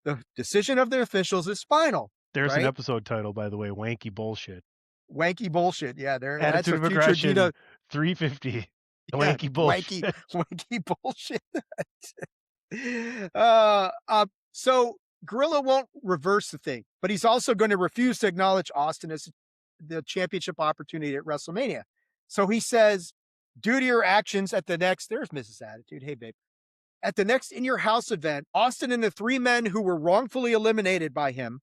the decision of the officials is final. There's an Right? episode title, by the way, Wanky Bullshit. Wanky bullshit. Yeah, that's Attitude a of future Aggression Dino. 350. Yeah, Wanky wanky, bullshit. wanky bullshit. So Gorilla won't reverse the thing, but he's also going to refuse to acknowledge Austin as the championship opportunity at WrestleMania. So he says, due to your actions at the next, there's Mrs. Attitude. Hey, babe. At the next In Your House event, Austin and the three men who were wrongfully eliminated by him,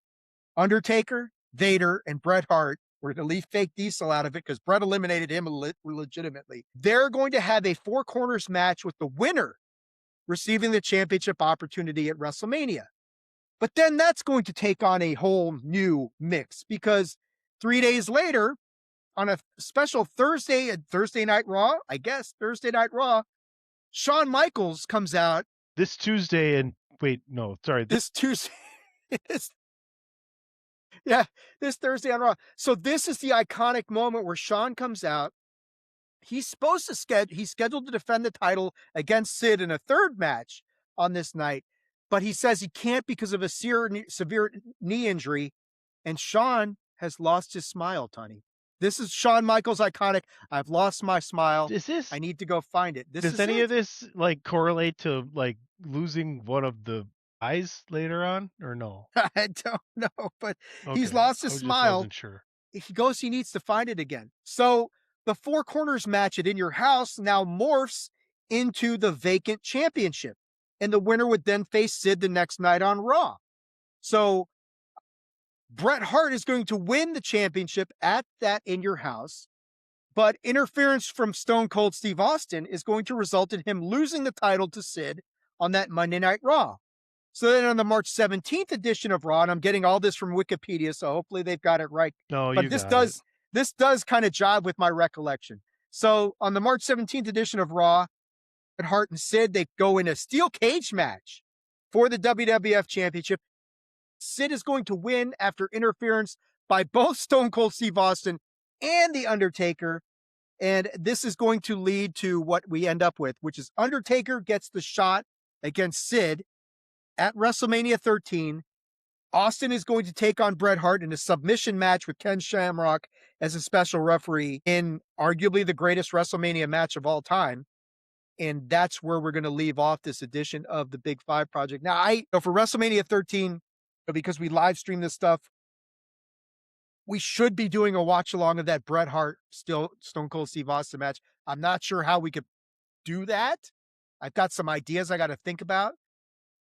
Undertaker, Vader, and Bret Hart, we're going to leave fake Diesel out of it because Bret eliminated him legitimately. They're going to have a four corners match with the winner receiving the championship opportunity at WrestleMania. But then that's going to take on a whole new mix because 3 days later, on a special Thursday Night Raw, I guess, Thursday Night Raw, Shawn Michaels comes out This Tuesday and wait, no, sorry. this Tuesday. this, yeah, this Thursday on Raw. So this is the iconic moment where Shawn comes out. He's supposed to he's scheduled to defend the title against Sid in a third match on this night, but he says he can't because of a severe knee injury. And Shawn has lost his smile, Tony. This is Shawn Michaels iconic. I've lost my smile. Is this I need to go find it. This does is any it. of this like correlate to like losing one of the eyes later on or no? I don't know, but he's Okay. lost I his just smile. wasn't sure. He goes, he needs to find it again. So the four corners match at In Your House now morphs into the vacant championship. And the winner would then face Sid the next night on Raw. So Bret Hart is going to win the championship at that In Your House, but interference from Stone Cold Steve Austin is going to result in him losing the title to Sid on that Monday Night Raw. So then on the March 17th edition of Raw, and I'm getting all this from Wikipedia, so hopefully they've got it right. No, But you got it. this does kind of jive with my recollection. So on the March 17th edition of Raw, Hart and Sid, they go in a steel cage match for the WWF Championship. Sid is going to win after interference by both Stone Cold Steve Austin and The Undertaker. And this is going to lead to what we end up with, which is Undertaker gets the shot against Sid at WrestleMania 13. Austin is going to take on Bret Hart in a submission match with Ken Shamrock as a special referee in arguably the greatest WrestleMania match of all time. And that's where we're going to leave off this edition of the Big Five Project. Now, for WrestleMania 13, because we live stream this stuff, we should be doing a watch along of that Bret Hart Stone Cold Steve Austin match. I'm not sure how we could do that. I've got some ideas I got to think about,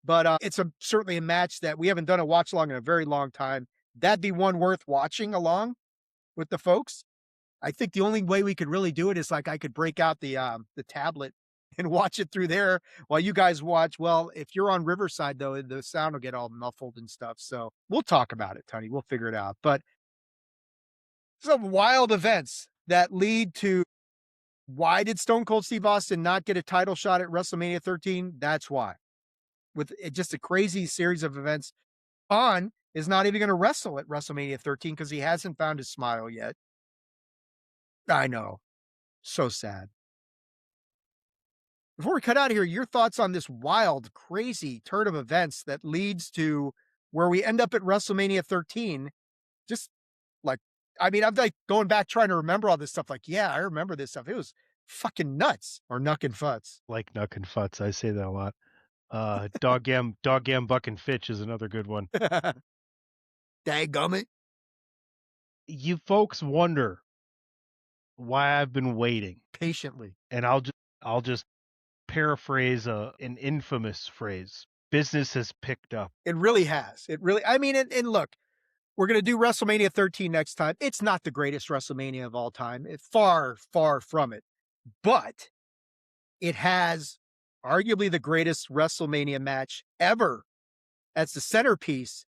but it's certainly a match that we haven't done a watch along in a very long time. That'd be one worth watching along with the folks. I think the only way we could really do it is like I could break out the tablet and watch it through there while you guys watch. Well, if you're on Riverside though, the sound will get all muffled and stuff. So we'll talk about it, Tony. We'll figure it out. But some wild events that lead to why did Stone Cold Steve Austin not get a title shot at WrestleMania 13? That's why. With just a crazy series of events, Khan is not even going to wrestle at WrestleMania 13 because he hasn't found his smile yet. I know. So sad. Before we cut out of here, your thoughts on this wild, crazy turn of events that leads to where we end up at WrestleMania 13. Just like, I mean, I'm like going back trying to remember all this stuff. Like, yeah, I remember this stuff. It was fucking nuts or nuck and futz. Like Nuck and Futz. I say that a lot. Dog Buck and Fitch is another good one. Dadgummit. You folks wonder why I've been waiting. Patiently. And I'll just paraphrase an infamous phrase. Business has picked up. It really has. It really, I mean, and look, we're going to do WrestleMania 13 next time. It's not the greatest WrestleMania of all time. It's far, far from it. But it has arguably the greatest WrestleMania match ever. As the centerpiece,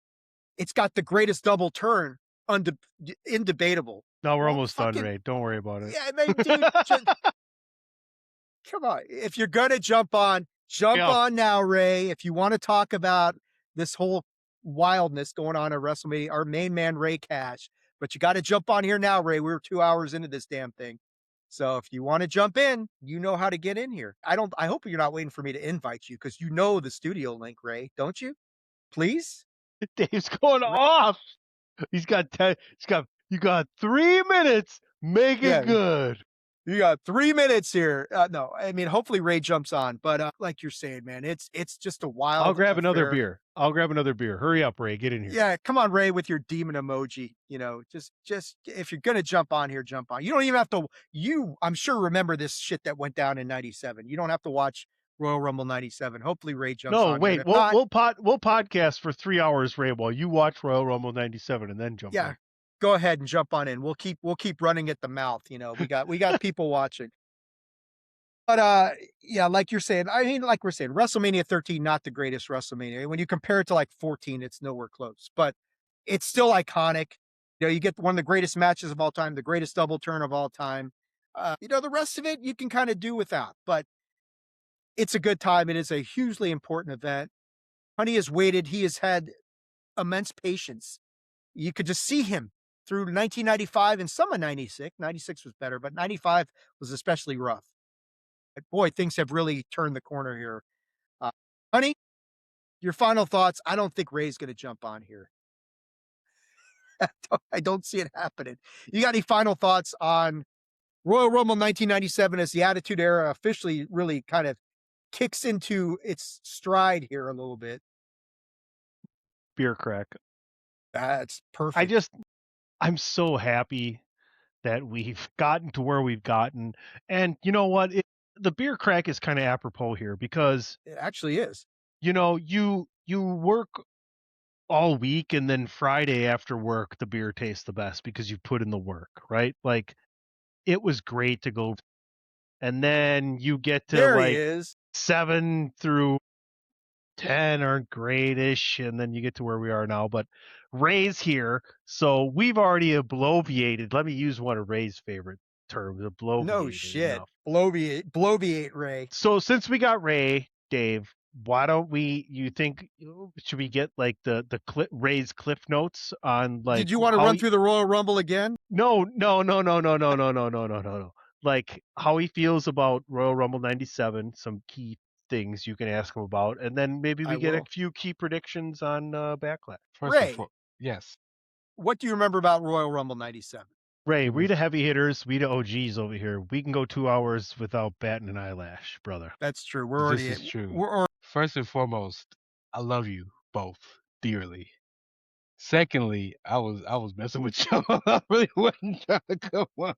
it's got the greatest double turn, indebatable. No, we're almost done, Ray. Don't worry about it. Yeah, man, dude, come on. If you're going to jump on now, Ray. If you want to talk about this whole wildness going on at WrestleMania, our main man, Ray Cash. But you got to jump on here now, Ray. We're 2 hours into this damn thing. So if you want to jump in, you know how to get in here. I hope you're not waiting for me to invite you because you know the studio link, Ray, don't you? Please? Dave's going off. You got 3 minutes. Make it good. You got 3 minutes here. No, I mean, hopefully Ray jumps on, but, like you're saying, man, it's just a I'll wild grab another affair. beer. I'll grab another beer. Hurry up, Ray. Get in here. Yeah, come on, Ray, with your demon emoji. Just if you're gonna jump on here, jump on. You don't even have to. I'm sure, remember this shit that went down in '97. You don't have to watch Royal Rumble '97. Hopefully, Ray jumps No, on here, and wait. if not, We'll podcast for 3 hours, Ray, while you watch Royal Rumble '97 and then jump yeah, in. go ahead and jump on in. We'll keep running at the mouth. We got people watching. But, yeah, like you're saying, I mean, like we're saying, WrestleMania 13, not the greatest WrestleMania. When you compare it to like 14, it's nowhere close, but it's still iconic. You get one of the greatest matches of all time, the greatest double turn of all time. The rest of it you can kind of do without, but it's a good time. It is a hugely important event. Honey has waited. He has had immense patience. You could just see him through 1995 and some of 96. 96 was better, but 95 was especially rough. But boy, things have really turned the corner here. Uh, Honey, your final thoughts. I don't think Ray's going to jump on here. I don't see it happening. You got any final thoughts on Royal Rumble 1997 as the Attitude Era officially really kind of kicks into its stride here a little bit? Beer crack. That's perfect. I'm so happy that we've gotten to where we've gotten. And you know what? The beer crack is kind of apropos here because, It actually is. you work all week and then Friday after work the beer tastes the best because you put in the work, right? Like it was great to go, and then you get to There he like is. 7 through 10 aren't great-ish, and then you get to where we are now. But Ray's here, so we've already obloviated. Let me use one of Ray's favorite terms, No obloviated shit. enough. Bloviate Ray. So since we got Ray, Dave, why don't you think, should we get like the Ray's cliff notes on like Did you want to how run through the Royal Rumble again? no, no, no, no, no, no, no, no, no, no, no, no. Like how he feels about Royal Rumble '97, some key things you can ask him about, and then maybe I we get a will. few key predictions on Backlash. First and Ray, foremost, yes, what do you remember about Royal Rumble 97? Ray, it we was the heavy hitters, we the OGs over here. We can go 2 hours without batting an eyelash, brother. That's true. this is true. First and foremost, I love you both dearly. Secondly, I was messing with you. I really wasn't trying to come on.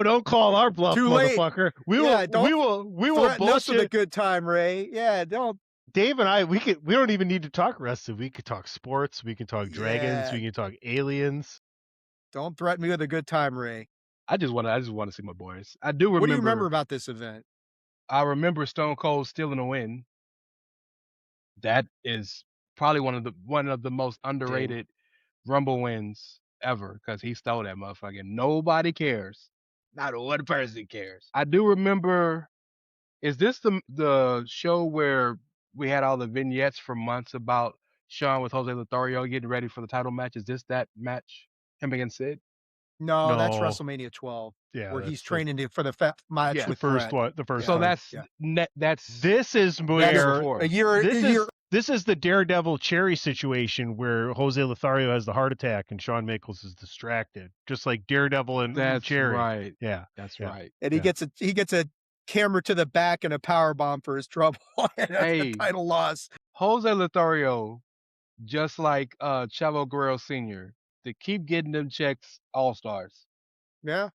Don't call our bluff, Too late. motherfucker. Yeah, don't We will threaten us with a bullshit. good time, Ray. Yeah, don't. Dave and I, we don't even need to talk wrestling. We could talk sports. We can talk dragons. Yeah, We can talk aliens. don't threaten me with a good time, Ray. I just want to see my boys. I do What do you remember remember. about this event? I remember Stone Cold stealing a win. That is probably one of the most underrated Rumble wins ever because he stole that motherfucker. Nobody cares. Not one person cares. I do remember. Is this the show where we had all the vignettes for months about Shawn with Jose Lothario getting ready for the title match? Is this that match? Him against Sid? No, that's No, WrestleMania 12, yeah, where he's that's the training for the match Yeah. the with first Brett. one. The first Yeah, So one. that's yeah. that's This is year where before. A year. this is the Daredevil Cherry situation where Jose Lothario has the heart attack and Shawn Michaels is distracted, just like Daredevil and That's Cherry. right. Yeah, That's yeah. right. And he gets a camera to the back and a power bomb for his trouble and a Hey, title loss. Jose Lothario, just like Chavo Guerrero Sr., to keep getting them checks, all stars. Yeah,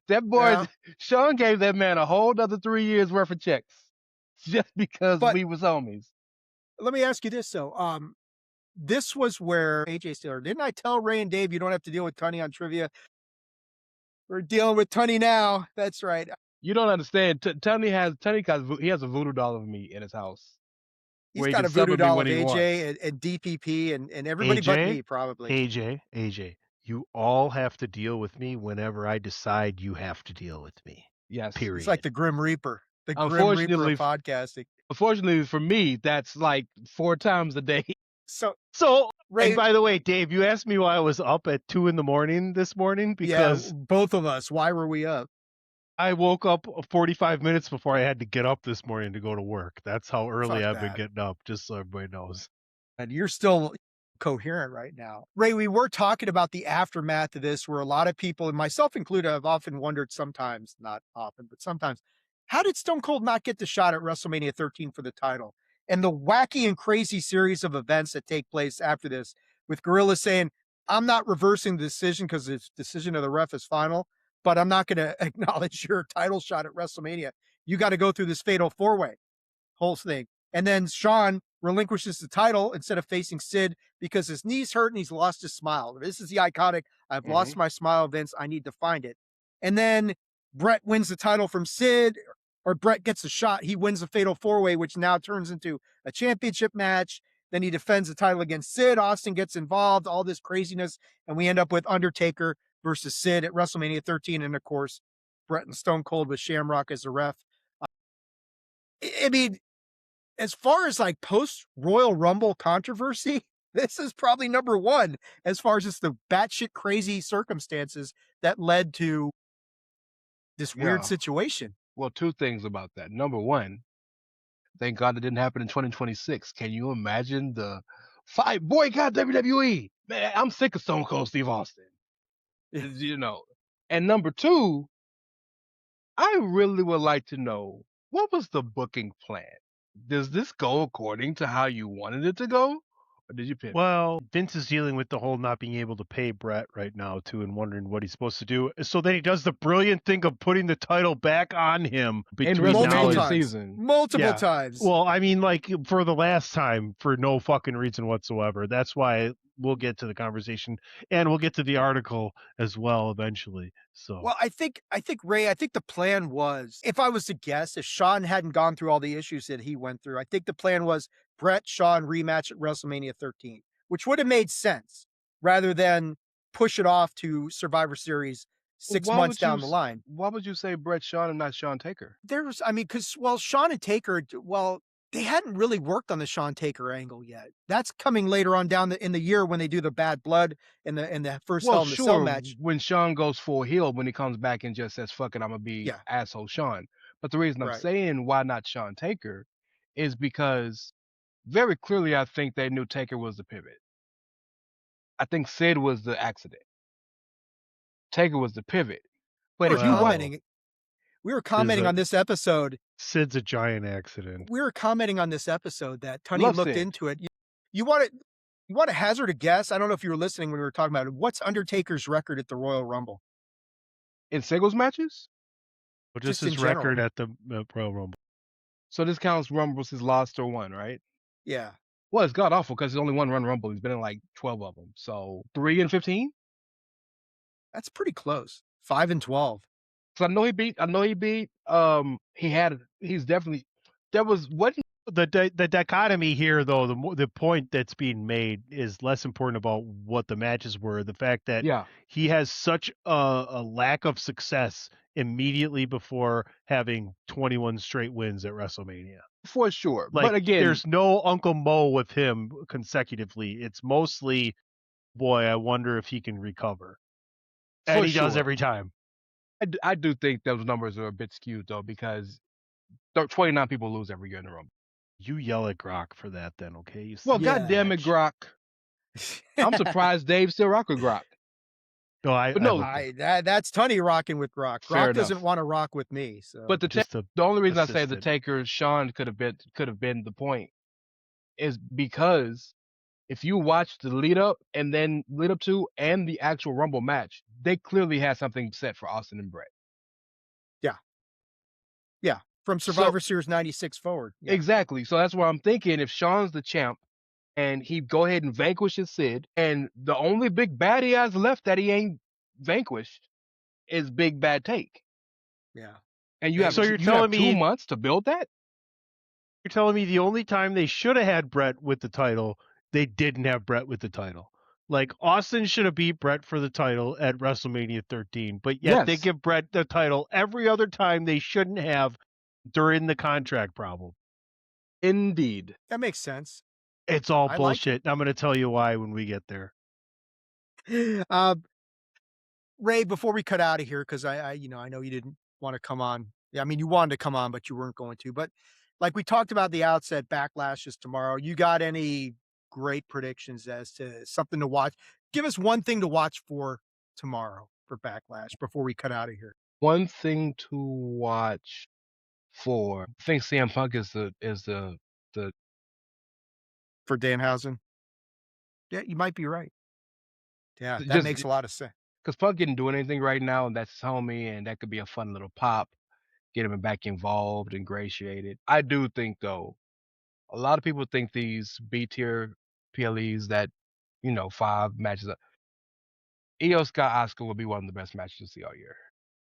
That boy, yeah. Shawn gave that man a whole other 3 years worth of checks just because But we was homies. let me ask you this though. This was where AJ Steeler. Didn't I tell Ray and Dave you don't have to deal with Tunney on trivia? We're dealing with Tunney now. That's right. You don't understand. He has a voodoo doll of me in his house He's where he got can a voodoo summon me doll when of he wants. AJ and DPP and everybody but AJ, me, probably. AJ, you all have to deal with me whenever I decide you have to deal with me. Yes. Period. He's like the Grim Reaper. The Grim Reaper of podcasting. Unfortunately for me, that's like 4 times a day. So Ray, and Ray, by the way, Dave, you asked me why I was up at 2 a.m. this morning yeah, because both of us. Why were we up? I woke up 45 minutes before I had to get up this morning to go to work. That's how early Fuck I've been that. getting up, just so everybody knows. And you're still coherent right now. Ray, we were talking about the aftermath of this, where a lot of people, and myself included, have often wondered sometimes, not often, but sometimes, how did Stone Cold not get the shot at WrestleMania 13 for the title? And the wacky and crazy series of events that take place after this, with Gorilla saying, I'm not reversing the decision because the decision of the ref is final, but I'm not going to acknowledge your title shot at WrestleMania. You got to go through this fatal four-way whole thing. And then Shawn relinquishes the title instead of facing Sid because his knees hurt and he's lost his smile. This is the iconic, I've lost my smile, Vince. I need to find it. And then Brett wins the title from Sid, or Brett gets a shot. He wins the fatal four-way, which now turns into a championship match. Then he defends the title against Sid. Austin gets involved, all this craziness. And we end up with Undertaker versus Sid at WrestleMania 13. And of course, Brett and Stone Cold with Shamrock as the ref. I mean, as far as like post Royal Rumble controversy, this is probably number one as far as just the batshit crazy circumstances that led to this weird Yeah. situation. Well, two things about that. Number one, thank God it didn't happen in 2026. Can you imagine the fight boycott WWE? Man, I'm sick of Stone Cold Steve Austin. You know. And number two, I really would like to know, what was the booking plan? Does this go according to how you wanted it to go? Or did you pivot? Well, Vince is dealing with the whole not being able to pay Brett right now, too, and wondering what he's supposed to do. So then he does the brilliant thing of putting the title back on him In between now Multiple WrestleMania and... times. season. Multiple Yeah. times. Well, I mean, like, for the last time, for no fucking reason whatsoever. That's why we'll get to the conversation, and we'll get to the article as well eventually. So, Well, I think Ray, I think the plan was, if I was to guess, if Shawn hadn't gone through all the issues that he went through, I think the plan was Brett Shawn rematch at WrestleMania 13, which would have made sense rather than push it off to Survivor Series 6 Why months would you down the line. Why would you say Brett Shawn and not Shawn Taker? There's, I mean, because, well, Shawn and Taker, well, they hadn't really worked on the Shawn Taker angle yet. That's coming later on down in the year when they do the Bad Blood and the first Well, Hell in the Cell sure, match. when Shawn goes full heel, when he comes back and just says, fuck it, I'm gonna be Yeah, asshole Shawn. But the reason I'm right. saying why not Shawn Taker is because very clearly I think they knew Taker was the pivot. I think Sid was the accident. Taker was the pivot. But We if were you watch, commenting. We were commenting on this episode. Sid's a giant accident. We were commenting on this episode that Tunney Love looked Sid. into it. You want to hazard a guess? I don't know if you were listening when we were talking about it. What's Undertaker's record at the Royal Rumble? In singles matches? But just Just in his record general. at the Royal Rumble. So this counts Rumbles he's lost or won, right? Yeah. Well, it's god awful because he's only one run Rumble. He's been in like 12 of them. So 3-15? That's pretty close. 5-12. So I know he beat. He's definitely. There was what. The dichotomy here, though, the point that's being made is less important about what the matches were. The fact that Yeah. he has such a lack of success immediately before having 21 straight wins at WrestleMania. For sure. Like, But again, there's no Uncle Mo with him consecutively. It's mostly, boy, I wonder if he can recover. And for he does sure. every time. I do think those numbers are a bit skewed though, because 29 people lose every year in the Rumble. You yell at Grok for that, then, okay? You Well, son of a Yeah. goddamn it, bitch. Grok. I'm surprised Dave still rock with Grok. No, But no, that's Tunney rocking with Grok. Fair Grok doesn't enough. want to rock with me. So, But just the only reason I say the assistant. Taker Shawn could have been the point is because if you watch the lead up to and the actual Rumble match, they clearly had something set for Austin and Brett. yeah, from Survivor Series 96 forward. Yeah. Exactly. So that's why I'm thinking if Shawn's the champ and he go ahead and vanquishes Sid, and the only big bad he has left that he ain't vanquished is Big Bad Take. Yeah. And you have So you're you have telling 2 me- months to build that? You're telling me the only time they should have had Brett with the title, they didn't have Brett with the title. Like, Austin should have beat Brett for the title at WrestleMania 13, but yet they Yes. give Brett the title every other time they shouldn't have during the contract problem. Indeed. That makes sense. It's all I like bullshit. And I'm going to tell you why when we get there. Ray, before we cut out of here, because I know you didn't want to come on. Yeah, I mean, you wanted to come on, but you weren't going to. But like we talked about the outset, Backlash is tomorrow. You got any great predictions as to something to watch. Give us one thing to watch for tomorrow for Backlash before we cut out of here. One thing to watch for, I think CM Punk is the For Danhausen? Yeah, you might be right. Yeah, that just makes a lot of sense. because Punk didn't do anything right now, and that's his homie, and that could be a fun little pop, get him back involved, ingratiated. I do think though, a lot of people think these B tier PLEs that 5 matches. Io Scott Asuka will be one of the best matches to see all year.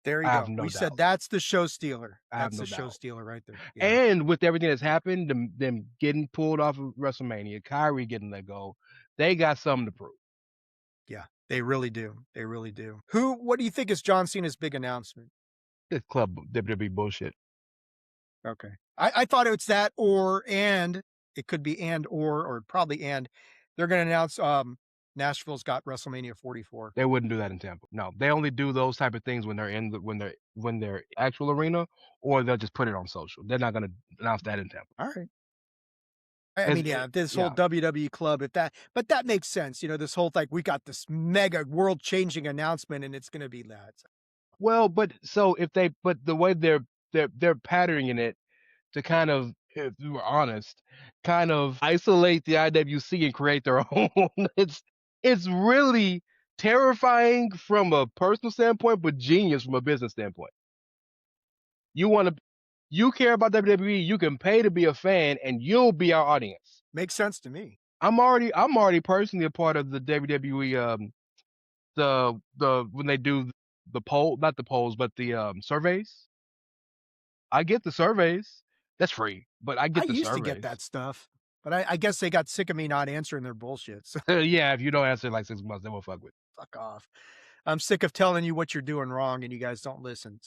There you I have go. no We said doubt. that's the show stealer. I have That's no the show doubt. stealer right there. Yeah. And with everything that's happened, them getting pulled off of WrestleMania, Kyrie getting let go, they got something to prove. Yeah, they really do. They really do. What do you think is John Cena's big announcement? This club WWE bullshit. Okay. I thought it's that and it could be or probably they're going to announce Nashville's got WrestleMania 44. They wouldn't do that in Tampa. No, they only do those type of things when they're in when they're actual arena, or they'll just put it on social. They're not going to announce that in Tampa. All right. I mean, yeah, this whole WWE club, but that makes sense. This whole thing, we got this mega world changing announcement and it's going to be that. Well, but the way they're patterning it to kind of, if we were honest, kind of isolate the IWC and create their own. It's really terrifying from a personal standpoint, but genius from a business standpoint. You care about WWE, you can pay to be a fan, and you'll be our audience. Makes sense to me. I'm already personally a part of the WWE when they do the poll, not the polls, but the surveys. I get the surveys. That's free, but I get the surveys. I used to get that stuff, but I guess they got sick of me not answering their bullshit. So yeah, if you don't answer in like 6 months, they won't fuck with. Fuck off. I'm sick of telling you what you're doing wrong and you guys don't listen,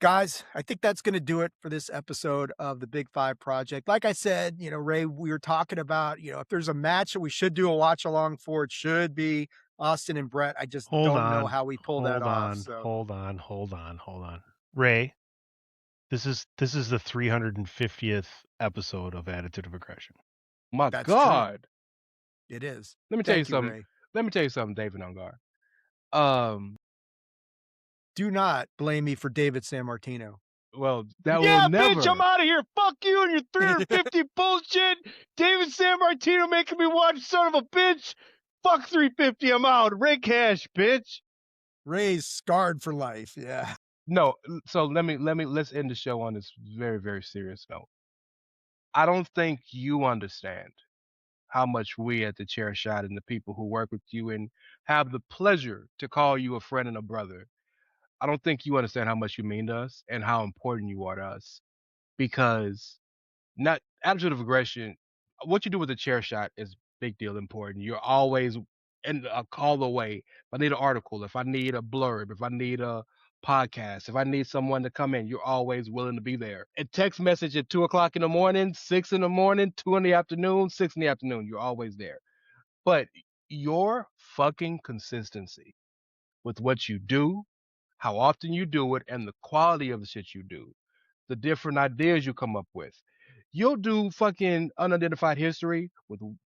Guys, I think that's going to do it for this episode of the Big Five Project. Like I said, Ray, we were talking about, if there's a match that we should do a watch along for, it should be Austin and Brett. I just don't know how we pull that off. Hold on. Ray, this is the 350th episode of Attitude of Aggression. That's God. True. It is. Let me tell you something. Ray. Let me tell you something, David Ungar. Do not blame me for David Sammartino. Well, that will never. Bitch, I'm out of here. Fuck you and your 350 bullshit. David Sammartino making me watch, son of a bitch. Fuck 350. I'm out. Ray Cash, bitch. Ray's scarred for life. Yeah. No. So let's end the show on this very, very serious note. I don't think you understand how much we at the Chair Shot and the people who work with you and have the pleasure to call you a friend and a brother, I don't think you understand how much you mean to us and how important you are to us. Because not Attitude of Aggression, what you do with the Chair Shot is big deal important. You're always in a call away. If I need an article, if I need a blurb, if I need a podcast, if I need someone to come in, you're always willing to be there. A text message at 2:00 in the morning, 6 in the morning, 2 in the afternoon, 6 in the afternoon, you're always there. But your fucking consistency with what you do, how often you do it, and the quality of the shit you do, the different ideas you come up with. You'll do fucking unidentified history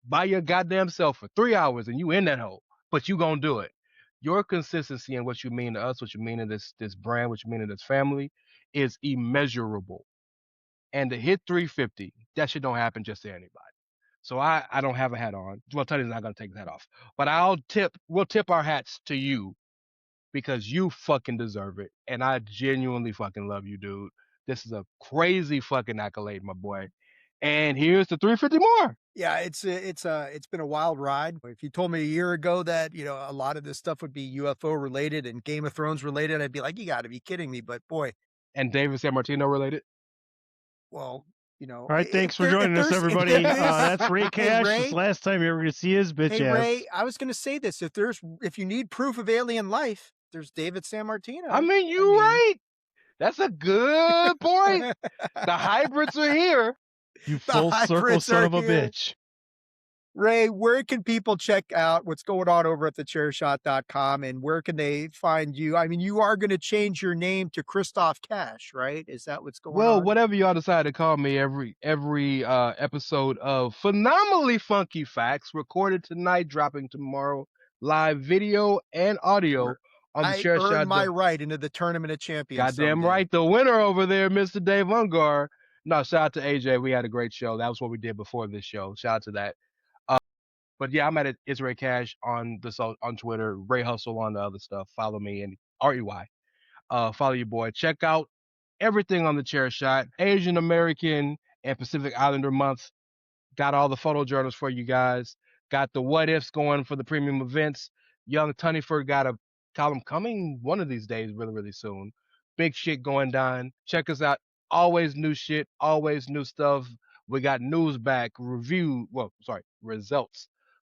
by your goddamn self for 3 hours and you in that hole, but you gonna do it. Your consistency and what you mean to us, what you mean to this brand, what you mean to this family is immeasurable. And to hit 350, that shit don't happen just to anybody. So I don't have a hat on. Well, Tony's not gonna take his hat off, but we'll tip our hats to you because you fucking deserve it. And I genuinely fucking love you, dude. This is a crazy fucking accolade, my boy. And here's the 350 more. Yeah, it's been a wild ride. If you told me a year ago that, a lot of this stuff would be UFO related and Game of Thrones related, I'd be like, you got to be kidding me. But boy. And David Sammartino related? Well, all right, thanks for joining us, everybody. That's Ray Cash. Hey, Ray, this last time you're ever going to see his bitch ass. Ray, I was going to say this. If you need proof of alien life, there's David Sammartino. I mean, you're right. That's a good point. The hybrids are here. You full circle son of a bitch. Ray, where can people check out what's going on over at thechairshot.com and where can they find you? I mean, you are going to change your name to Christoph Cash, right? Is that what's going Well, on? whatever y'all decide to call me, every episode of Phenomenally Funky Facts recorded tonight, dropping tomorrow, live video and audio Where on the I Chair earned Shot. my right into the Tournament of Champions Goddamn someday. right, the winner over there, Mr. Dave Ungar. No, shout out to AJ. We had a great show. That was what we did before this show. Shout out to that. But yeah, I'm at Israel Cash on on Twitter, Ray Hustle on the other stuff. Follow me and REY. Follow your boy. Check out everything on the Chair Shot. Asian American and Pacific Islander Month. Got all the photo journals for you guys. Got the what ifs going for the premium events. Young Tunnyford got a column coming one of these days, really, really soon. Big shit going down. Check us out. Always new shit, always new stuff. We got news back, results,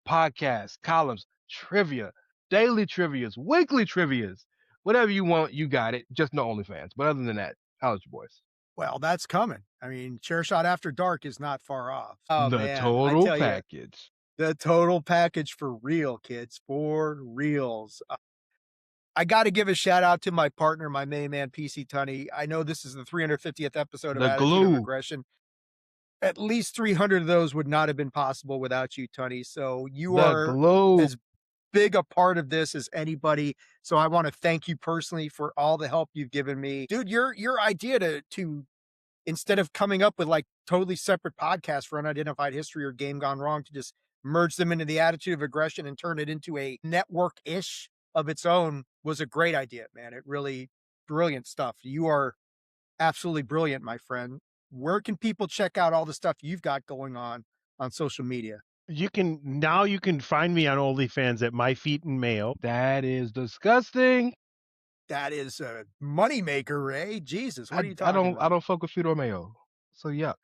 podcasts, columns, trivia, daily trivias, weekly trivias. Whatever you want, you got it. Just no OnlyFans. But other than that, how's your boys? Well, that's coming. I mean, Chair Shot After Dark is not far off. Oh, The man. I total tell you, package. the total package for real, kids, for reals. I got to give a shout out to my partner, my main man, PC Tunney. I know this is the 350th episode of The Attitude of glue. Aggression. At least 300 of those would not have been possible without you, Tunney. So you The are glue. as big a part of this as anybody. So I want to thank you personally for all the help you've given me. Dude, your idea to instead of coming up with like totally separate podcasts for unidentified history or game gone wrong, to just merge them into the Attitude of Aggression and turn it into a network-ish of its own was a great idea, man. It really brilliant stuff. You are absolutely brilliant, my friend. Where can people check out all the stuff you've got going on social media? You can find me on OnlyFans at My Feet and Mayo. That is disgusting. That is a moneymaker, Ray. Jesus, what are you talking about? I don't fuck with feet or mayo. So yeah.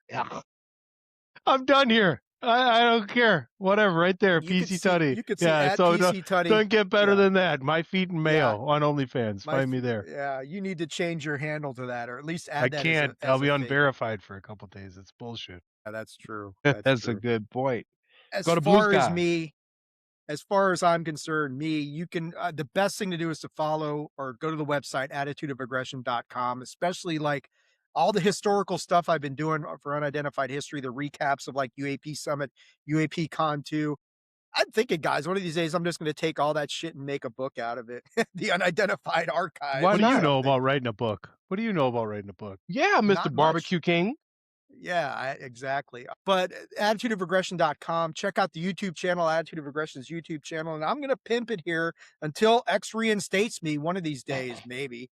I'm done here. I don't care. Whatever, right there, PC Tunney. You could see Yeah, at so PC Tunney. don't get better Yeah. than that. My Feet and Mayo on OnlyFans. Find me there. Yeah, you need to change your handle to that, or at least add I that. can't. As I'll be a unverified for a couple days. It's bullshit. Yeah, that's true. That's true. a good point. As Go to Blue far as Sky. me, as far as I'm concerned, you can, the best thing to do is to follow or go to the website, attitudeofaggression.com, especially like all the historical stuff I've been doing for unidentified history, the recaps of like UAP Summit, UAP Con 2. I'm thinking, guys, one of these days I'm just going to take all that shit and make a book out of it. The Unidentified Archive. What do you know about writing a book? What do you know about writing a book? Yeah, Mr. Not Barbecue much. King. Yeah, exactly. But attitudeofaggression.com, check out the YouTube channel, Attitude of Aggression's YouTube channel, and I'm going to pimp it here until X reinstates me one of these days, maybe.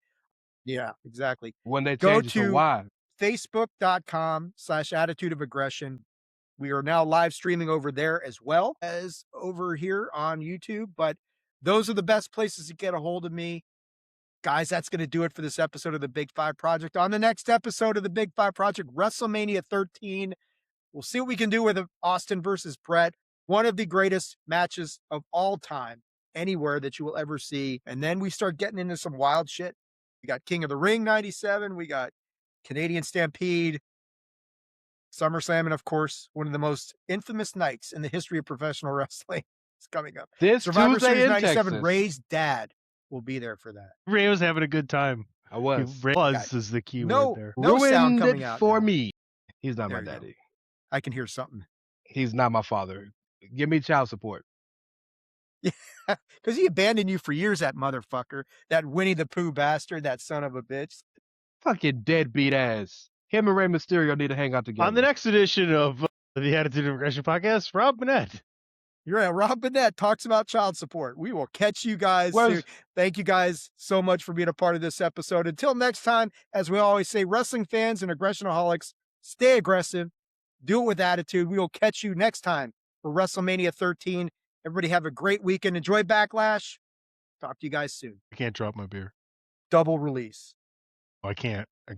Yeah, exactly. When they Go change it to to why? facebook.com/attitude of aggression. We are now live streaming over there as well as over here on YouTube, but those are the best places to get a hold of me. Guys, that's going to do it for this episode of the Big Five Project. On the next episode of the Big Five Project, WrestleMania XIII, we'll see what we can do with Austin versus Brett, one of the greatest matches of all time, anywhere that you will ever see. And then we start getting into some wild shit. We got King of the Ring 97. We got Canadian Stampede, SummerSlam, and of course, one of the most infamous nights in the history of professional wrestling is coming up. This Survivor Tuesday Series in 97, Texas. Ray's dad will be there for that. Ray was having a good time. I was. Buzz is the key word there. No sound Ruined coming it out for now. me. He's not There my you go. daddy. I can hear something. He's not my father. Give me child support. Yeah, because he abandoned you for years, that motherfucker. That Winnie the Pooh bastard, that son of a bitch. Fucking deadbeat ass. Him and Rey Mysterio need to hang out together. On the next edition of the Attitude of Aggression podcast, Rob Burnett. You're right. Rob Burnett talks about child support. We will catch you guys soon. Thank you guys so much for being a part of this episode. Until next time, as we always say, wrestling fans and aggressionaholics, stay aggressive. Do it with attitude. We will catch you next time for WrestleMania 13. Everybody have a great weekend. Enjoy Backlash. Talk to you guys soon. I can't drop my beer. Double release. I can't. I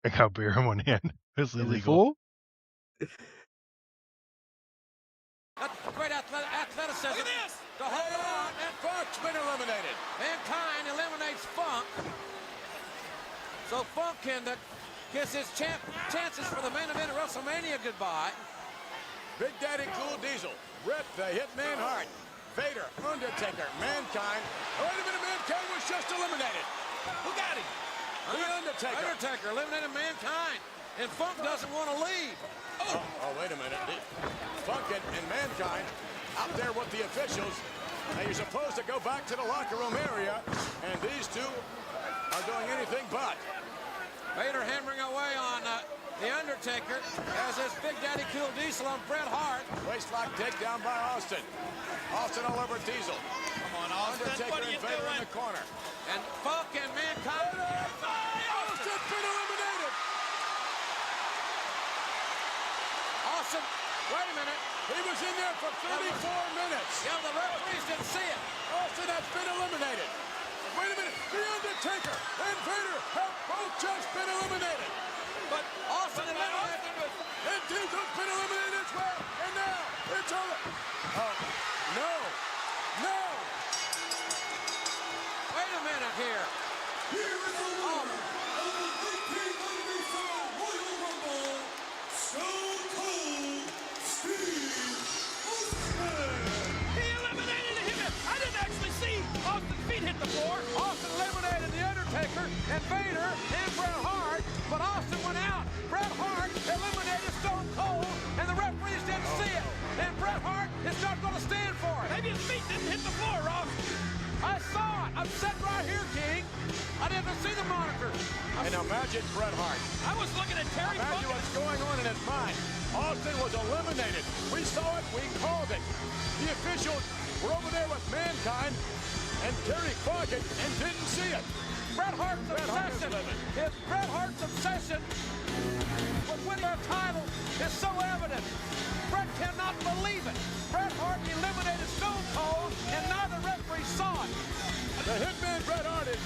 got beer in one hand. It's Full? illegal. Great athleticism to hold on, and Funk's been eliminated. Mankind eliminates Funk. So Funk can kiss his chances for the main event of WrestleMania goodbye. Big Daddy Cool Diesel, Bret the Hitman Hart, Vader, Undertaker, Mankind. Oh, wait a minute, Mankind was just eliminated. Who got him? The Undertaker. Undertaker eliminated Mankind, and Funk doesn't want to leave. Oh, wait a minute. Funk and Mankind out there with the officials. Now you're supposed to go back to the locker room area, and these two are doing anything but. Vader hammering away on the Undertaker as his Big Daddy Cool Diesel on Bret Hart. Waistlock takedown by Austin. Austin all over Diesel. Come on, Austin. Undertaker and Vader in the corner. And Funk and Mankind. Austin's been eliminated. Austin, wait a minute. He was in there for 34 minutes. Yeah, the referees didn't see it. Austin has been eliminated. Wait a minute. The Undertaker and Vader have both just been eliminated. But Austin eliminated, and Diesel's been eliminated as well. And now it's over. Oh, no. No. Wait a minute here. Here is the winner of the 1997 Royal Rumble, Stone Cold Steve Austin. He eliminated him. I didn't actually see Austin's feet hit the floor. Austin eliminated the Undertaker and Vader and Bret Hart, but Austin went out. Bret Hart eliminated Stone Cold, and the referees didn't see it. And Bret Hart is not going to stand for it. Maybe his feet didn't hit the floor, Ross. I saw it. I'm sitting right here, King. I didn't see the monitor. And imagine Bret Hart. I was looking at Terry Funk. Imagine what's going on in his mind. Austin was eliminated. We saw it. We called it. The officials were over there with Mankind and Terry Funk and didn't see it. Bret Hart's obsession. Bret Hart's obsession with winning a title is so evident. Bret cannot believe it. Bret Hart eliminated Stone Cold, and neither referee saw it. The Hitman Bret Hart is...